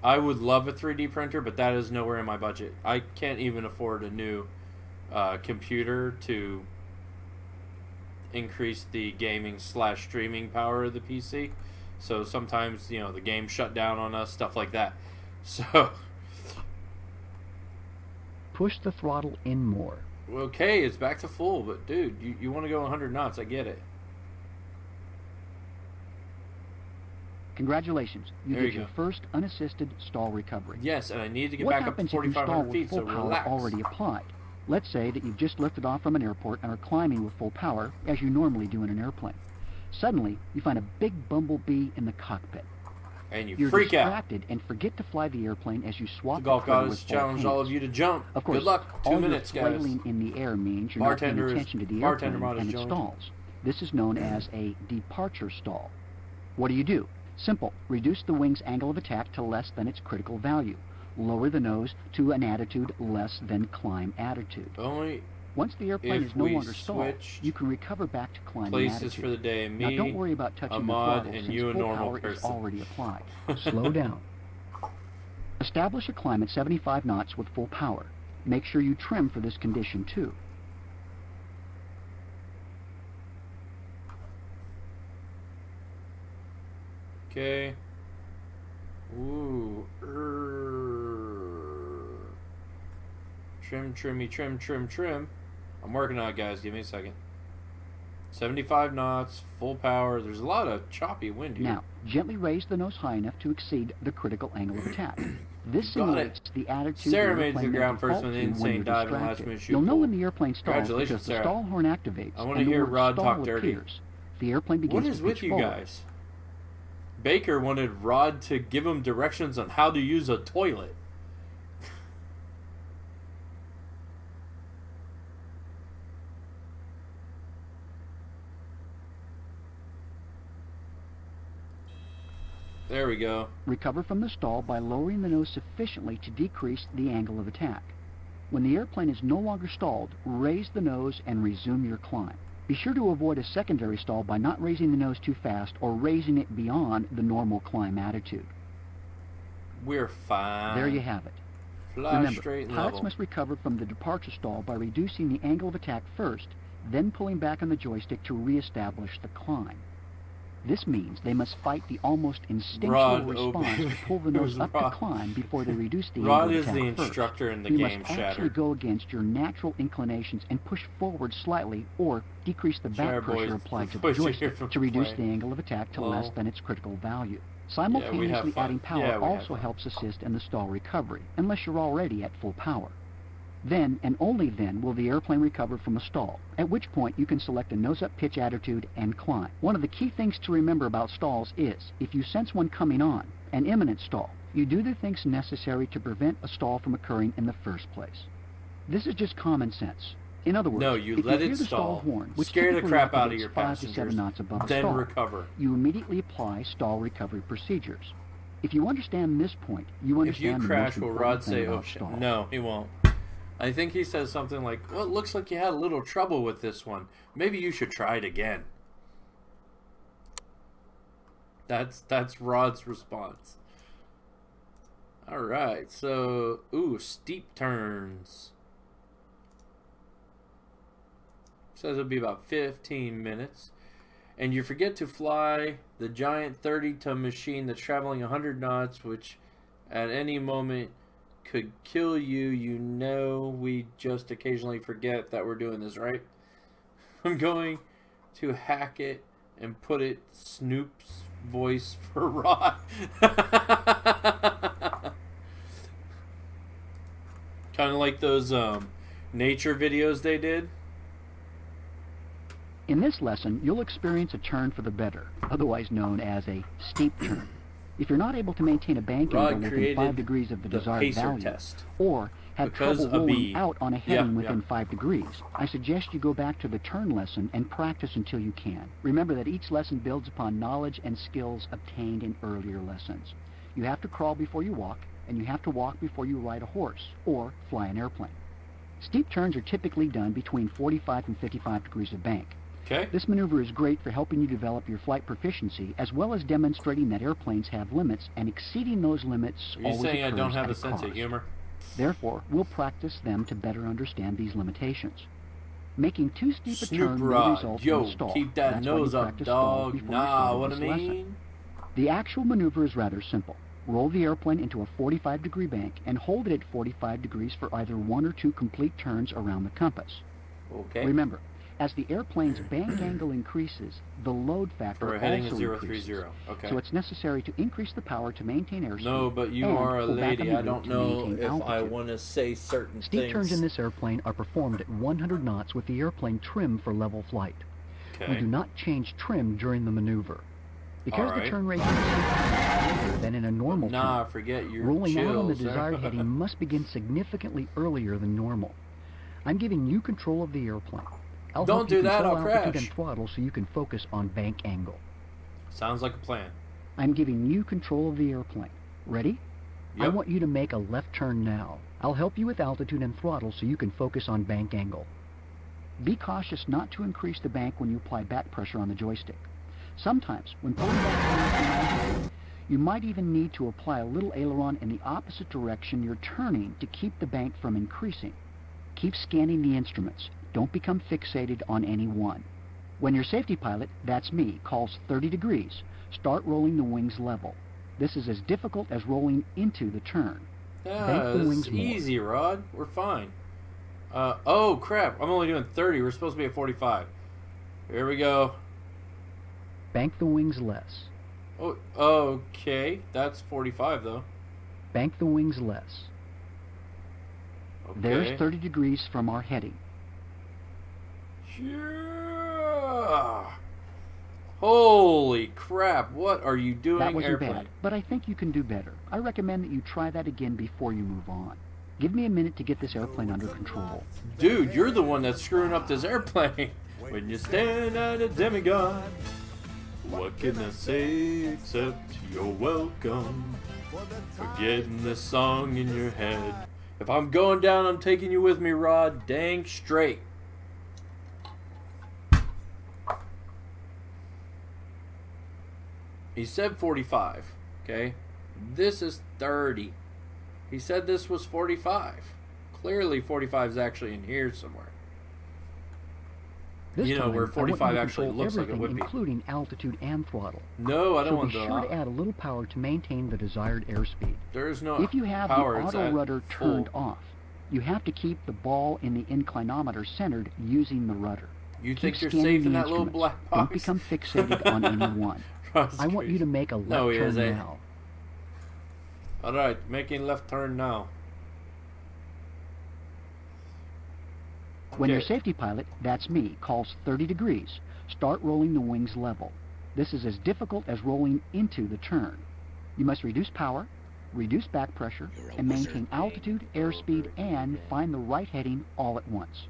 I would love a 3D printer, but that is nowhere in my budget. I can't even afford a new computer to increase the gaming / streaming power of the PC. So sometimes, you know, the game shut down on us, stuff like that. So, Push the throttle in more. okay, it's back to full, but dude, you want to go 100 knots, I get it. Congratulations, you There did you your go. first unassisted stall recovery. Yes, and I need to get What back up to happens if you stall 4,500 with feet, full so power relax. already applied? Let's say that you've just lifted off from an airport and are climbing with full power, as you normally do in an airplane. Suddenly, you find a big bumblebee in the cockpit. And you You're freak out. distracted and forget to fly the airplane as you swap The golf critter goddess with both challenged all hands. of you to jump. Of course, Good luck. 2 all minutes, your guys. flailing in the air means you're Bartender not is- paying attention to the bartender airplane mod is and it joined. stalls. This is known as a departure stall. What do? Simple. Reduce the wing's angle of attack to less than its critical value. Lower the nose to an attitude less than climb attitude. Only Once the airplane if is no we longer stalled, switched you can recover back to climbing places attitude. for the day. Now Me, don't worry about touching a the mod, throttle and since you a full normal power is person. already applied. Slow down. Establish a climb at 75 knots with full power. Make sure you trim for this condition too. Okay. Ooh. Trim, trimmy, trim, trim, trim. I'm working on it, guys. Give me a second. 75 knots, full power. There's a lot of choppy wind here. Now, gently raise the nose high enough to exceed the critical angle of attack. This Got simulates the attitude Sarah the made it to the airplane ground may first default with an to when insane you're dive and last distracted. minute shoot You'll know pull. when the airplane stalls Congratulations, because the Sarah. stall horn activates I wanna and the hear word Rod stall talk dirty. appears. The airplane begins What to is with pitch you forward. guys? Baker wanted Rod to give him directions on how to use a toilet. There we go. Recover from the stall by lowering the nose sufficiently to decrease the angle of attack. When the airplane is no longer stalled, raise the nose and resume your climb. Be sure to avoid a secondary stall by not raising the nose too fast or raising it beyond the normal climb attitude. We're fine. There you have it. Fly Remember, straight and pilots level. must recover from the departure stall by reducing the angle of attack first, then pulling back on the joystick to reestablish the climb. This means they must fight the almost instinctual Rod response Obi- to pull the It nose was up Rod. to climb before they reduce the Rod angle is of the attack first. instructor in the You game, must actually Shatter. go against your natural inclinations and push forward slightly or decrease the back Shatter pressure boys, applied to the boys are here joystick from to reduce play. the angle of attack to less Lol. than its critical value. have Simultaneously fun. adding power Yeah, we have also fun. helps assist in the stall recovery, unless you're already at full power. Then, and only then, will the airplane recover from a stall, at which point you can select a nose-up pitch attitude and climb. One of the key things to remember about stalls is, if you sense one coming on, an imminent stall, you do the things necessary to prevent a stall from occurring in the first place. This is just common sense. In other words, No, you if let you it hear the stall stall, horn, which scare the typically crap out of operates your 5 to 7 passengers, knots above the then stall, recover. you immediately apply stall recovery procedures. If you understand this point, you If you understand crash, the will most Rod important say, thing oh about shit? stalls. No, he won't. I think he says something like, well, it looks like you had a little trouble with this one. Maybe you should try it again. That's Rod's response. Alright, so, ooh, steep turns. Says it'll be about 15 minutes. And you forget to fly the giant 30-ton machine that's traveling 100 knots, which at any moment could kill you. You know we just occasionally forget that we're doing this, right? I'm going to hack it and put it Snoop's voice for Rod. Kind of like those nature videos they did. In this lesson, you'll experience a turn for the better, otherwise known as a steep turn. If you're not able to maintain a bank Rod angle within created 5 degrees of the the desired pacer value, test. or have Because trouble a rolling bee. out on a heading Yeah, within yeah. 5 degrees, I suggest you go back to the turn lesson and practice until you can. Remember that each lesson builds upon knowledge and skills obtained in earlier lessons. You have to crawl before you walk, and you have to walk before you ride a horse, or fly an airplane. Steep turns are typically done between 45 and 55 degrees of bank. Okay? This maneuver is great for helping you develop your flight proficiency, as well as demonstrating that airplanes have limits, and exceeding those limits Are you always saying I occurs don't have at a sense of cost. humor? Therefore, we'll practice them to better understand these limitations. Making too steep a Snoop turn may Rod, result yo, in a stall. keep that That's why you nose up, practice stalls dog. before you Nah, follow what I this lesson. mean? The actual maneuver is rather simple. Roll the airplane into a 45-degree bank and hold it at 45 degrees for either 1 or 2 complete turns around the compass. Okay. Remember, as the airplane's bank angle increases, the load factor For a heading also of increases. 030. Okay. So it's necessary to increase the power to maintain airspeed. No, but you and are a pull back on lady. the I root don't to know maintain if I altitude. want to say certain Steep things. turns in this airplane are performed at 100 knots with the airplane trimmed for level flight. We Okay. do not change trim during the maneuver. Because All right. the turn rate is higher than in a normal Nah, turn, forget your rolling out on the chills. desired heading must begin significantly earlier than normal. I'm giving you control of the airplane. I'll Don't help you do that, control I'll altitude crash. and throttle so you can focus on bank angle. Sounds like a plan. I'm giving you control of the airplane. Ready? I Yep. want you to make a left turn now. I'll help you with altitude and throttle so you can focus on bank angle. Be cautious not to increase the bank when you apply back pressure on the joystick. Sometimes, when pulling back, you might even need to apply a little aileron in the opposite direction you're turning to keep the bank from increasing. Keep scanning the instruments. Don't become fixated on any one. When your safety pilot, that's me, calls 30 degrees, start rolling the wings level. This is as difficult as rolling into the turn. Bank the It's wings more. easy, Rod. We're fine. Oh, crap. I'm only doing 30. We're supposed to be at 45. Here we go. Bank the wings less. Oh, okay. That's 45, though. Bank the wings less. Okay. There's 30 degrees from our heading. Yeah. Holy crap. What are you doing, That wasn't airplane? bad, but I think you can do better. I recommend that you try that again before you move on. Give me a minute to get this airplane under control. Dude, you're the one that's screwing up this airplane. When you stand at a demigod, what can I say except you're welcome for getting this song in your head. If I'm going down, I'm taking you with me, Rod. Dang straight. He said 45, okay? This is 30. He said this was 45. Clearly 45 is actually in here somewhere. This You know, time, where I want 45 you to actually control looks like it everything, would be. including altitude and throttle. No, I don't So want be the... sure to add a little power to maintain the desired airspeed. There is no If you have power. the It's auto at rudder full. turned off, you have to keep the ball in the inclinometer centered using the rudder. You Keep think you're scanning safe in the that little instruments. black Don't box? become fixated on any one. I want you to make a left No, he turn isn't. now. Alright, making left turn now. When your Okay. safety pilot, that's me, calls 30 degrees, start rolling the wings level. This is as difficult as rolling into the turn. You must reduce power, reduce back pressure, and maintain altitude, airspeed, and find the right heading all at once.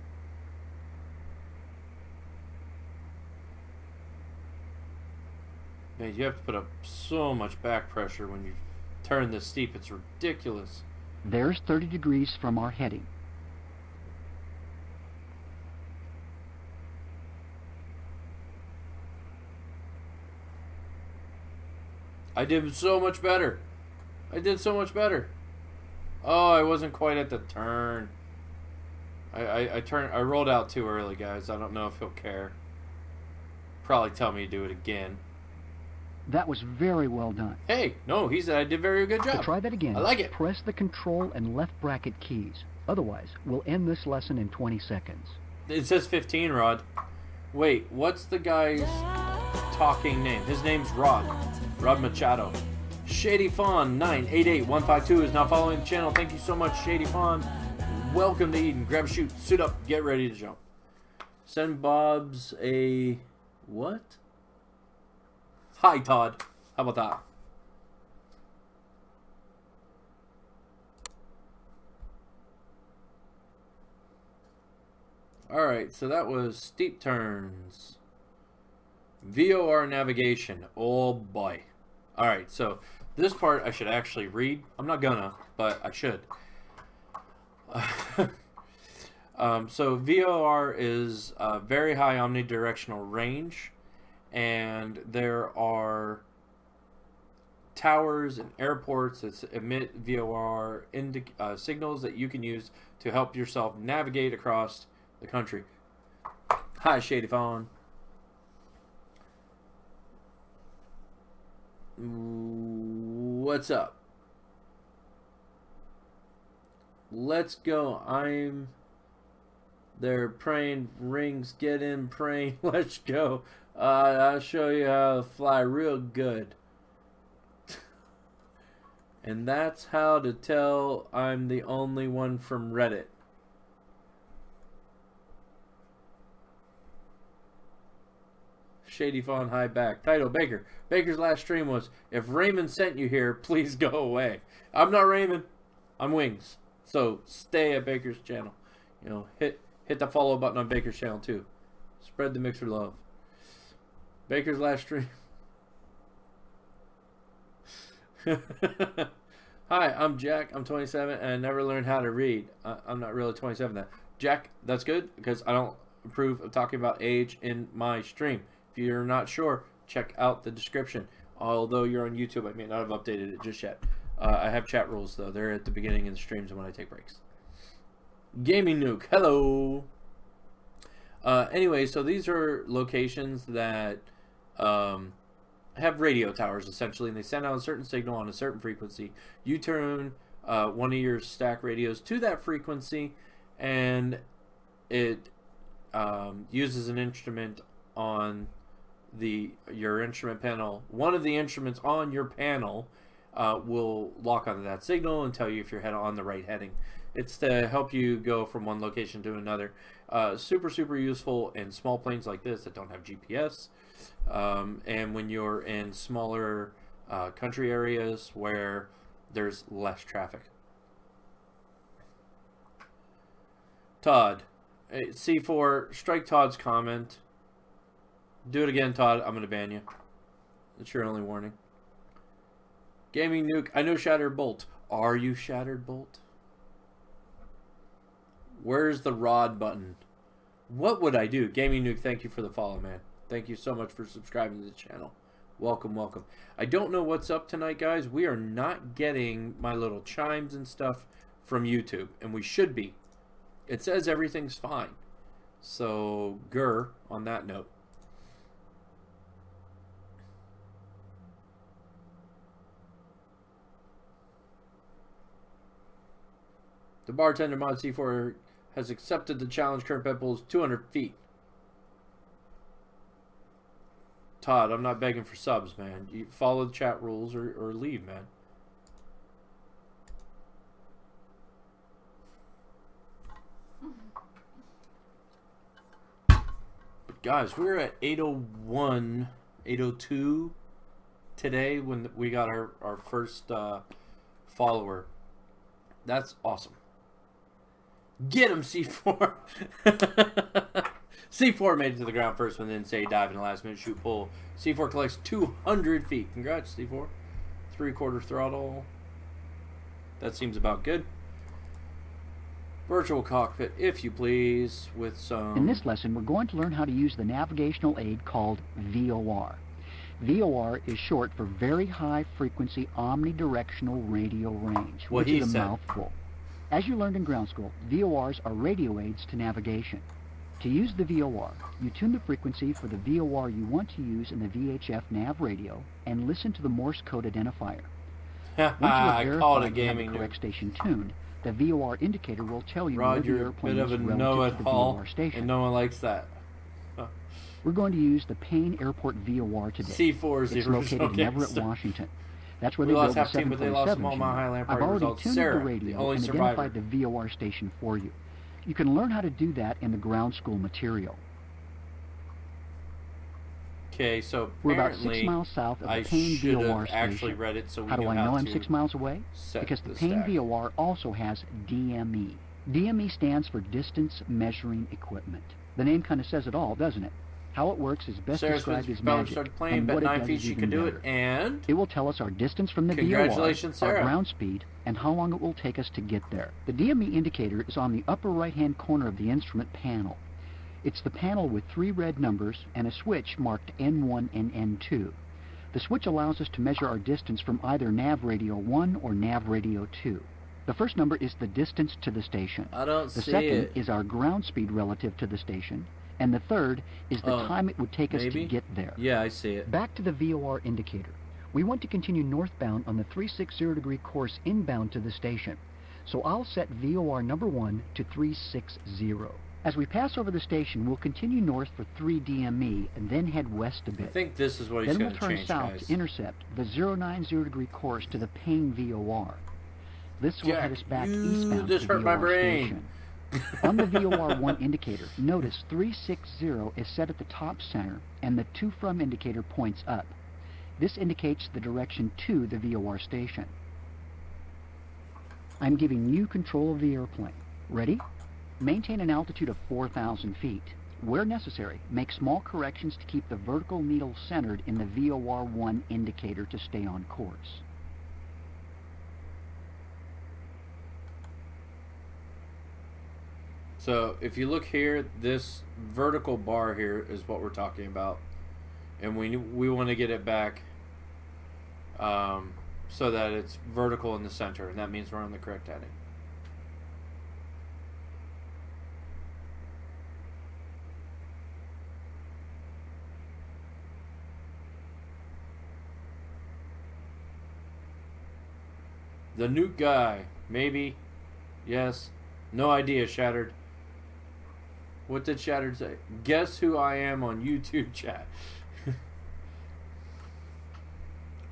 Man, you have to put up so much back pressure when you turn this steep. It's ridiculous. There's 30 degrees from our heading. I did so much better. I did so much better. Oh, I wasn't quite at the turn. I rolled out too early, guys. I don't know if he'll care. Probably tell me to do it again. That was very well done. Hey, no, he said I did a very good To job. try that again, I like it. press the control and left bracket keys. Otherwise, we'll end this lesson in 20 seconds. It says 15, Rod. Wait, what's the guy's talking name? His name's Rod. Rod Machado. Shady Fawn 988152 is now following the channel. Thank you so much, Shady Fawn. Welcome to Eden. Grab a chute, suit up, get ready to jump. Send Bob's a what? Hi, Todd. How about that? Alright, so that was steep turns. VOR navigation. Oh boy. Alright, so this part I should actually read. I'm not gonna, but I should. So VOR is a very high omnidirectional range, and there are towers and airports that emit VOR signals that you can use to help yourself navigate across the country. Hi, Shady Fawn. What's up? Let's go. I'm there praying rings. Get in praying. Let's go. I'll show you how to fly real good. And that's how to tell I'm the only one from Reddit. Shady Fawn, hi back. Title, Baker. Baker's last stream was, if Raymond sent you here, please go away. I'm not Raymond. I'm Wings. So stay at Baker's channel. You know, hit the follow button on Baker's channel too. Spread the Mixer love. Baker's last stream. Hi, I'm Jack. I'm 27 and I never learned how to read. I'm not really 27 then. Jack, that's good because I don't approve of talking about age in my stream. If you're not sure, check out the description. Although you're on YouTube, I may not have updated it just yet. I have chat rules though. They're at the beginning of the streams and when I take breaks. Gaming Nuke, hello. Anyway, so these are locations that have radio towers essentially, and they send out a certain signal on a certain frequency. You turn one of your stack radios to that frequency, and it uses an instrument on your instrument panel. One of the instruments on your panel will lock onto that signal and tell you if you're on the right heading. It's to help you go from one location to another. Super useful in small planes like this that don't have GPS, and when you're in smaller country areas where there's less traffic. Todd, C4, strike Todd's comment. Do it again, Todd. I'm gonna ban you. That's your only warning. Gaming Nuke, I know Shattered Bolt. Are you Shattered Bolt? Where's the rod button? What would I do? Gaming Nuke, thank you for the follow, man. Thank you so much for subscribing to the channel. Welcome, welcome. I don't know what's up tonight, guys. We are not getting my little chimes and stuff from YouTube, and we should be. It says everything's fine. So, grr on that note. The bartender mod C4 has accepted the challenge. Current pet bull is 200 feet. Todd, I'm not begging for subs, man. You follow the chat rules or leave, man. But guys, we're at 801, 802 today when we got our first follower. That's awesome. Get him, C4. C4 made it to the ground first one, then say dive in the last minute shoot pull. C4 collects 200 feet. Congrats, C4. 3/4 throttle. That seems about good. Virtual cockpit, if you please, with some... In this lesson, we're going to learn how to use the navigational aid called VOR. VOR is short for Very High Frequency Omnidirectional Radio Range, which is a mouthful. As you learned in ground school, VORs are radio aids to navigation. To use the VOR, you tune the frequency for the VOR you want to use in the VHF nav radio and listen to the Morse code identifier. Once you have verified you have the correct station tuned, the VOR indicator will tell you where the airplane is relative to the VOR station. And no one likes that. We're going to use the Payne Airport VOR today. C4 is it's located in Everett, Washington. That's where we they lost built the half team, but they lost Small Mile Highland Party. I've already results. tuned Sarah, the radio the only and survivor. identified the VOR station for you. You can learn how to do that in the ground school material. Okay, so we're about 6 miles south of the Payne VOR station. Read it, so we how do I know I'm 6 miles away? Because the Payne VOR also has DME. DME stands for Distance Measuring Equipment. The name kind of says it all, doesn't it? How it works is best described as magic, playing, and what 9 it does feet is she even can do better. It, and it will tell us our distance from the Congratulations, VOR, Sarah. our ground speed, and how long it will take us to get there. The DME indicator is on the upper right-hand corner of the instrument panel. It's the panel with 3 red numbers and a switch marked N1 and N2. The switch allows us to measure our distance from either nav radio 1 or nav radio 2. The first number is the distance to the station. I don't see it. The second is our ground speed relative to the station. And the third is the time it would take us to get there. Yeah, I see it. Back to the VOR indicator. We want to continue northbound on the 360 course inbound to the station. So I'll set VOR number 1 to 360. As we pass over the station, we'll continue north for 3 DME and then head west a bit. I think this is what he's going to change, Then we'll turn south to intercept the 090 course to the Payne VOR. This will head us back eastbound to the VOR station. On the VOR1 indicator, notice 360 is set at the top center and the to from indicator points up. This indicates the direction to the VOR station. I'm giving you control of the airplane. Ready? Maintain an altitude of 4,000 feet. Where necessary, make small corrections to keep the vertical needle centered in the VOR1 indicator to stay on course. So if you look here, this vertical bar here is what we're talking about, and we want to get it back so that it's vertical in the center, and that means we're on the correct heading. The nuke guy, maybe, yes, no idea. Shattered. What did Shattered say? Guess who I am on YouTube chat.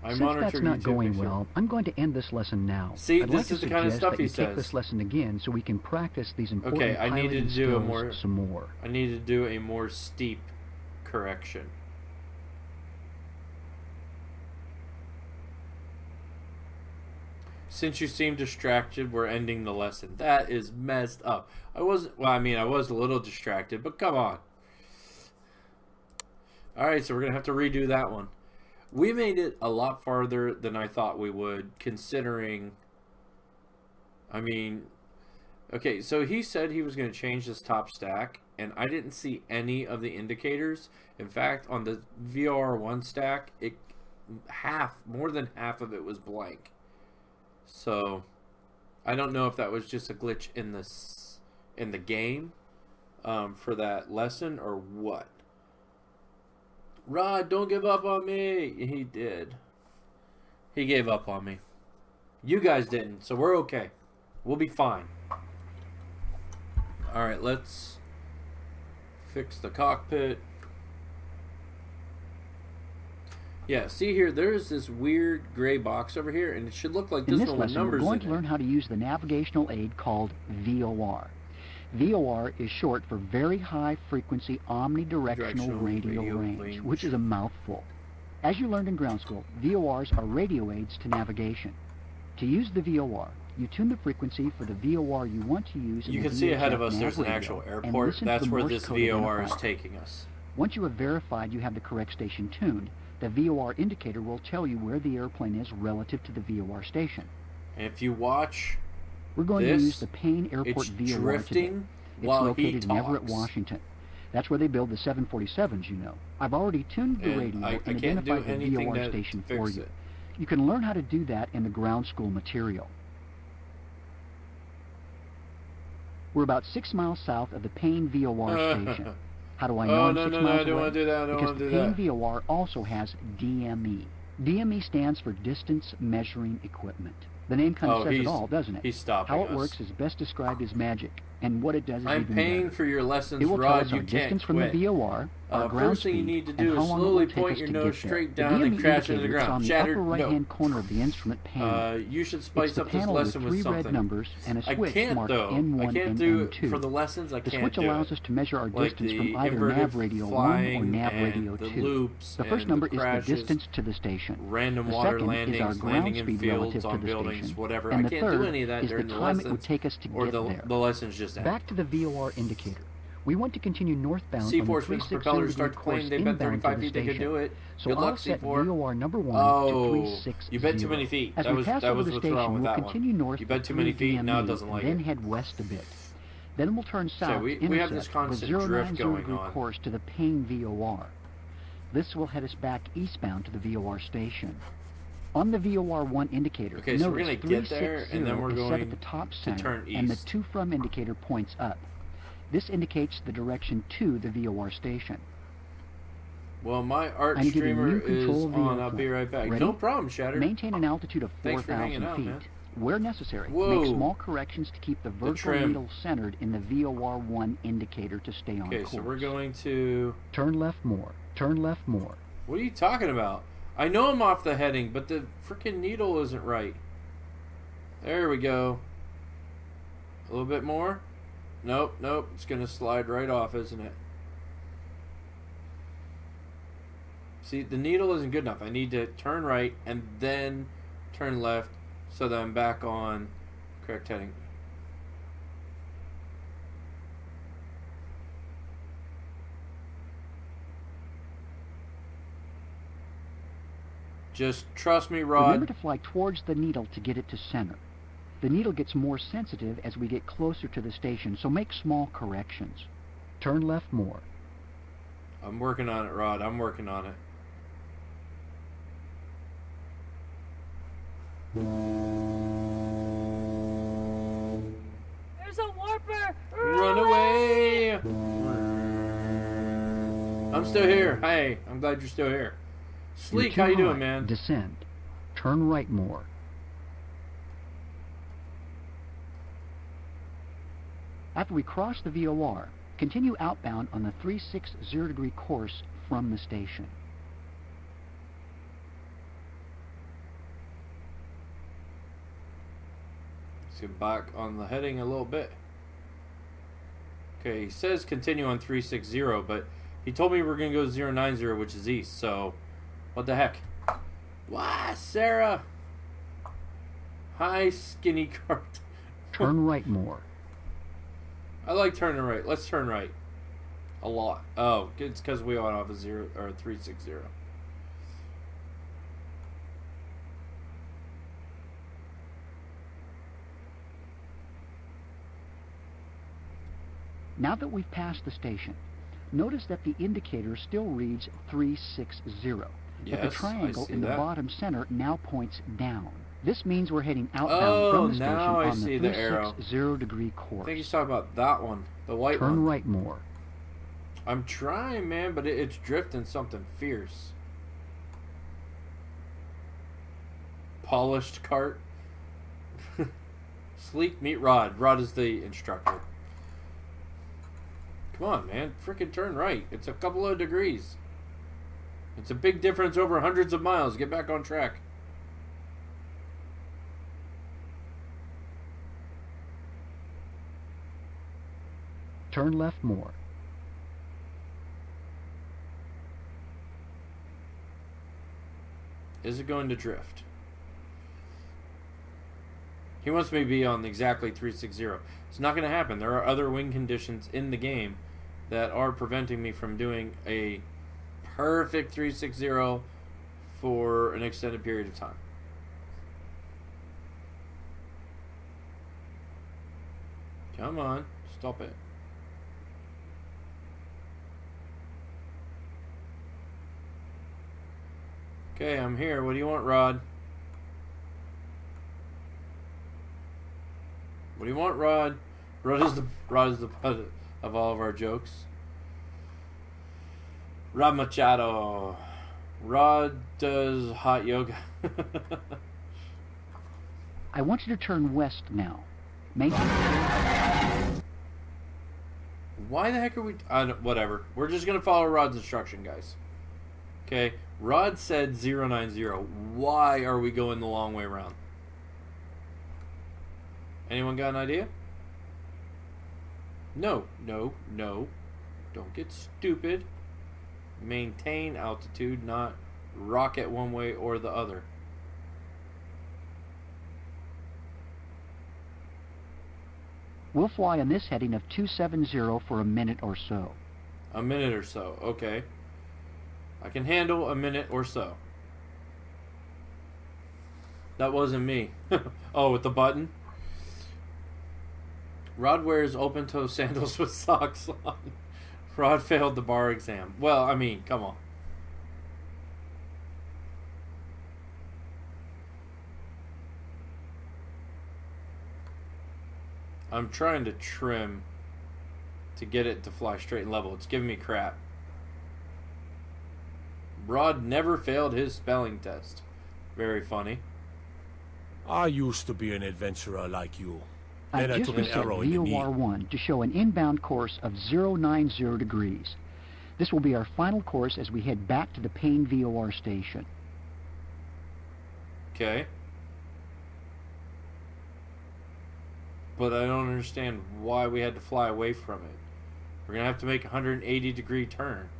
I Since monitor that's not YouTube going before. well, I'm going to end this lesson now. See, I'd this like to is the kind of suggest stuff that he you take says. this lesson again so we can practice these important Okay, I needed piloting to do a skills more some more. I need to do a more steep correction. Since you seem distracted, we're ending the lesson. That is messed up. I wasn't, well, I mean, I was a little distracted, but come on. Alright, so we're going to have to redo that one. We made it a lot farther than I thought we would, considering, I mean, okay, so he said he was going to change this top stack, and I didn't see any of the indicators. In fact, on the VR1 stack, more than half of it was blank. So, I don't know if that was just a glitch in the game for that lesson or what. Rod, don't give up on me. He did. He gave up on me. You guys didn't, so we're okay. We'll be fine. Alright, let's fix the cockpit. Yeah, see here, there's this weird gray box over here, and it should look like In this this one with lesson, we're numbers going in to it. learn how to use the navigational aid called VOR. VOR is short for Very High Frequency Omnidirectional Directional Radio Radio Range, Range. which is a mouthful. As you learned in ground school, VORs are radio aids to navigation. To use the VOR, you tune the frequency for the VOR you want to use in You the can see ahead of VHF us there's nav an radio, actual and airport. listen to That's the where Morse this code VOR is identifier. taking us. Once you have verified you have the correct station tuned, the VOR indicator will tell you where the airplane is relative to the VOR station. And if you watch, We're going this, to use the Payne Airport it's VOR today. drifting It's while he located in Everett, talks. Washington. That's where they build the 747s, you know. I've already tuned the And radio I and can't do identified the anything VOR to station fix for you. it. You can learn how to do that in the ground school material. We're about 6 miles south of the Payne VOR station. How do I know Oh, I'm no, 6 no, miles no, I don't away? want to do that. I don't Because want to the do Payne that. VOR also has DME. DME stands for Distance Measuring Equipment. The name kind of Oh, says it he's- all, doesn't it? He's stopping How it us. works is best described as magic, and what it does is I'm even paying better. for your lessons, It will tell Rod. us You our can't distance from quit. the VOR, our ground First thing you speed, need to and do how is long it will slowly take point us your to nose get there. straight The down and DME crash into the indicator is on ground. the Shattered, upper no. right-hand corner of the instrument panel. You should It's spice the up this panel with lesson 3 with red something. numbers and a I switch can't marked though. N1 I can't and do N2. for the lessons. I The can't switch do allows it. us to measure our Like distance the from either inverted nav radio 1 or flying nav and radio the 2. loops The first and number the is crashes, the distance to the station. Random The water second is our landings, ground landing in speed fields, relative to on the buildings, station. whatever. And I the can't do third any of that is the during the time it lessons, would take us to or get there. the lessons just end. Back to the VOR indicator. We want to continue northbound on the C4 spins the 360 propeller to degree start the plane. course They bet inbound to 35 the feet they could station. do it. So Good I'll luck, set C4. VOR number 1 Oh, to 360. you bet too many feet. As That we was pass that over was the what's station, wrong with we'll that one. continue north You bet too many feet. Now it doesn't like then it. head west a bit. Then we'll turn So south we to have this intersect constant the drift 090 going degree on. course to the Payne VOR. This will head us back eastbound to the VOR station. On the VOR1 indicator, Okay, so we're notice gonna get there, and then 360 we're is set going at the top to center, turn and the east. to from indicator points up. This indicates the direction to the VOR station. Well, my art I'm giving streamer you is control of the on. I'll airplane. be right back. Ready? No problem, Shattered. Maintain an altitude of Thanks for hanging 4,000 out, feet. man. Where necessary, Whoa. make small corrections to keep the vertical trim. needle centered in the VOR1 indicator to stay on Okay, course. so we're going to... Turn left more. Turn left more. What are you talking about? I know I'm off the heading, but the freaking needle isn't right. There we go. A little bit more. Nope, nope. It's going to slide right off, isn't it? See, the needle isn't good enough. I need to turn right and then turn left so that I'm back on correct heading. Just trust me, Rod. Remember to fly towards the needle to get it to center. The needle gets more sensitive as we get closer to the station, so make small corrections. Turn left more. I'm working on it, Rod. I'm working on it. There's a warper! Run away! I'm still here. Hey, I'm glad you're still here. Sleek, how you doing, man? Descend. Turn right more. After we cross the VOR, continue outbound on the 360-degree course from the station. Let's get back on the heading a little bit. Okay, he says continue on 360, but he told me we're going to go 090, which is east, so what the heck? Why, Sarah? Hi, skinny cart. Turn right more. I like turning right. Let's turn right. A lot. Oh, it's because we went off a 360. Now that we've passed the station, notice that the indicator still reads 360. But the Yes, triangle I see in the that. bottom center now points down. This means we're heading outbound Oh, from the station now I on see the the arrow. 360-degree I course. think he's talking about that one. The white Turn one. right more. I'm trying, man, but it's drifting something fierce. Polished cart. Sleek, meet Rod. Rod is the instructor. Come on, man. Frickin' turn right. It's a couple of degrees. It's a big difference over hundreds of miles. Get back on track. Turn left more. Is it going to drift? He wants me to be on exactly 360. It's not going to happen. There are other wing conditions in the game that are preventing me from doing a perfect 360 for an extended period of time. Come on, stop it. Okay, I'm here. What do you want, Rod? What do you want, Rod? Rod is the butt of all of our jokes. Rod Machado. Rod does hot yoga. I want you to turn west now. Make Why the heck are we... whatever. We're just going to follow Rod's instruction, guys. Okay? Rod said 090. Why are we going the long way around? Anyone got an idea? No, no, no. Don't get stupid. Maintain altitude, not rocket one way or the other. We'll fly on this heading of 270 for a minute or so. A minute or so, okay. I can handle a minute or so. That wasn't me. Oh, with the button? Rod wears open-toe sandals with socks on. Rod failed the bar exam. Well, I mean, come on. I'm trying to trim to get it to fly straight and level. It's giving me crap. Rod never failed his spelling test. Very funny. I used to be an adventurer like you. Then I I just took an reset arrow in the knee. VOR1 to show an inbound course of 090 degrees. This will be our final course as we head back to the Payne VOR station. Okay. but I don't understand why we had to fly away from it. We're going to have to make a 180-degree turn.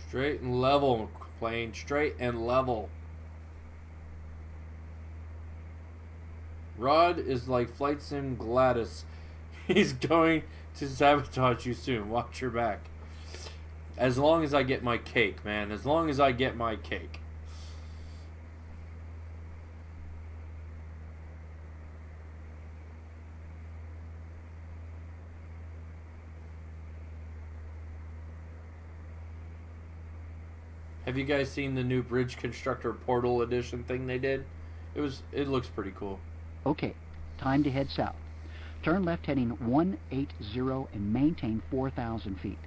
Straight and level, plane. Straight and level. Rod is like Flight Sim Gladys. He's going to sabotage you soon. Watch your back. As long as I get my cake, man. As long as I get my cake. Have you guys seen the new Bridge Constructor Portal Edition thing they did? It looks pretty cool. Okay, time to head south. Turn left heading 180 and maintain 4,000 feet.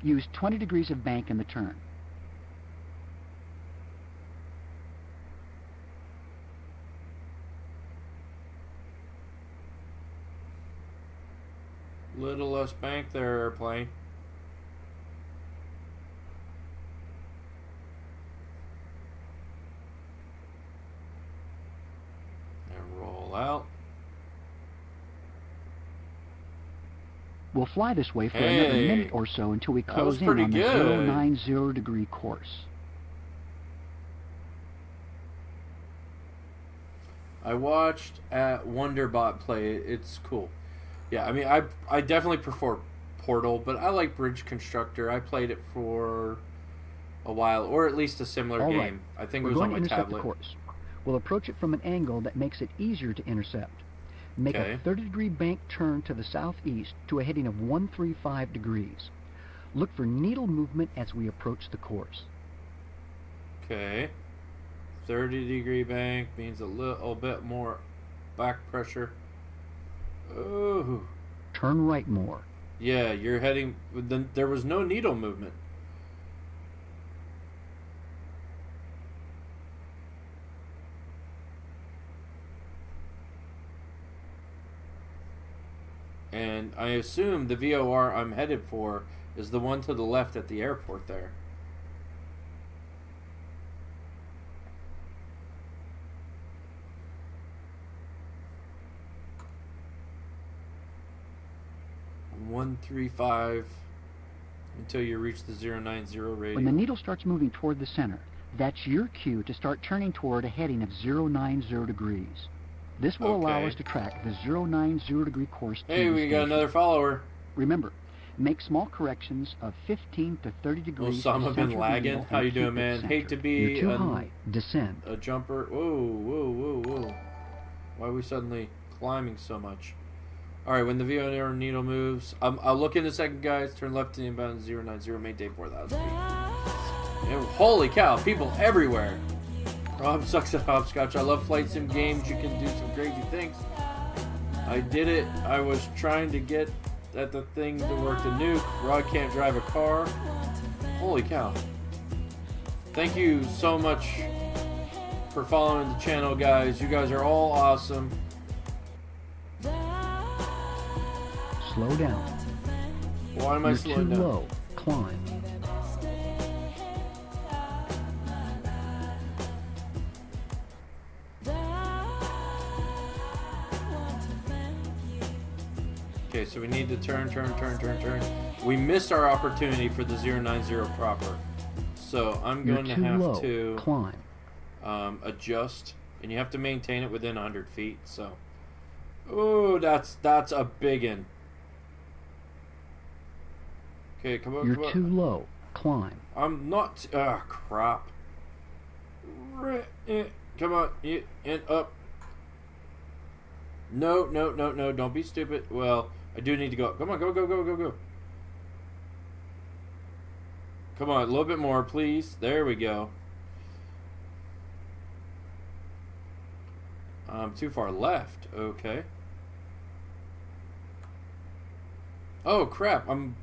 Use 20 degrees of bank in the turn. Little less bank there, airplane. And roll out. We'll fly this way for another minute or so until we close in on the 090 degree course. I watched at Wonderbot play it. It's cool. Yeah, I mean, I definitely prefer Portal, but I like Bridge Constructor. I played it for a while, or at least a similar game. Right. I think it was on my tablet. The course. We'll approach it from an angle that makes it easier to intercept. Make a 30-degree bank turn to the southeast to a heading of 135 degrees. Look for needle movement as we approach the course. Okay. 30-degree bank means a little bit more back pressure. Oh. Turn right more. Yeah, you're heading... There was no needle movement. And I assume the VOR I'm headed for is the one to the left at the airport there. .135 until you reach the 090 radius. When the needle starts moving toward the center, that's your cue to start turning toward a heading of 090 degrees. This will allow us to track the 090 degree course. Hey, we got another follower. Remember, make small corrections of 15 to 30 degrees. Osama bin Laden, how you doing, man? Hate to be too high. Descend. A jumper. Whoa, whoa, whoa, whoa. Why are we suddenly climbing so much? Alright, when the VOR needle moves, I'll look in a second, guys. Turn left to inbound 090, maintain 4,000 feet. And holy cow, people everywhere. Rob sucks at hopscotch. I love flight sim games. You can do some crazy things. I did it. I was trying to get at the thing to work the nuke. Rod can't drive a car. Holy cow. Thank you so much for following the channel, guys. You guys are all awesome. Slow down. Why am I slowing down? Too low. Climb. Okay, so we need to turn. We missed our opportunity for the 090 proper. So I'm going to have to climb. Adjust, and you have to maintain it within 100 feet. So, oh, that's a big one. Okay, come on. You're too low. Climb. I'm not. Ah, crap. Come on, and up. No, don't be stupid. Well, I do need to go up. Come on, go. Come on, a little bit more, please. There we go. I'm too far left. Okay. Oh, crap. I'm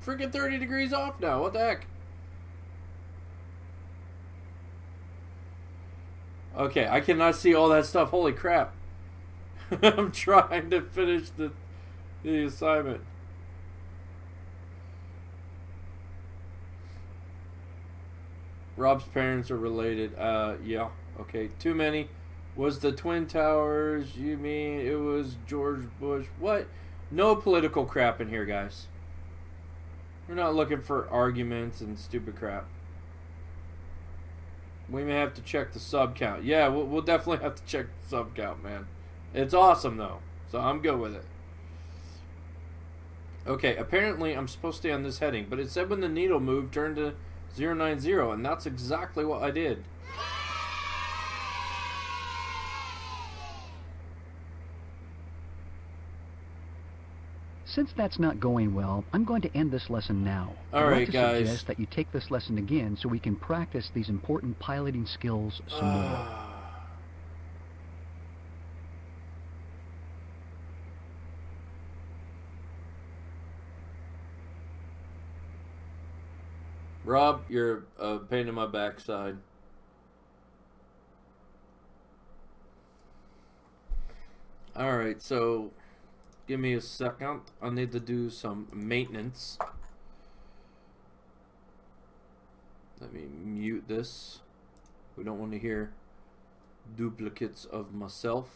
freaking 30 degrees off now. What the heck? Okay, I cannot see all that stuff. Holy crap. I'm trying to finish the The assignment. Rob's parents are related. Yeah. Okay. Too many. Was the Twin Towers? You mean it was George Bush? What? No political crap in here, guys. We're not looking for arguments and stupid crap. We may have to check the sub count. Yeah, we'll definitely have to check the sub count, man. It's awesome, though. So I'm good with it. Okay, apparently I'm supposed to stay on this heading. But it said when the needle moved, turn to 090. And that's exactly what I did. Since that's not going well, I'm going to end this lesson now. All I'd right, like to guys. suggest that you take this lesson again so we can practice these important piloting skills some more. Rob, you're a pain in my backside. Alright, so give me a second. I need to do some maintenance. Let me mute this. We don't want to hear duplicates of myself.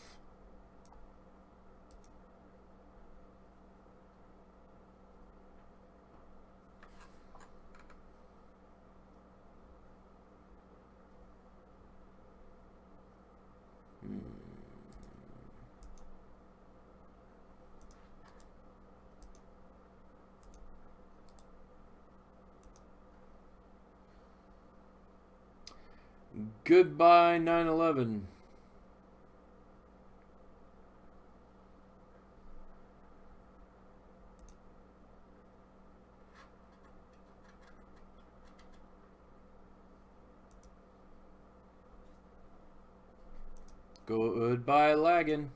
Goodbye 9/11. Goodbye lagging.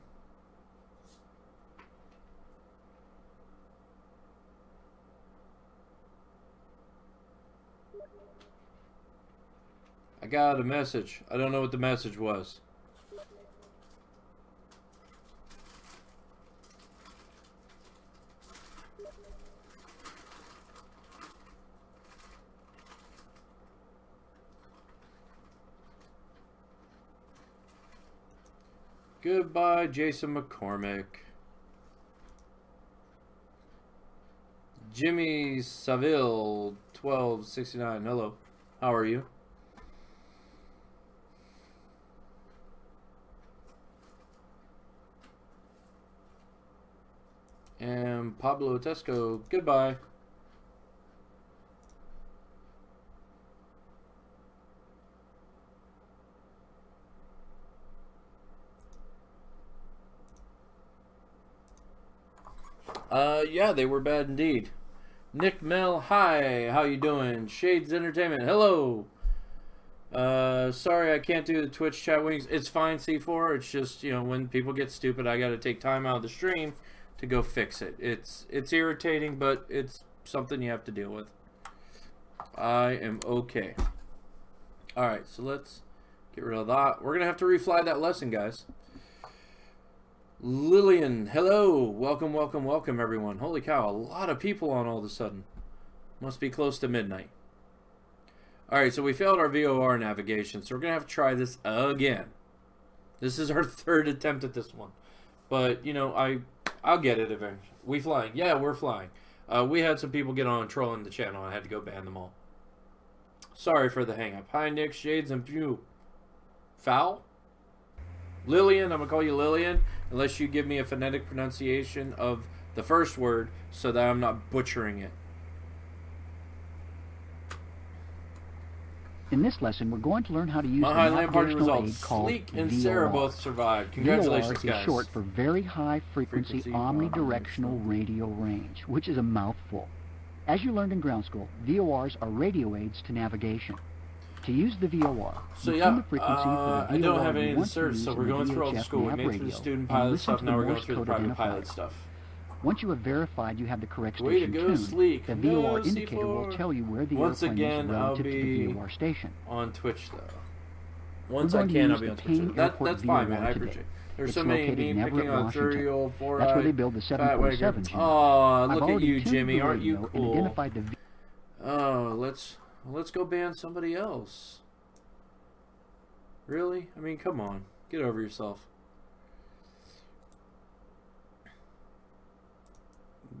I got a message. I don't know what the message was. Goodbye, Jason McCormick. Jimmy Saville, 1269. Hello. How are you? And Pablo Tesco, goodbye. Yeah, they were bad indeed. Nick Mel, hi, how you doing? Shades Entertainment, hello. Sorry I can't do the Twitch chat wings. It's fine, C4. It's just, you know, when people get stupid, I gotta take time out of the stream to go fix it. It's irritating, but it's something you have to deal with. I am okay. Alright, so let's get rid of that. We're gonna have to refly that lesson, guys. Lillian, hello. Welcome, welcome, welcome, everyone. Holy cow, a lot of people on all of a sudden. Must be close to midnight. Alright, so we failed our VOR navigation, so we're gonna have to try this again. This is our third attempt at this one. But, you know, I'll get it eventually. We flying? Yeah, we're flying. We had some people get on trolling the channel. I had to go ban them all. Sorry for the hang-up. Hi, Nick, Shades, and Pew. Foul? Lillian, I'm going to call you Lillian, unless you give me a phonetic pronunciation of the first word so that I'm not butchering it. In this lesson, we're going to learn how to use the Highland Party navigational results. aid called Sleek and VOR. Sarah both survived. Congratulations, VOR guys. is short for Very High Frequency Omnidirectional Radio Range, which is a mouthful. As you learned in ground school, VORs are radio aids to navigation. To use the VOR, so you yeah, tune the frequency for the VOR I don't have any of the you want to certs, use so in we're the going through all the VHF school. We nav made through the radio, student and pilot listen stuff, to now the we're going Morse through the code private identifier. pilot stuff. Once you have verified you have the correct Way to station go, tuned, Sleek. the No, VOR indicator will C4. tell you where the Once airplane again, is I'll relative to be the VOR station. on Twitch, though. Once We're I going to can, use I'll be the on Twitch. Payne Airport That's fine, man. VOR I today. appreciate it. There's It's so many located me in Everett, picking on Washington. 30 4 That's where they build the 747s. You know. Oh, I've look at already you, tuned Jimmy. the Aren't you radio and cool? identified the Oh, let's go ban somebody else. Really? I mean, come on. Get over yourself.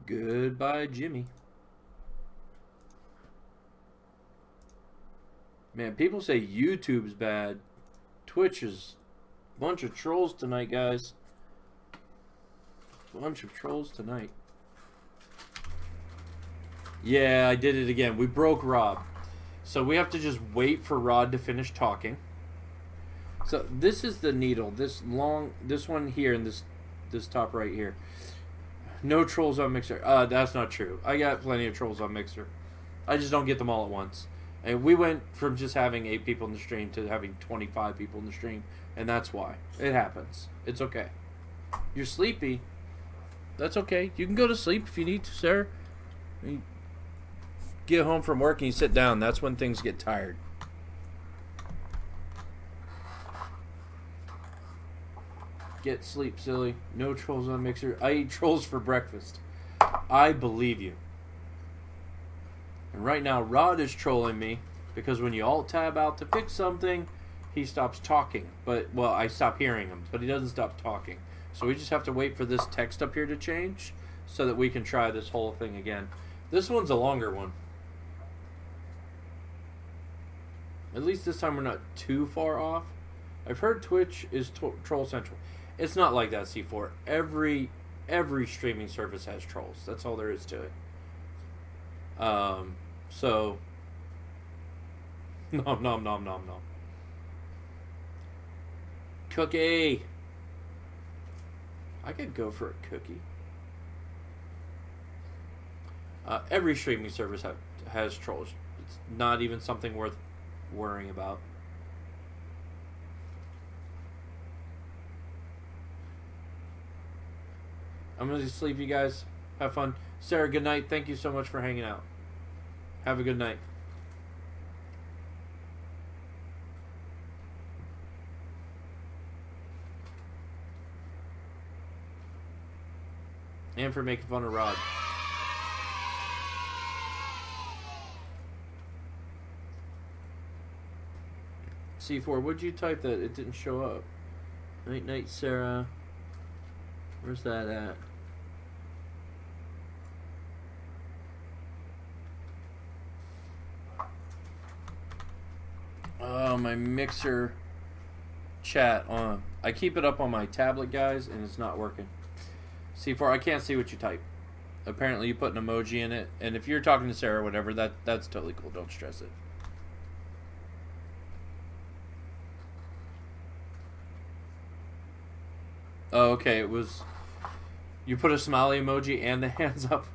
Goodbye, Jimmy. Man, people say YouTube's bad. Twitch is a bunch of trolls tonight, guys. Bunch of trolls tonight. Yeah, I did it again. We broke Rob. So we have to just wait for Rod to finish talking. So this is the needle. This one here and this top right here. No trolls on Mixer. That's not true. I got plenty of trolls on Mixer. I just don't get them all at once. And we went from just having 8 people in the stream to having 25 people in the stream. And that's why. It happens. It's okay. You're sleepy. That's okay. You can go to sleep if you need to, sir. You get home from work and you sit down. That's when things get tired. Get sleep, silly. No trolls on Mixer. I eat trolls for breakfast. I believe you. And right now, Rod is trolling me because when you alt-tab out to fix something, he stops talking. Well, I stop hearing him, but he doesn't stop talking. So we just have to wait for this text up here to change so that we can try this whole thing again. This one's a longer one. At least this time we're not too far off. I've heard Twitch is troll central. It's not like that, C4. Every streaming service has trolls. That's all there is to it. So nom nom nom nom nom. Cookie. I could go for a cookie. Every streaming service has trolls. It's not even something worth worrying about. I'm going to sleep, you guys. Have fun. Sarah, good night. Thank you so much for hanging out. Have a good night. And for making fun of Rod. C4, what'd you type that it didn't show up? Night night, Sarah. Where's that at? Oh, my Mixer chat on. I keep it up on my tablet, guys, and it's not working. C4, I can't see what you type. Apparently you put an emoji in it, and if you're talking to Sarah or whatever, that's totally cool. Don't stress it. Oh, okay, it was... You put a smiley emoji and the hands up.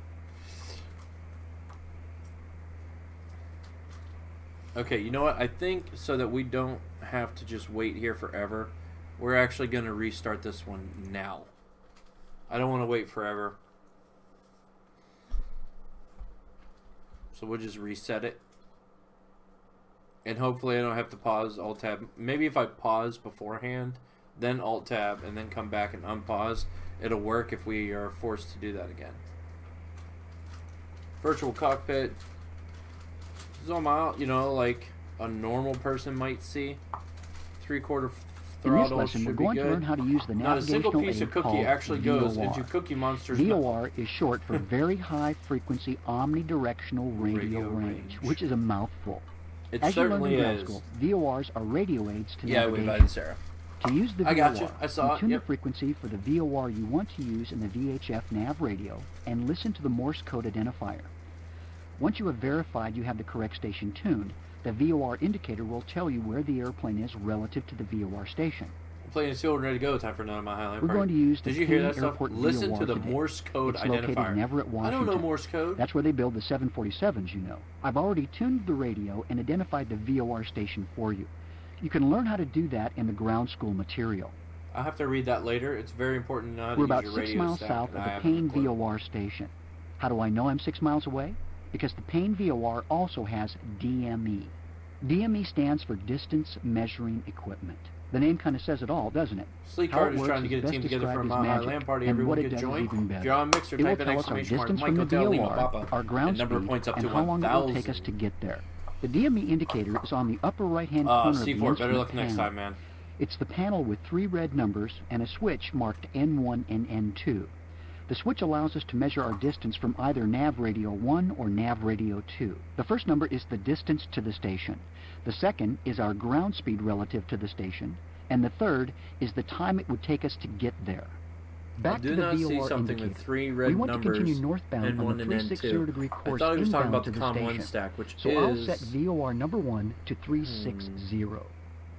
Okay, you know what? I think so that we don't have to just wait here forever, we're actually going to restart this one now. I don't want to wait forever. So we'll just reset it. And hopefully I don't have to pause, Alt-Tab. Maybe if I pause beforehand, then Alt-Tab, and then come back and unpause, it'll work if we are forced to do that again. Virtual cockpit. Zoom out, you know, like a normal person might see. 3/4 throttle. In this lesson, we're should be going to good. learn how to use the Not a single navigational piece aid of cookie called actually goes VOR. into Cookie Monster's VOR is short for Very High Frequency Omnidirectional Radio Range, which is a mouthful. It As you learned certainly in grad is. school, VORs are radio aids to Yeah, we navigation. invited Sarah. To use the VOR, I got you. I saw you it. tune Yep. the frequency for the VOR you want to use in the VHF nav radio and listen to the Morse code identifier. Once you have verified you have the correct station tuned, the VOR indicator will tell you where the airplane is relative to the VOR station. Playing sealed and ready to go. Time for none of my highlight. We're going to use the Did you hear Payne that stuff? Airport Listen VOR to the today. Morse code It's located identifier. in Everett, I Washington. don't know Morse code. That's where they build the 747s, you know. I've already tuned the radio and identified the VOR station for you. You can learn how to do that in the ground school material. I'll have to read that later. It's very important to know how to We're use about your 6 radio miles stack, south and of I the haven't a Payne clue. VOR station. How do I know I'm 6 miles away? Because the Payne VOR also has DME. DME stands for Distance Measuring Equipment. The name kind of says it all, doesn't it? Sleek How Card it is works trying to get a best team together for a described Mile as High magic, Land Party. and Everyone what it could does is join. even better. If you're on Mixer, It will type in tell us our exclamation mark distance Mike from the Hotel Lima VOR, Papa, our ground and number speed, points up and to how long it will take 1,000. us to get there. The DME indicator is on the upper right-hand corner of the C4, better instrument luck next panel. time, man. It's the panel with 3 red numbers and a switch marked N1 and N2. The switch allows us to measure our distance from either nav radio 1 or nav radio 2. The first number is the distance to the station. The second is our ground speed relative to the station. And the third is the time it would take us to get there. Back I do to the not see VOR something indicator. with 3 red We want numbers, to continue northbound on N1 the and 360-degree N2. course I thought he was talking inbound about to the the COM1 station. stack, which So I'll set is... VOR number 1 to 360.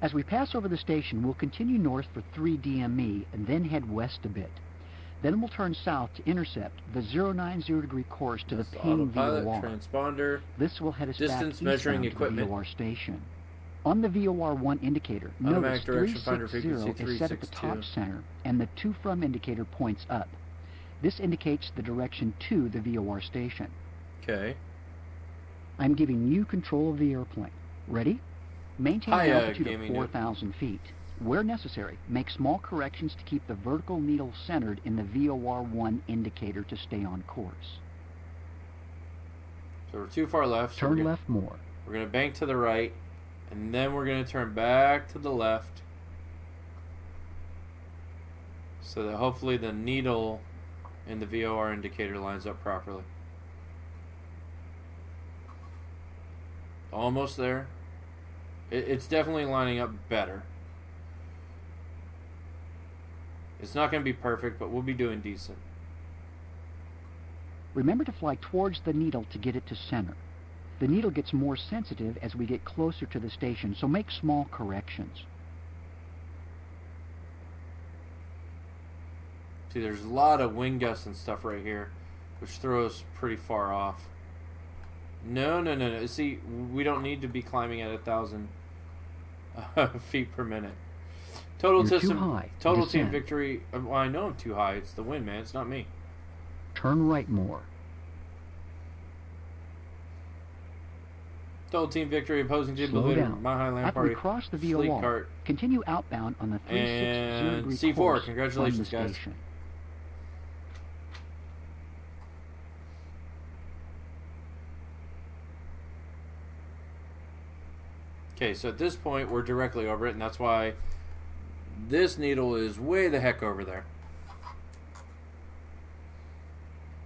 As we pass over the station, we'll continue north for 3 DME and then head west a bit. Then we'll turn south to intercept the 090-degree course to the Ping autopilot, VOR. transponder, This will head us distance back measuring eastbound to the equipment. VOR station. On the VOR1 indicator, Automatic notice direction finder 360 frequency is set at the 362. top center, and the to from indicator points up. This indicates the direction to the VOR station. Okay. I'm giving you control of the airplane. Ready? Maintain an Hiya, altitude Gaming of Noob. 4,000 feet. Where necessary, make small corrections to keep the vertical needle centered in the VOR1 indicator to stay on course. So we're too far left. So Turn left more. We're going to bank to the right, and then we're going to turn back to the left, so that hopefully the needle in the VOR indicator lines up properly. Almost there. It's definitely lining up better. It's not going to be perfect, but we'll be doing decent. Remember to fly towards the needle to get it to center. The needle gets more sensitive as we get closer to the station, so make small corrections. See, there's a lot of wind gusts and stuff right here, which throws pretty far off. No. See, we don't need to be climbing at 1,000 feet per minute. Total You're system, too high. total team Descend. victory. Well, I know I'm too high. It's the wind, man. It's not me. Turn right more. Total team victory. Opposing team Slow leader. down. My Highland After Party. we cross the Sleek VOR, Cart. continue outbound on the 360-degree And C4. course Congratulations, from the guys. station. Okay, so at this point we're directly over it, and that's why this needle is way the heck over there.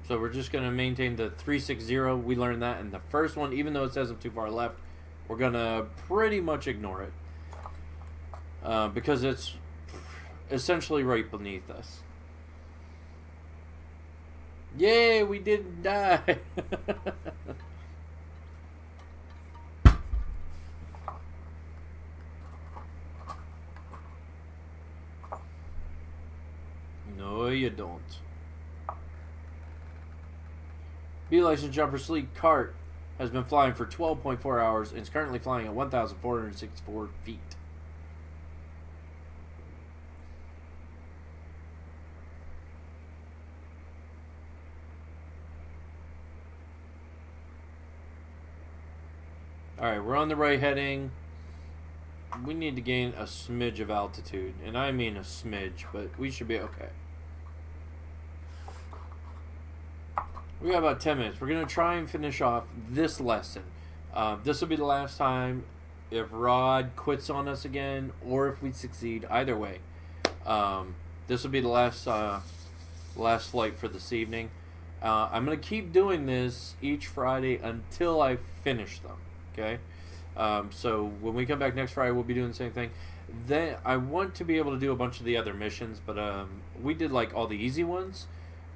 So we're just going to maintain the 360. We learned that in the first one. Even though it says I'm too far left, we're going to pretty much ignore it. Because it's essentially right beneath us. Yay, we didn't die! No, you don't. B-License Jumper Sleek Cart has been flying for 12.4 hours and is currently flying at 1,464 feet. Alright, we're on the right heading. We need to gain a smidge of altitude, and I mean a smidge, but we should be okay. We got about 10 minutes. We're going to try and finish off this lesson. This will be the last time if Rod quits on us again, or if we succeed. Either way, this will be the last flight for this evening. I'm going to keep doing this each Friday until I finish them. Okay? So when we come back next Friday, we'll be doing the same thing. Then I want to be able to do a bunch of the other missions, but we did like all the easy ones.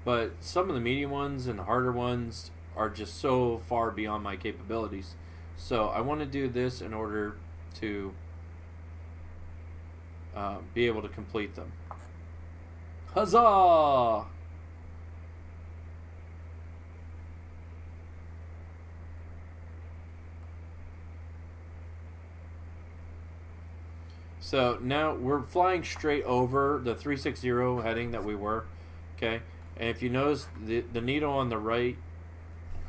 But some of the medium ones and the harder ones are just so far beyond my capabilities. So I want to do this in order to be able to complete them. Huzzah! So now we're flying straight over the 360 heading that we were. Okay? And if you notice, the needle on the right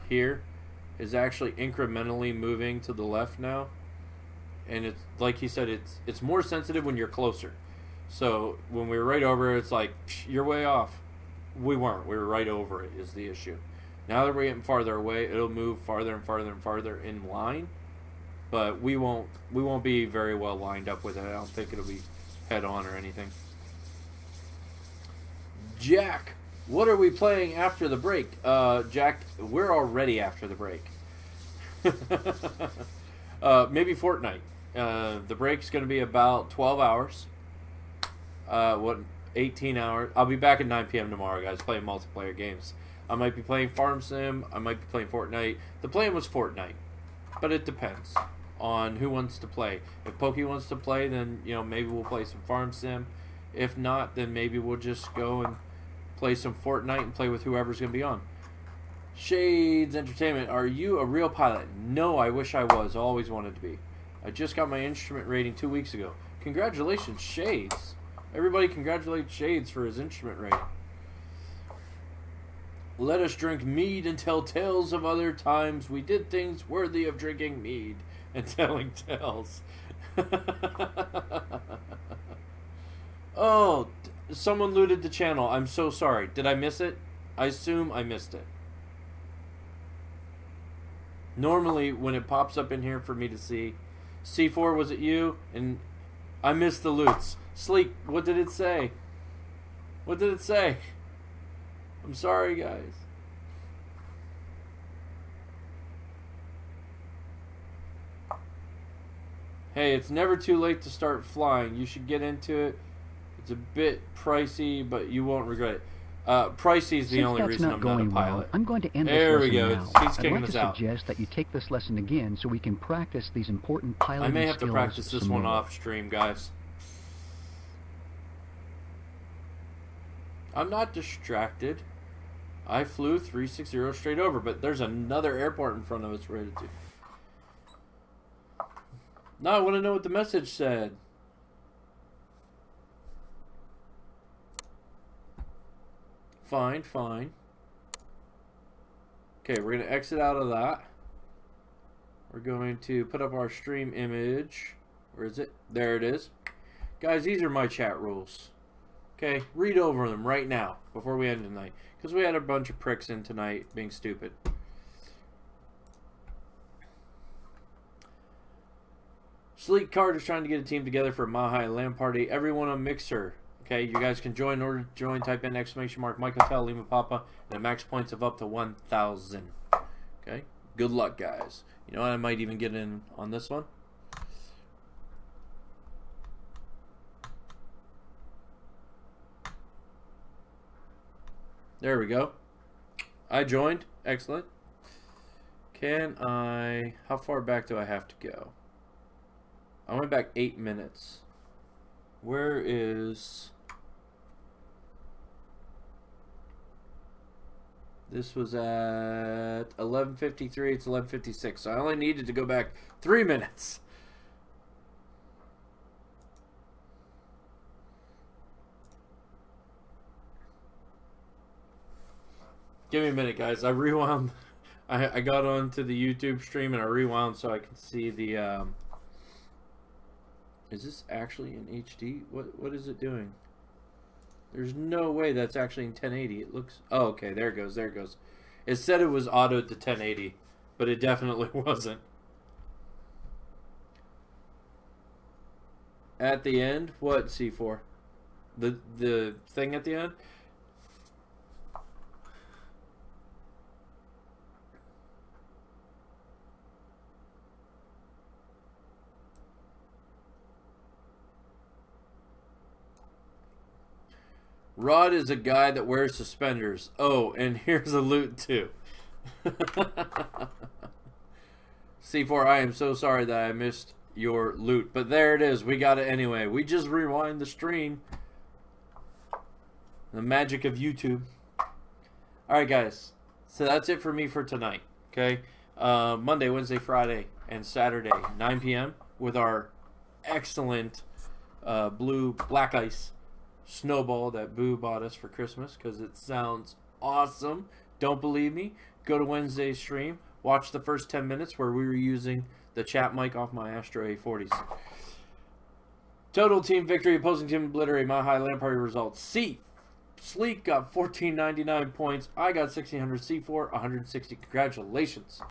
here is actually incrementally moving to the left now. and it's like he said, it's more sensitive when you're closer. So when we were right over it, it's like, you're way off. We weren't. We were right over it is the issue. Now that we're getting farther away, it'll move farther and farther and farther in line. But we won't be very well lined up with it. I don't think it'll be head on or anything. Jack, what are we playing after the break? Jack, we're already after the break. Maybe Fortnite. The break's going to be about 12 hours. 18 hours. I'll be back at 9 p.m. tomorrow, guys, playing multiplayer games. I might be playing Farm Sim. I might be playing Fortnite. The plan was Fortnite, but it depends on who wants to play. If Pokey wants to play, then maybe we'll play some Farm Sim. If not, then maybe we'll just go and play some Fortnite and play with whoever's going to be on. Shades Entertainment, are you a real pilot? No, I wish I was. Always wanted to be. I just got my instrument rating 2 weeks ago. Congratulations, Shades. Everybody congratulate Shades for his instrument rating. Let us drink mead and tell tales of other times we did things worthy of drinking mead and telling tales. Oh, someone looted the channel. I'm so sorry. Did I miss it? I assume I missed it. Normally, when it pops up in here for me to see, C4, was it you? And I missed the loots. Sleek, what did it say? What did it say? I'm sorry, guys. Hey, it's never too late to start flying. You should get into it. It's a bit pricey, but you won't regret it. Pricey is the only reason I'm not a pilot. I'm going to end there this we lesson go. now. He's kicking us out. I'd like to suggest that you take this lesson again so we can practice these important piloting I may have to skills practice this some one more. off stream, guys. I'm not distracted. I flew 360 straight over, but there's another airport in front of us we're headed to. Now I want to know what the message said. Fine, fine. Okay, we're going to exit out of that. We're going to put up our stream image. Where is it? There it is. Guys, these are my chat rules. Okay, read over them right now before we end tonight. Because we had a bunch of pricks in tonight being stupid. Sleek Card is trying to get a team together for a Mile High LAN party. Everyone on Mixer. Okay, you guys can join. In order to join, type in !, Mike Hotel, Lima Papa, and a max points of up to 1,000. Okay, good luck, guys. You know what? I might even get in on this one. There we go. I joined. Excellent. Can I... How far back do I have to go? I went back 8 minutes. Where is... This was at 11:53. It's 11:56. So I only needed to go back 3 minutes. Give me a minute, guys. I rewound. I got onto the YouTube stream and I rewound so I can see the... Is this actually in HD? What is it doing? There's no way that's actually in 1080. It looks... Oh, okay. There it goes. There it goes. It said it was autoed to 1080, but it definitely wasn't. At the end? What, C4? The thing at the end? Rod is a guy that wears suspenders. Oh, and here's a loot too. C4, I am so sorry that I missed your loot. But there it is. We got it anyway. We just rewind the stream. The magic of YouTube. Alright, guys. So that's it for me for tonight. Okay? Monday, Wednesday, Friday, and Saturday, 9 p.m. with our excellent blue black ice snowball that Boo bought us for Christmas because it sounds awesome. Don't believe me? Go to Wednesday's stream. watch the first 10 minutes where we were using the chat mic off my Astro A40s. Total team victory, opposing team obliterate, my high land party results. C. Sleek got 1499 points. I got 1600. C4 160. Congratulations.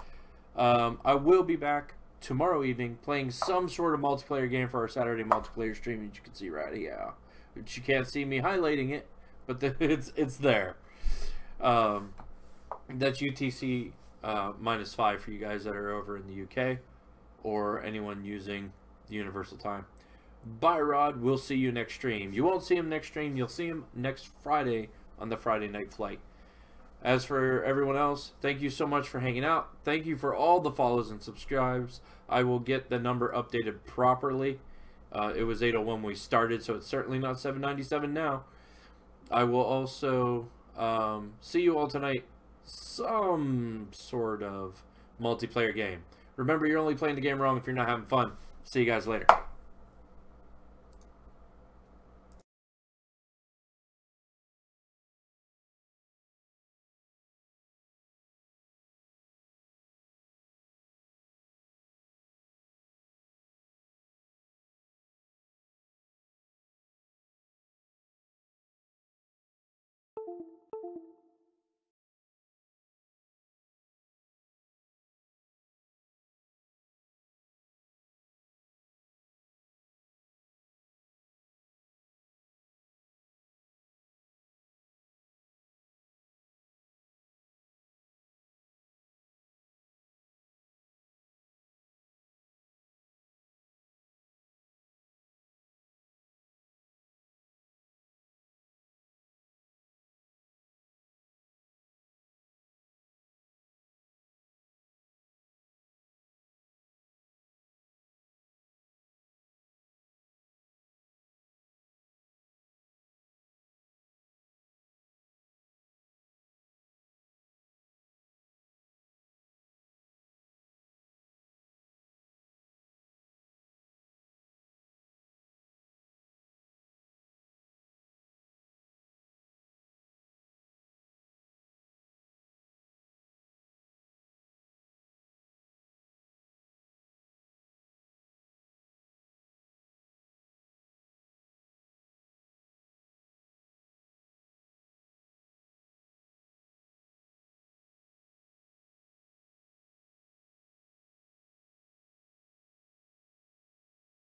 I will be back tomorrow evening playing some sort of multiplayer game for our Saturday multiplayer stream, as you can see right here. But you can't see me highlighting it, but it's there. That's UTC -5 for you guys that are over in the UK or anyone using the Universal Time. Bye, Rod. We'll see you next stream. You won't see him next stream. You'll see him next Friday on the Friday night flight. As for everyone else, thank you so much for hanging out. Thank you for all the follows and subscribes. I will get the number updated properly. It was 801 when we started, so it's certainly not 797 now. I will also see you all tonight. Some sort of multiplayer game. Remember, you're only playing the game wrong if you're not having fun. See you guys later.